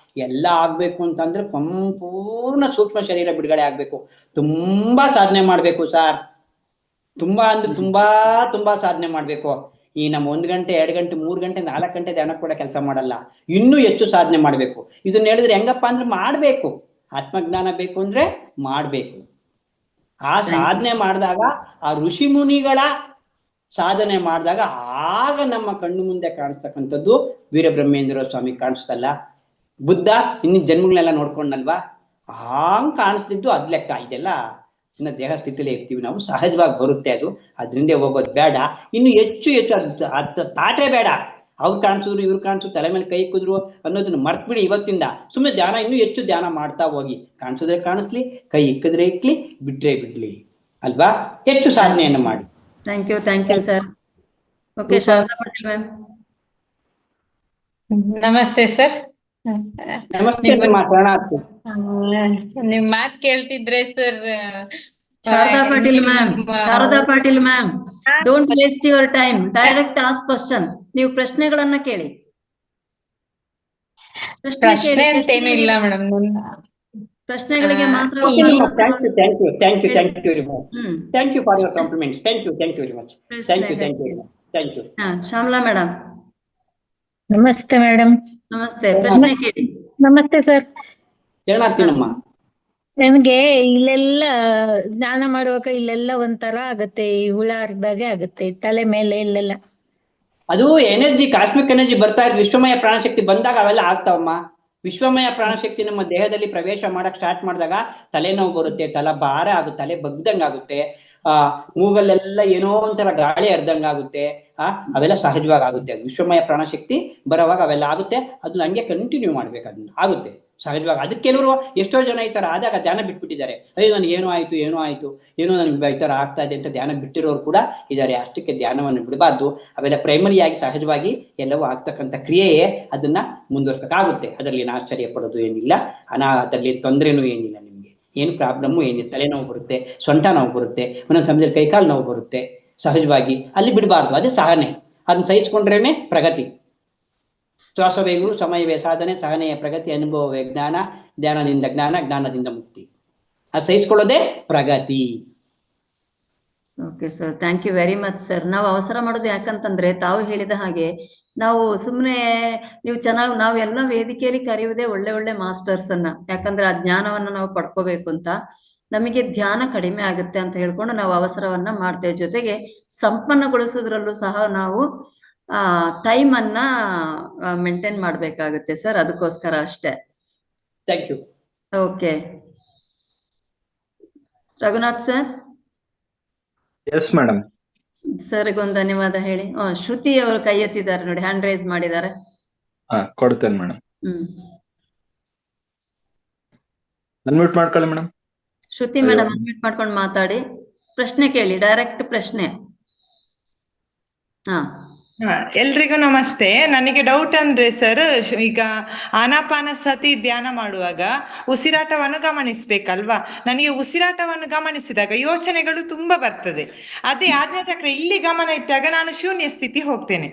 S2: ಎಲ್ಲ ಆಗ್ಬೇಕು ಅಂತಂದ್ರೆ ಸಂಪೂರ್ಣ ಸೂಕ್ಷ್ಮ ಶರೀರ ಬಿಡುಗಡೆ ಆಗ್ಬೇಕು. ತುಂಬಾ ಸಾಧನೆ ಮಾಡ್ಬೇಕು ಸರ್, ತುಂಬಾ ಅಂದ್ರೆ ತುಂಬಾ ಸಾಧನೆ ಮಾಡ್ಬೇಕು. ಈ ನಮ್ಮ 1 ಗಂಟೆ 2 ಗಂಟೆ 3 ಗಂಟೆ 4 ಗಂಟೆ ಧ್ಯಾನ ಕೂಡ ಕೆಲಸ ಮಾಡಲ್ಲ, ಇನ್ನೂ ಹೆಚ್ಚು ಸಾಧನೆ ಮಾಡ್ಬೇಕು. ಇದನ್ನ ಹೇಳಿದ್ರೆ ಹೆಂಗಪ್ಪ ಅಂದ್ರೆ ಮಾಡ್ಬೇಕು. ಆತ್ಮಜ್ಞಾನ ಬೇಕು ಅಂದ್ರೆ ಮಾಡ್ಬೇಕು. ಆ ಸಾಧನೆ ಮಾಡಿದಾಗ, ಆ ಋಷಿ ಮುನಿಗಳ ಸಾಧನೆ ಮಾಡಿದಾಗ, ಆಗ ನಮ್ಮ ಕಣ್ಣು ಮುಂದೆ ಕಾಣಿಸ್ತಕ್ಕಂಥದ್ದು ವೀರಬ್ರಹ್ಮೇಂದ್ರ ಸ್ವಾಮಿ ಕಾಣಿಸ್ತಲ್ಲ, ಬುದ್ಧ ಇನ್ನು ಜನ್ಮಗಳೆಲ್ಲ ನೋಡ್ಕೊಂಡಲ್ವಾ, ಹಾಂಗ್ ಕಾಣಿಸ್ತಿದ್ದು ಅದ್ ಲೆಕ್ಕ. ಇದೆಲ್ಲ ಇನ್ನು ದೇಹ ಸ್ಥಿತಿಲೇ ಇರ್ತೀವಿ ನಾವು, ಸಹಜವಾಗಿ ಬರುತ್ತೆ ಅದು. ಅದ್ರಿಂದ ಹೋಗೋದು ಬೇಡ. ಇನ್ನು ಹೆಚ್ಚು ಅದು ತಾಟೆ ಬೇಡ. ಅವ್ರು ಕಾಣಿಸಿದ್ರು ಇವ್ರು ಕಾಣಿಸಿದ್ರು ತಲೆ ಮೇಲೆ ಕೈ ಕುದ್ರು ಅನ್ನೋದನ್ನ ಮರ್ತ್ಬಿಡಿ ಇವತ್ತಿಂದ. ಸುಮ್ಮನೆ ಧ್ಯಾನ ಇನ್ನೂ ಹೆಚ್ಚು ಧ್ಯಾನ ಮಾಡ್ತಾ ಹೋಗಿ. ಕಾಣಿಸಿದ್ರೆ ಕಾಣಿಸ್ಲಿ, ಕೈ ಇಕ್ಕಿದ್ರೆ ಇಕ್ಲಿ, ಬಿಟ್ರೆ ಬಿಡ್ಲಿ ಅಲ್ವಾ. ಹೆಚ್ಚು ಸಾಧನೆಯನ್ನು ಮಾಡಿ.
S1: Thank you sir. Okay, Sharada Patil ma'am.
S4: ನಮಸ್ತೆ ಸರ್.
S2: ನಮಸ್ತೆ ಶರಣಾರ್ಥಿ.
S4: ನಿಮ್ ಮಾತ್ ಕೇಳ್ತಿದ್ರೆ sir,
S1: Sharada Patil ma'am, don't waste your time, direct ask question. ನೀವು ಪ್ರಶ್ನೆಗಳನ್ನ ಕೇಳಿ.
S4: ಪ್ರಶ್ನೆ ಅಂತೇನು ಇಲ್ಲ ಮೇಡಮ್,
S1: ಪ್ರಶ್ನೆಗಳಿಗೆ ಮಾತ್ರ.
S2: Thank you for your compliments. Thank you very much. Thank you.
S1: Shyamala madam.
S6: ನಮಸ್ತೆ ಮೇಡಮ್.
S1: ನಮಸ್ತೆ, ಪ್ರಶ್ನೆ ಕೇಳಿ.
S6: ನಮಸ್ತೆ ಸರ್.
S2: ಶರಣಾರ್ಥಿನಮ್ಮ.
S6: ನನ್ಗೆ ಇಲ್ಲೆಲ್ಲ ಸ್ನಾನ ಮಾಡುವಾಗ ಇಲ್ಲೆಲ್ಲ ಒಂಥರ ಆಗತ್ತೆ, ಈ ಹುಳ ಹರಿದಾಗೆ ಆಗತ್ತೆ ತಲೆ ಮೇಲೆ ಇಲ್ಲೆಲ್ಲ.
S2: ಅದು ಎನರ್ಜಿ, ಕಾಸ್ಮಿಕ್ ಎನರ್ಜಿ ಬರ್ತಾ ಇದ್ರೆ ವಿಶ್ವಮಯ ಪ್ರಾಣಶಕ್ತಿ ಬಂದಾಗ ಅವೆಲ್ಲ ಆಗ್ತಾವಮ್ಮ. ವಿಶ್ವಮಯ ಪ್ರಾಣಶಕ್ತಿ ನಮ್ಮ ದೇಹದಲ್ಲಿ ಪ್ರವೇಶ ಮಾಡಕ್ ಸ್ಟಾರ್ಟ್ ಮಾಡಿದಾಗ ತಲೆನೋವು ಬರುತ್ತೆ, ಭಾರ ಆಗುತ್ತೆ, ತಲೆ ಬಗ್ದಂಗಾಗುತ್ತೆ, ಮೂಗಲ್ಲೆಲ್ಲ ಏನೋ ಒಂಥರ ಗಾಳಿ ಹರಿದಂಗಾಗುತ್ತೆ. ಅವೆಲ್ಲ ಸಹಜವಾಗಿ ಆಗುತ್ತೆ. ವಿಶ್ವಮಯ ಪ್ರಾಣಶಕ್ತಿ ಬರೋವಾಗ ಅವೆಲ್ಲ ಆಗುತ್ತೆ. ಅದನ್ನ ಹಂಗೆ ಕಂಟಿನ್ಯೂ ಮಾಡ್ಬೇಕು, ಅದನ್ನ ಆಗುತ್ತೆ ಸಹಜವಾಗಿ. ಅದಕ್ಕೆ ಕೆಲವರು ಎಷ್ಟೋ ಜನ ಈ ತರ ಆದಾಗ ಧ್ಯಾನ ಬಿಟ್ಬಿಟ್ಟಿದ್ದಾರೆ. ಅಯ್ಯೋ ನನಗೆ ಏನೋ ಆಯ್ತು ಏನೋ ನನಗೆ ಈ ತರ ಆಗ್ತಾ ಇದೆ ಅಂತ ಧ್ಯಾನ ಬಿಟ್ಟಿರೋರು ಕೂಡ ಇದ್ದಾರೆ. ಅಷ್ಟಕ್ಕೆ ಧ್ಯಾನವನ್ನು ಬಿಡಬಾರ್ದು. ಅವೆಲ್ಲ ಪ್ರೈಮರಿಯಾಗಿ ಸಹಜವಾಗಿ ಎಲ್ಲವೂ ಆಗ್ತಕ್ಕಂಥ ಕ್ರಿಯೆಯೇ, ಅದನ್ನ ಮುಂದುವರ್ಸಕ್ಕಾಗುತ್ತೆ. ಅದರಲ್ಲಿ ಏನು ಆಶ್ಚರ್ಯ ಪಡೋದು ಏನಿಲ್ಲ, ಅದರಲ್ಲಿ ತೊಂದರೆನೂ ಏನಿಲ್ಲ. ನಿಮ್ಗೆ ಏನು ಪ್ರಾಬ್ಲಮ್ಮು ಏನಿಲ್ಲ. ತಲೆನೋವು ಬರುತ್ತೆ, ಸೊಂಟ ನೋವು ಬರುತ್ತೆ, ಒಂದೊಂದು ಸಮಯದಲ್ಲಿ ಕೈಕಾಲು ನೋವು ಬರುತ್ತೆ. ಸಹಜವಾಗಿ ಅಲ್ಲಿ ಬಿಡಬಾರ್ದು. ಅದೇ ಸಹನೆ. ಅದನ್ನ ಸಹಿಸ್ಕೊಂಡ್ರೇನೆ ಪ್ರಗತಿ. ಶ್ವಾಸವೇಗು ಸಮಯವೇ ಸಾಧನೆ, ಸಹನೆಯ ಪ್ರಗತಿ, ಅನುಭವವೇ ಜ್ಞಾನ, ಧ್ಯಾನದಿಂದ ಜ್ಞಾನ, ಜ್ಞಾನದಿಂದ ಮುಕ್ತಿ. ಅದು ಸಹಿಸ್ಕೊಳ್ಳೋದೇ ಪ್ರಗತಿ.
S1: Okay sir, thank you very much sir. ನಾವು ಅವಸರ ಮಾಡೋದು ಯಾಕಂತಂದ್ರೆ ತಾವು ಹೇಳಿದ ಹಾಗೆ ನಾವು ಸುಮ್ಮನೆ ನೀವು ಚೆನ್ನಾಗಿ, ನಾವೆಲ್ಲ ವೇದಿಕೆಯಲ್ಲಿ ಕರೆಯುವುದೇ ಒಳ್ಳೆ ಒಳ್ಳೆ ಮಾಸ್ಟರ್ಸ್ ಅನ್ನ, ಯಾಕಂದ್ರೆ ಆ ಜ್ಞಾನವನ್ನ ನಾವು ಪಡ್ಕೋಬೇಕು ಅಂತ. ನಮಗೆ ಧ್ಯಾನ ಕಡಿಮೆ ಆಗುತ್ತೆ ಅಂತ ಹೇಳ್ಕೊಂಡು ನಾವು ಅವಸರವನ್ನ ಮಾಡ್ತೇವೆ. ಜೊತೆಗೆ ಸಂಪನ್ನಗೊಳಿಸೋದ್ರಲ್ಲೂ ಸಹ ನಾವು ಟೈಮ್ ಅನ್ನ ಮೇಂಟೈನ್ ಮಾಡ್ಬೇಕಾಗುತ್ತೆ ಸರ್. ಅದಕ್ಕೋಸ್ಕರ ಅಷ್ಟೇ.
S2: Thank you.
S1: Okay Raghunath sir.
S7: Yes madam.
S1: ಸರ್ಗೊಂದು ಧನ್ಯವಾದ ಹೇಳಿ. ಶ್ರುತಿ ಅವರು ಕೈ ಎತ್ತಿದ್ದಾರೆ ನೋಡಿ, ಹ್ಯಾಂಡ್ ರೈಸ್ ಮಾಡಿದ್ದಾರೆ.
S7: ಕೊಡ್ತೇನೆ ಮೇಡಮ್. ಅನ್ಮ್ಯೂಟ್ ಮಾಡ್ಕೊಳ್ಳಿ ಮೇಡಮ್.
S1: ಶ್ರುತಿ ಮೇಡಮ್ ಅನ್ಮ್ಯೂಟ್ ಮಾಡ್ಕೊಂಡು ಮಾತಾಡಿ. ಪ್ರಶ್ನೆ ಕೇಳಿ, ಡೈರೆಕ್ಟ್ ಪ್ರಶ್ನೆ.
S8: ಎಲ್ರಿಗೂ ನಮಸ್ತೆ. ನನಗೆ ಡೌಟ್ ಅಂದ್ರೆ ಸರ್, ಈಗ ಆನಾಪಾನಸತಿ ಧ್ಯಾನ ಮಾಡುವಾಗ ಉಸಿರಾಟವನ್ನು ಗಮನಿಸ್ಬೇಕಲ್ವಾ? ನನಗೆ ಉಸಿರಾಟವನ್ನು ಗಮನಿಸಿದಾಗ ಯೋಚನೆಗಳು ತುಂಬಾ ಬರ್ತದೆ. ಅದೇ ಆಜ್ಞಾಚಕ್ರ ಇಲ್ಲಿ ಗಮನ ಇಟ್ಟಾಗ ನಾನು ಶೂನ್ಯ ಸ್ಥಿತಿ ಹೋಗ್ತೇನೆ.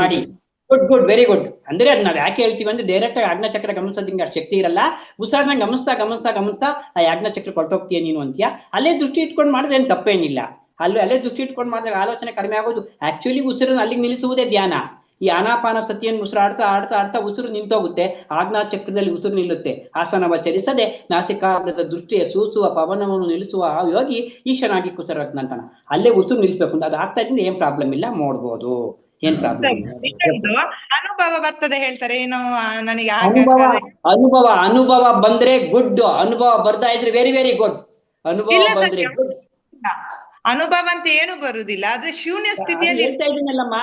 S2: ಮಾಡಿ ಗುಡ್, ವೆರಿ ಗುಡ್. ಅಂದ್ರೆ ಅದ್ ನಾವ್ ಯಾಕೆ ಹೇಳ್ತೀವಿ ಅಂದ್ರೆ, ಡೈರೆಕ್ಟ್ ಆಗಿ ಆಜ್ಞಾಚಕ್ರ ಗಮನಿಸೋದಿಂಗ ಶಕ್ತಿ ಇರಲ್ಲ. ಉಸಿರಾಟನ ಗಮನಿಸ್ತಾ ಆ ಆಜ್ಞಾಚಕ್ರ ಕೊಟ್ಟೋಗ್ತೀಯ ನೀನು ಅಂತೀಯ. ಅಲ್ಲೇ ದೃಷ್ಟಿ ಇಟ್ಕೊಂಡು ಮಾಡಿದ್ರೆ ಏನ್ ತಪ್ಪೇನಿಲ್ಲ. ಅಲ್ಲೇ ದೃಷ್ಟಿ ಇಟ್ಕೊಂಡು ಮಾಡಿದಾಗ ಆಲೋಚನೆ ಕಡಿಮೆ ಆಗೋದು. ಆಕ್ಚುಲಿ ಉಸಿರನ್ನು ಅಲ್ಲಿಗೆ ನಿಲ್ಲಿಸುವುದೇ ಧ್ಯಾನ. ಈ ಆನಾಪಾನ ಸತಿಯನ್ನು ಆಡ್ತಾ ಉಸಿರು ನಿಂತೋಗುತ್ತೆ. ಆಜ್ಞಾಚಕ್ರದಲ್ಲಿ ಉಸಿರು ನಿಲ್ಲುತ್ತೆ. ಆಸನವ ಚಲಿಸದೆ ನಾಸಿಕಾಗ್ರದ ದೃಷ್ಟಿಯ ಸೂಸುವ ಪವನವನ್ನು ನಿಲ್ಲಿಸುವ ಆ ಯೋಗಿ ಈಶನಾಗಿ ಕುಸರತ್ನಂತನ. ಅಲ್ಲೇ ಉಸಿರು ನಿಲ್ಲಿಸ್ಬೇಕು ಅಂತ. ಅದು ಆಗ್ತಾ ಇದ್ರೆ ಏನ್ ಪ್ರಾಬ್ಲಮ್ ಇಲ್ಲ, ಮಾಡ್ಬೋದು. ಏನ್ ಪ್ರಾಬ್ಲಮ್ ಇಲ್ಲ.
S8: ಅನುಭವ ಬರ್ತದೆ ಹೇಳ್ತಾರೆ. ಏನೋ ನನಗೆ
S2: ಅನುಭವ ಬಂದ್ರೆ ಗುಡ್. ಅನುಭವ ಬರ್ತಾ ಇದ್ರೆ ವೆರಿ ವೆರಿ ಗುಡ್. ಅನುಭವ ಬಂದ್ರೆ ಗುಡ್.
S8: ಅನುಭವ ಅಂತ ಏನು ಬರುದಿಲ್ಲ. ಆದ್ರೆ ಶೂನ್ಯ ಸ್ಥಿತಿಯಲ್ಲಿ
S2: ಹೇಳ್ತಾ ಇದ್ದೀನಲ್ಲಮ್ಮ,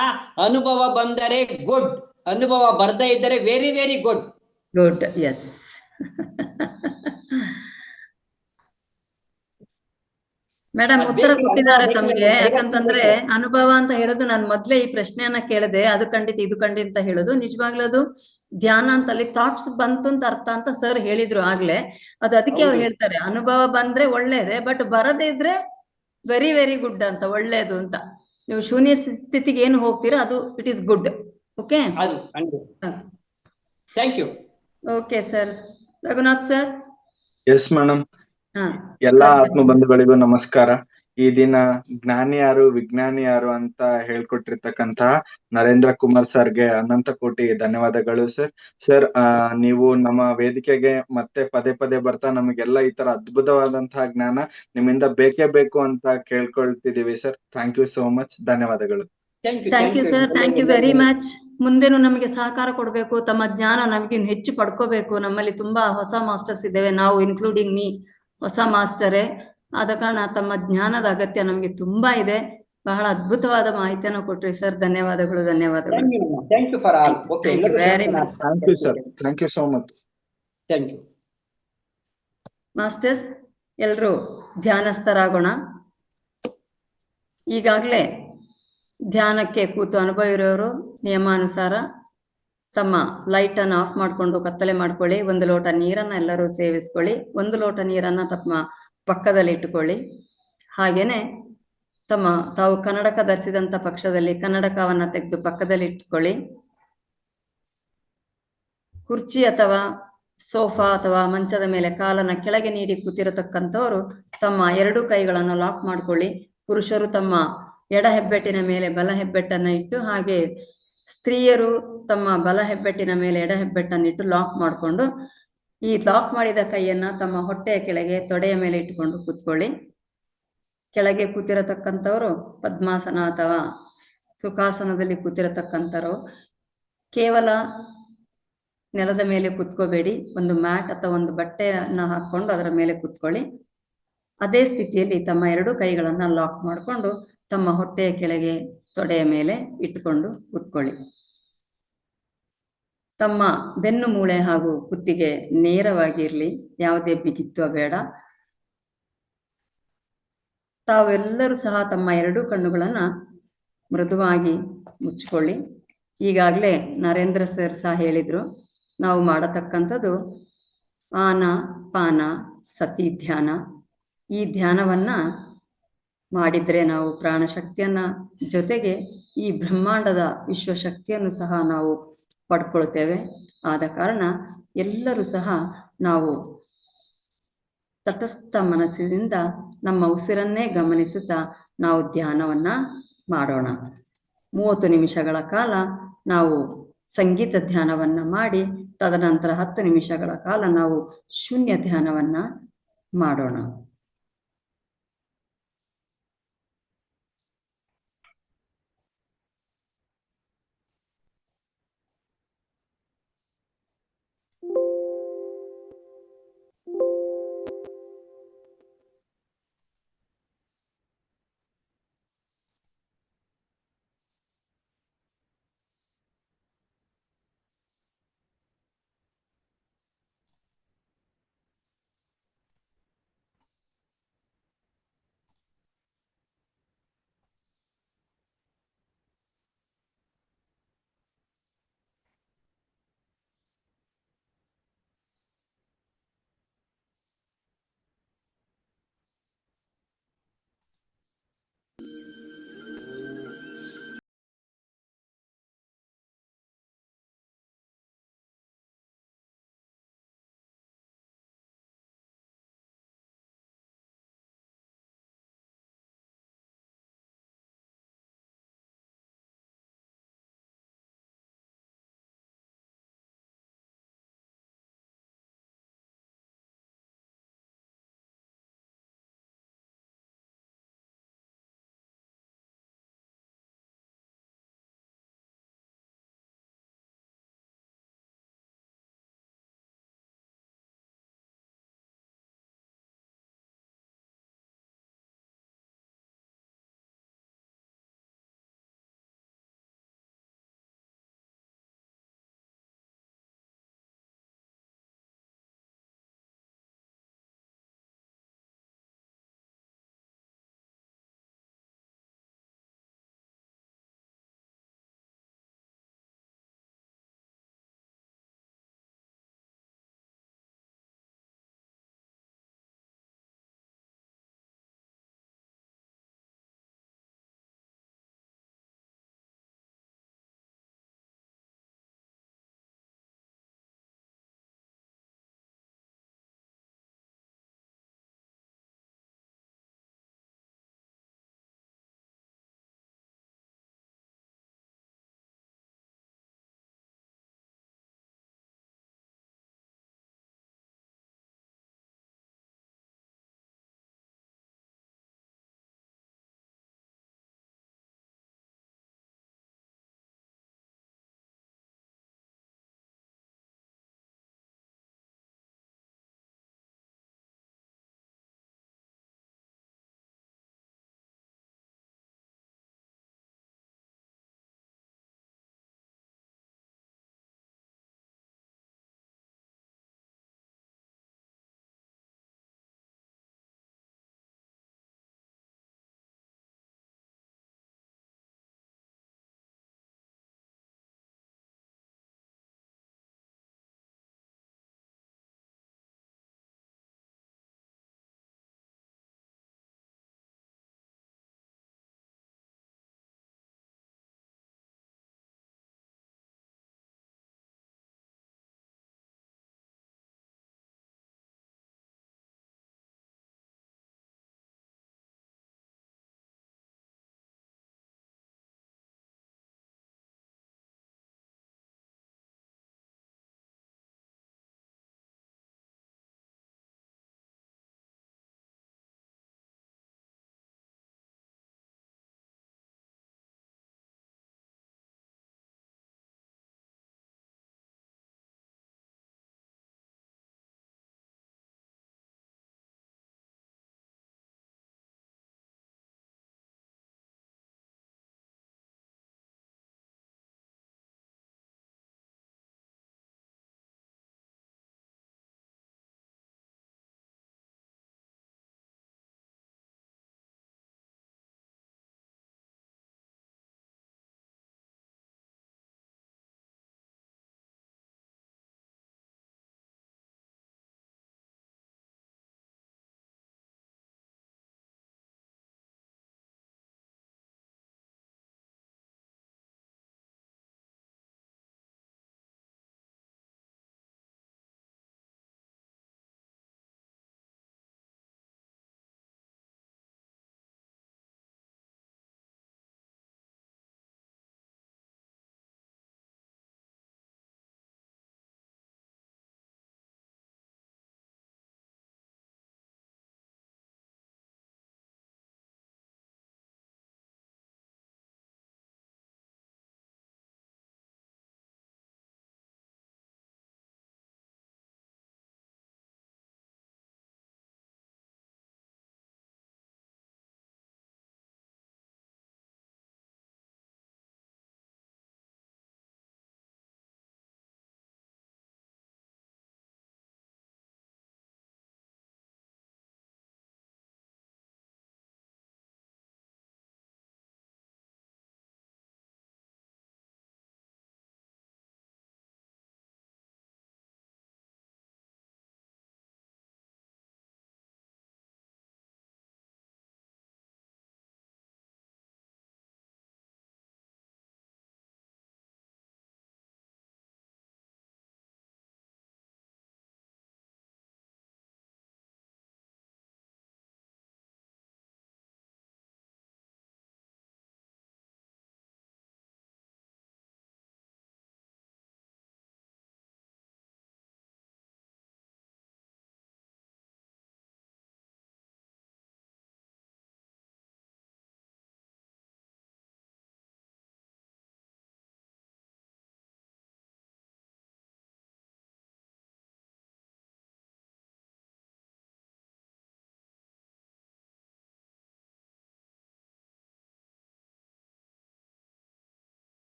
S2: ಅನುಭವ ಬಂದರೆ ಗುಡ್, ಅನುಭವ ಬರ್ದೇ ಇದ್ದರೆ very very good.
S1: Good, yes. Madam ಉತ್ತರ ಕೊಟ್ಟಿದ್ದಾರೆ ತಮಗೆ. ಯಾಕಂತಂದ್ರೆ ಅನುಭವ ಅಂತ ಹೇಳೋದು, ನಾನು ಮೊದ್ಲೇ ಈ ಪ್ರಶ್ನೆಯನ್ನ ಕೇಳಿದೆ. ಅದು ಖಂಡಿತ ಇದು ಖಂಡಿತ ಅಂತ ಹೇಳೋದು ನಿಜವಾಗ್ಲೂ ಅದು ಧ್ಯಾನ ಅಂತ, ಅಲ್ಲಿ ಥಾಟ್ಸ್ ಬಂತು ಅಂತ ಅರ್ಥ ಅಂತ ಸರ್ ಹೇಳಿದ್ರು ಆಗ್ಲೇ. ಅದು ಅದಕ್ಕೆ ಅವ್ರು ಹೇಳ್ತಾರೆ ಅನುಭವ ಬಂದ್ರೆ ಒಳ್ಳೇದೇ, ಬಟ್ ಬರದೇ ಇದ್ರೆ ವೆರಿ ವೆರಿ ಗುಡ್ ಅಂತ, ಒಳ್ಳೇದು ಅಂತ. ನೀವು ಶೂನ್ಯ ಸ್ಥಿತಿಗೆ ಏನು ಹೋಗ್ತೀರಾ ಅದು it is good. Okay,
S2: thank you.
S1: Okay sir. Raghunath sir.
S7: Yes madam. ಎಲ್ಲಾ ಆತ್ಮ ಬಂಧುಗಳಿಗೂ ನಮಸ್ಕಾರ. ಈ ದಿನ ಜ್ಞಾನಿ ಯಾರು ವಿಜ್ಞಾನಿ ಯಾರು ಅಂತ ಹೇಳ್ಕೊಟ್ಟಿರ್ತಕ್ಕಂತಹ ನರೇಂದ್ರ ಕುಮಾರ್ ಸರ್ಗೆ ಅನಂತ ಕೋಟಿ ಧನ್ಯವಾದಗಳು ಸರ್. ಸರ್, ನೀವು ನಮ್ಮ ವೇದಿಕೆಗೆ ಮತ್ತೆ ಪದೇ ಬರ್ತಾ ನಮಗೆಲ್ಲ ಈ ತರ ಅದ್ಭುತವಾದಂತಹ ಜ್ಞಾನ ನಿಮ್ಮಿಂದ ಬೇಕೇ ಬೇಕು ಅಂತ ಕೇಳ್ಕೊಳ್ತಿದೀವಿ sir. Thank you so much. ಧನ್ಯವಾದಗಳು.
S1: Thank you sir, thank you very much. ಮುಂದೆನೂ ನಮಗೆ ಸಹಕಾರ ಕೊಡಬೇಕು. ತಮ್ಮ ಜ್ಞಾನ ನಮಗೆ ಹೆಚ್ಚು ಪಡ್ಕೋಬೇಕು. ನಮ್ಮಲ್ಲಿ ತುಂಬಾ ಹೊಸ ಮಾಸ್ಟರ್ಸ್ ಇದ್ದೇವೆ, ನಾವು ಇನ್ಕ್ಲೂಡಿಂಗ್ ಮೀ ಹೊಸ ಮಾಸ್ಟರೇ. ಆದ ಕಾರಣ ತಮ್ಮ ಜ್ಞಾನದ ಅಗತ್ಯ ನಮಗೆ ತುಂಬಾ ಇದೆ. ಬಹಳ ಅದ್ಭುತವಾದ ಮಾಹಿತಿಯನ್ನು ಕೊಟ್ರಿ ಸರ್. ಧನ್ಯವಾದಗಳು. Very much.
S7: Thank you so much.
S2: Thank you
S1: masters. ಎಲ್ರೂ ಧ್ಯಾನಸ್ಥರಾಗೋಣ. ಈಗಾಗಲೇ ಧ್ಯಾನಕ್ಕೆ ಕೂತು ಅನುಭವ ಇರೋರು ನಿಯಮಾನುಸಾರ ತಮ್ಮ ಲೈಟ್ ಅನ್ನು ಆಫ್ ಮಾಡಿಕೊಂಡು ಕತ್ತಲೆ ಮಾಡ್ಕೊಳ್ಳಿ. 1 ಲೋಟ ನೀರನ್ನ ಎಲ್ಲರೂ ಸೇವಿಸ್ಕೊಳ್ಳಿ. 1 ಲೋಟ ನೀರನ್ನ ತಮ್ಮ ಪಕ್ಕದಲ್ಲಿ ಇಟ್ಟುಕೊಳ್ಳಿ. ಹಾಗೇನೆ ತಾವು ಕನ್ನಡಕ ಧರಿಸಿದಂತ ಪಕ್ಷದಲ್ಲಿ ಕನ್ನಡಕವನ್ನ ತೆಗೆದು ಪಕ್ಕದಲ್ಲಿ ಇಟ್ಕೊಳ್ಳಿ. ಕುರ್ಚಿ ಅಥವಾ ಸೋಫಾ ಅಥವಾ ಮಂಚದ ಮೇಲೆ ಕಾಲನ್ನ ಕೆಳಗೆ ನೀಡಿ ಕೂತಿರತಕ್ಕಂಥವ್ರು ತಮ್ಮ 2 ಕೈಗಳನ್ನು ಲಾಕ್ ಮಾಡ್ಕೊಳ್ಳಿ. ಪುರುಷರು ತಮ್ಮ ಎಡ ಹೆಬ್ಬೆಟ್ಟಿನ ಮೇಲೆ ಬಲ ಹೆಬ್ಬೆಟ್ಟನ್ನ ಇಟ್ಟು, ಹಾಗೆ ಸ್ತ್ರೀಯರು ತಮ್ಮ ಬಲ ಹೆಬ್ಬೆಟ್ಟಿನ ಮೇಲೆ ಎಡ ಹೆಬ್ಬೆಟ್ಟನ್ನಿಟ್ಟು ಲಾಕ್ ಮಾಡಿಕೊಂಡು, ಈ ಲಾಕ್ ಮಾಡಿದ ಕೈಯನ್ನ ತಮ್ಮ ಹೊಟ್ಟೆಯ ಕೆಳಗೆ ತೊಡೆಯ ಮೇಲೆ ಇಟ್ಟುಕೊಂಡು ಕೂತ್ಕೊಳ್ಳಿ. ಕೆಳಗೆ ಕೂತಿರತಕ್ಕಂಥವ್ರು ಪದ್ಮಾಸನ ಅಥವಾ ಸುಖಾಸನದಲ್ಲಿ ಕೂತಿರತಕ್ಕಂಥವ್ರು ಕೇವಲ ನೆಲದ ಮೇಲೆ ಕುತ್ಕೋಬೇಡಿ, ಒಂದು ಮ್ಯಾಟ್ ಅಥವಾ ಒಂದು ಬಟ್ಟೆಯನ್ನು ಹಾಕ್ಕೊಂಡು ಅದರ ಮೇಲೆ ಕುತ್ಕೊಳ್ಳಿ. ಅದೇ ಸ್ಥಿತಿಯಲ್ಲಿ ತಮ್ಮ ಎರಡು ಕೈಗಳನ್ನು ಲಾಕ್ ಮಾಡಿಕೊಂಡು ತಮ್ಮ ಹೊಟ್ಟೆಯ ಕೆಳಗೆ ತೊಡೆಯ ಮೇಲೆ ಇಟ್ಟುಕೊಂಡು ಕುತ್ಕೊಳ್ಳಿ. ತಮ್ಮ ಬೆನ್ನು ಮೂಳೆ ಹಾಗೂ ಕುತ್ತಿಗೆ ನೇರವಾಗಿರಲಿ, ಯಾವುದೇ ಬಿಗಿತ್ವ ಬೇಡ. ತಾವೆಲ್ಲರೂ ಸಹ ತಮ್ಮ ಎರಡೂ ಕಣ್ಣುಗಳನ್ನು ಮೃದುವಾಗಿ ಮುಚ್ಕೊಳ್ಳಿ. ಈಗಾಗಲೇ ನರೇಂದ್ರ ಸರ್ ಸಹ ಹೇಳಿದರು, ನಾವು ಮಾಡತಕ್ಕಂಥದ್ದು ಆನಾಪಾನ ಸತಿ ಧ್ಯಾನ. ಈ ಧ್ಯಾನವನ್ನು ಮಾಡಿದರೆ ನಾವು ಪ್ರಾಣಶಕ್ತಿಯನ್ನು ಜೊತೆಗೆ ಈ ಬ್ರಹ್ಮಾಂಡದ ವಿಶ್ವಶಕ್ತಿಯನ್ನು ಸಹ ನಾವು ಪಡ್ಕೊಳ್ತೇವೆ. ಆದ ಕಾರಣ ಎಲ್ಲರೂ ಸಹ ನಾವು ತಟಸ್ಥ ಮನಸ್ಸಿನಿಂದ ನಮ್ಮ ಉಸಿರನ್ನೇ ಗಮನಿಸುತ್ತಾ ನಾವು ಧ್ಯಾನವನ್ನು ಮಾಡೋಣ. 30 ನಿಮಿಷಗಳ ಕಾಲ ನಾವು ಸಂಗೀತ ಧ್ಯಾನವನ್ನು ಮಾಡಿ, ತದನಂತರ 10 ನಿಮಿಷಗಳ ಕಾಲ ನಾವು ಶೂನ್ಯ ಧ್ಯಾನವನ್ನು ಮಾಡೋಣ.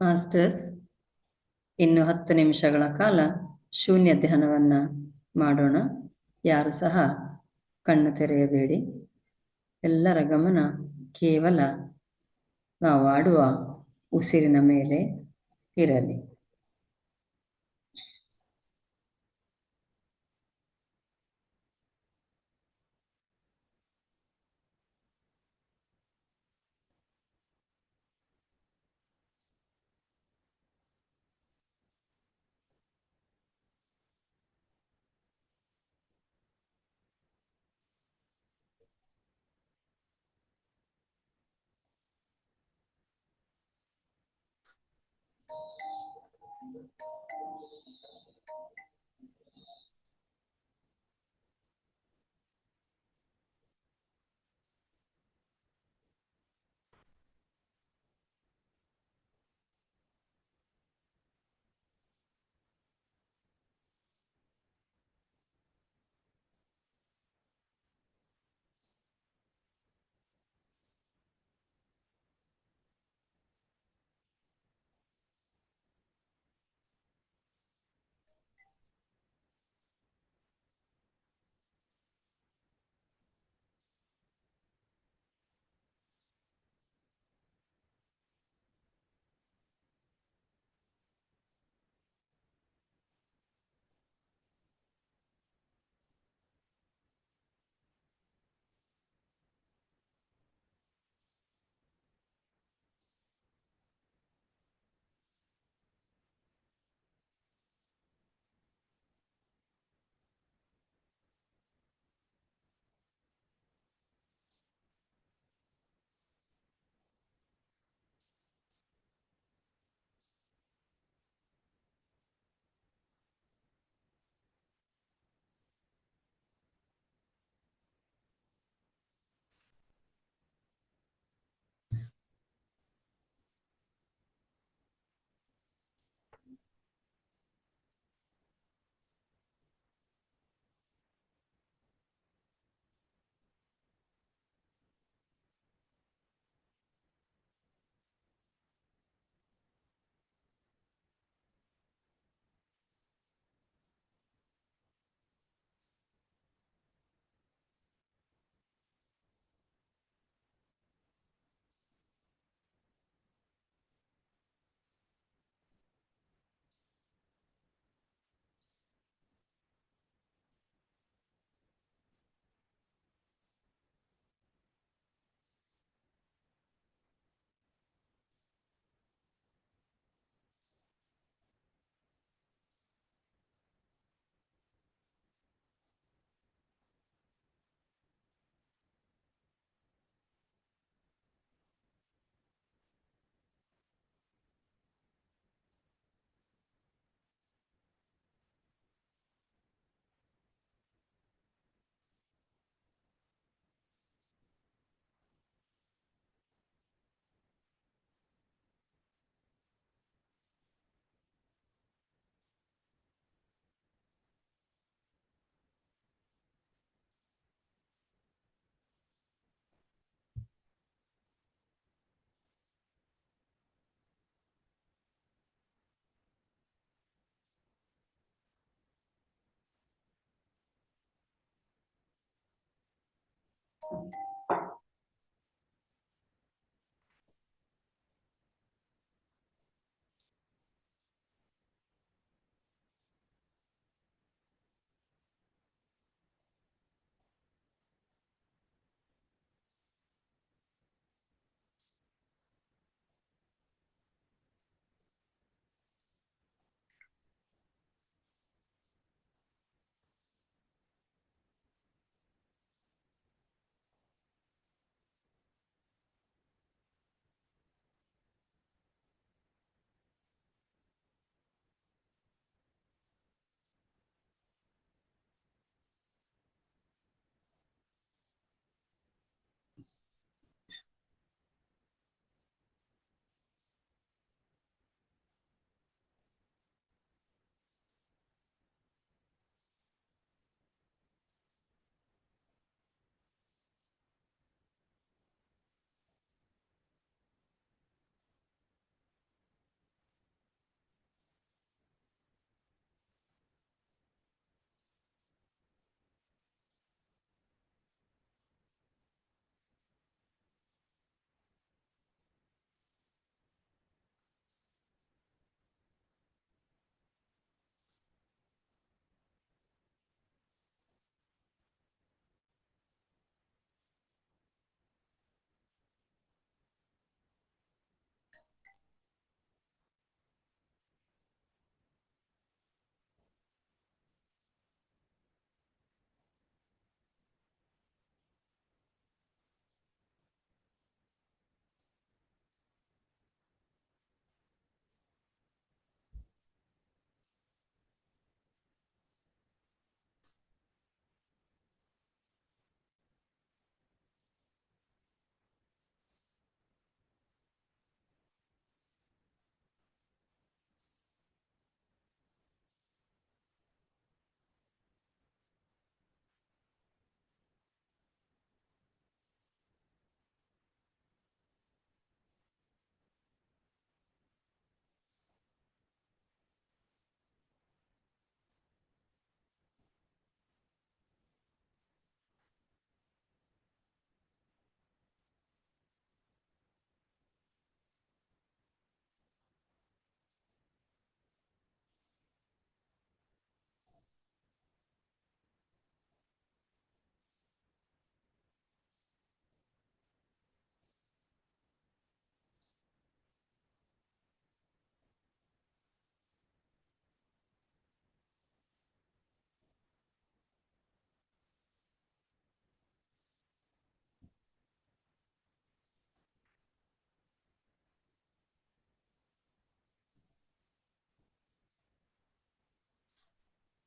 S1: ಮಾಸ್ಟರ್ಸ್, ಇನ್ನು 10 ನಿಮಿಷಗಳ ಕಾಲ ಶೂನ್ಯ ಧ್ಯಾನವನ್ನು ಮಾಡೋಣ. ಯಾರು ಸಹ ಕಣ್ಣು ತೆರೆಯಬೇಡಿ. ಎಲ್ಲರ ಗಮನ ಕೇವಲ ನಾವು ಆಡುವ ಉಸಿರಿನ ಮೇಲೆ ಇರಲಿ.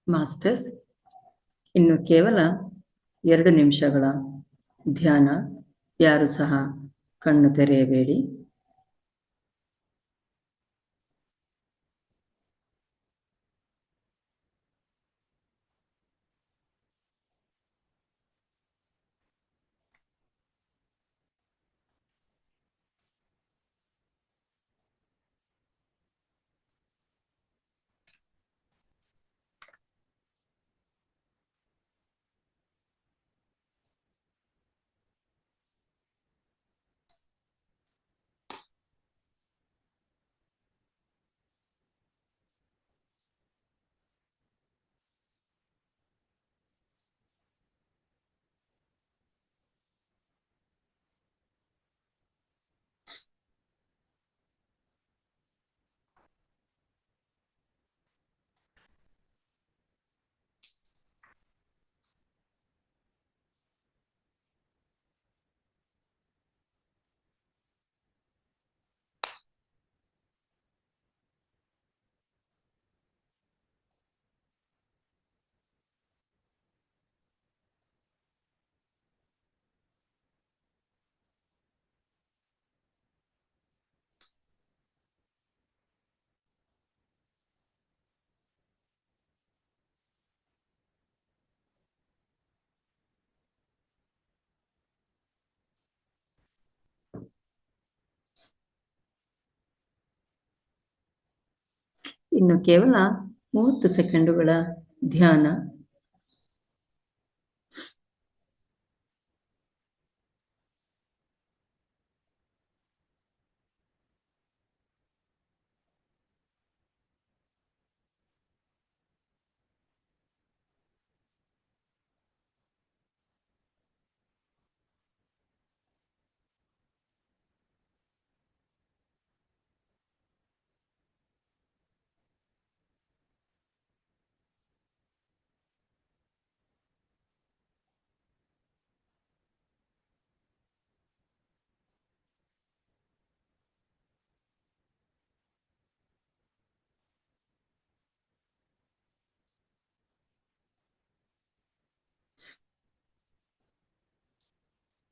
S1: ಮಾಸ್ಟರ್ಸ್, ಇನ್ನು ಕೇವಲ 2 ನಿಮಿಷಗಳ ಧ್ಯಾನ. ಯಾರು ಸಹ ಕಣ್ಣು ತೆರೆಯಬೇಡಿ. ಇನ್ನು ಕೇವಲ 30 ಸೆಕೆಂಡುಗಳ ಧ್ಯಾನ.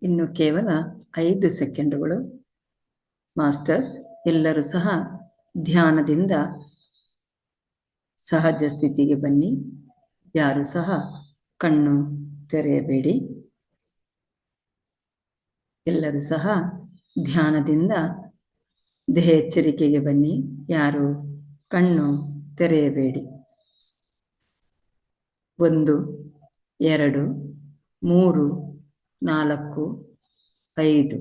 S1: ಇನ್ನು ಕೇವಲ 5 ಸೆಕೆಂಡುಗಳು. ಮಾಸ್ಟರ್ಸ್, ಎಲ್ಲರೂ ಸಹ ಧ್ಯಾನದಿಂದ ಸಹಜ ಸ್ಥಿತಿಗೆ ಬನ್ನಿ. ಯಾರು ಸಹ ಕಣ್ಣು ತೆರೆಯಬೇಡಿ. ಎಲ್ಲರೂ ಸಹ ಧ್ಯಾನದಿಂದ ದೇಹ ಎಚ್ಚರಿಕೆಗೆ ಬನ್ನಿ. ಯಾರು ಕಣ್ಣು ತೆರೆಯಬೇಡಿ. 1, 2, 3, 4, 5.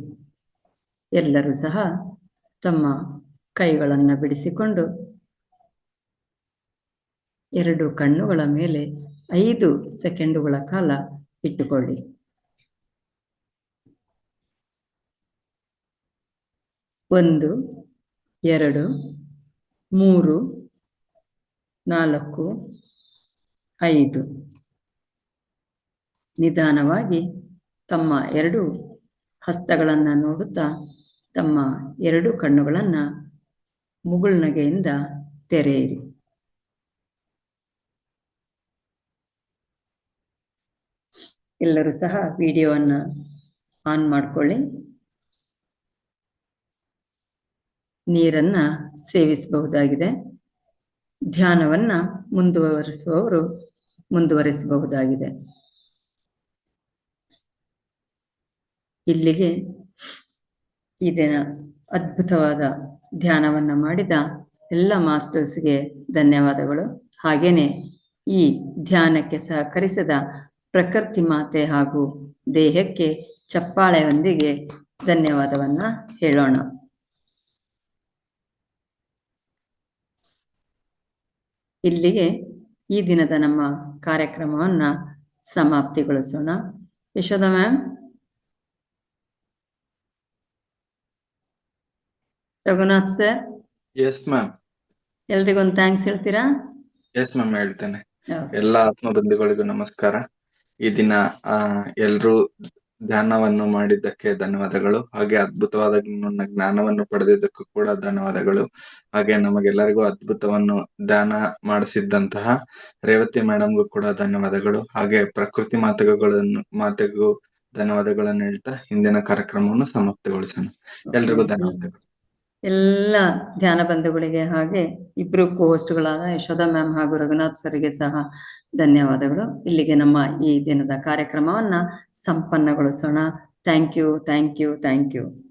S1: ಎಲ್ಲರೂ ಸಹ ತಮ್ಮ ಕೈಗಳನ್ನು ಬಿಡಿಸಿಕೊಂಡು 2 ಕಣ್ಣುಗಳ ಮೇಲೆ 5 ಸೆಕೆಂಡುಗಳ ಕಾಲ ಇಟ್ಟುಕೊಳ್ಳಿ. 1, 2, 3, 4, 5. ನಿಧಾನವಾಗಿ ತಮ್ಮ 2 ಹಸ್ತಗಳನ್ನು ನೋಡುತ್ತಾ ತಮ್ಮ 2 ಕಣ್ಣುಗಳನ್ನು ಮುಗುಳ್ನಗೆಯಿಂದ ತೆರೆಯಿರಿ. ಎಲ್ಲರೂ ಸಹ ವಿಡಿಯೋವನ್ನು ಆನ್ ಮಾಡಿಕೊಳ್ಳಿ. ನೀರನ್ನು ಸೇವಿಸಬಹುದಾಗಿದೆ. ಧ್ಯಾನವನ್ನು ಮುಂದುವರಿಸುವವರು ಮುಂದುವರಿಸಬಹುದಾಗಿದೆ. ಇಲ್ಲಿಗೆ ಈ ದಿನ ಅದ್ಭುತವಾದ ಧ್ಯಾನವನ್ನು ಮಾಡಿದ ಎಲ್ಲ ಮಾಸ್ಟರ್ಸ್ಗೆ ಧನ್ಯವಾದಗಳು. ಹಾಗೆಯೇ ಈ ಧ್ಯಾನಕ್ಕೆ ಸಹಕರಿಸಿದ ಪ್ರಕೃತಿ ಮಾತೆ ಹಾಗೂ ದೇಹಕ್ಕೆ ಚಪ್ಪಾಳೆಯೊಂದಿಗೆ ಧನ್ಯವಾದವನ್ನು ಹೇಳೋಣ. ಇಲ್ಲಿಗೆ ಈ ದಿನದ ನಮ್ಮ ಕಾರ್ಯಕ್ರಮವನ್ನು ಸಮಾಪ್ತಿಗೊಳಿಸೋಣ. Yashoda ma'am, Raghunath sir.
S7: Yes ma'am.
S1: ಎಲ್ರಿಗೊಂದು ಥ್ಯಾಂಕ್ಸ್ ಹೇಳ್ತೀರಾ?
S7: ಎಸ್ ಮ್ಯಾಮ್, ಹೇಳ್ತೇನೆ. ಎಲ್ಲ ಆತ್ಮ ಬಂಧುಗಳಿಗೂ ನಮಸ್ಕಾರ. ಈ ದಿನ ಎಲ್ರೂ ಧ್ಯಾನವನ್ನು ಮಾಡಿದ್ದಕ್ಕೆ ಧನ್ಯವಾದಗಳು. ಹಾಗೆ ಅದ್ಭುತವಾದ ಜ್ಞಾನವನ್ನು ಪಡೆದಿದ್ದಕ್ಕೂ ಕೂಡ ಧನ್ಯವಾದಗಳು. ಹಾಗೆ ನಮಗೆಲ್ಲರಿಗೂ ಅದ್ಭುತವನ್ನು ಧ್ಯಾನ ಮಾಡಿಸಿದ್ದಂತಹ ರೇವತಿ ಮೇಡಮ್ಗೂ ಕೂಡ ಧನ್ಯವಾದಗಳು. ಹಾಗೆ ಪ್ರಕೃತಿ ಮಾತೆಗೂ ಧನ್ಯವಾದಗಳನ್ನು ಹೇಳ್ತಾ ಇಂದಿನ ಕಾರ್ಯಕ್ರಮವನ್ನು ಸಮಾಪ್ತಿಗೊಳಿಸೋಣ. ಎಲ್ರಿಗೂ ಧನ್ಯವಾದಗಳು.
S1: ಎಲ್ಲ ಧ್ಯಾನ ಬಂಧುಗಳಿಗೆ ಹಾಗೆ ಇಬ್ರು ಹೋಸ್ಟ್ಗಳಾದ ಯಶೋಧ ಮ್ಯಾಮ್ ಹಾಗೂ ರಘುನಾಥ್ ಸರ್ಗೆ ಸಹ ಧನ್ಯವಾದಗಳು. ಇಲ್ಲಿಗೆ ನಮ್ಮ ಈ ದಿನದ ಕಾರ್ಯಕ್ರಮವನ್ನ ಸಂಪನ್ನಗೊಳಿಸೋಣ. Thank you.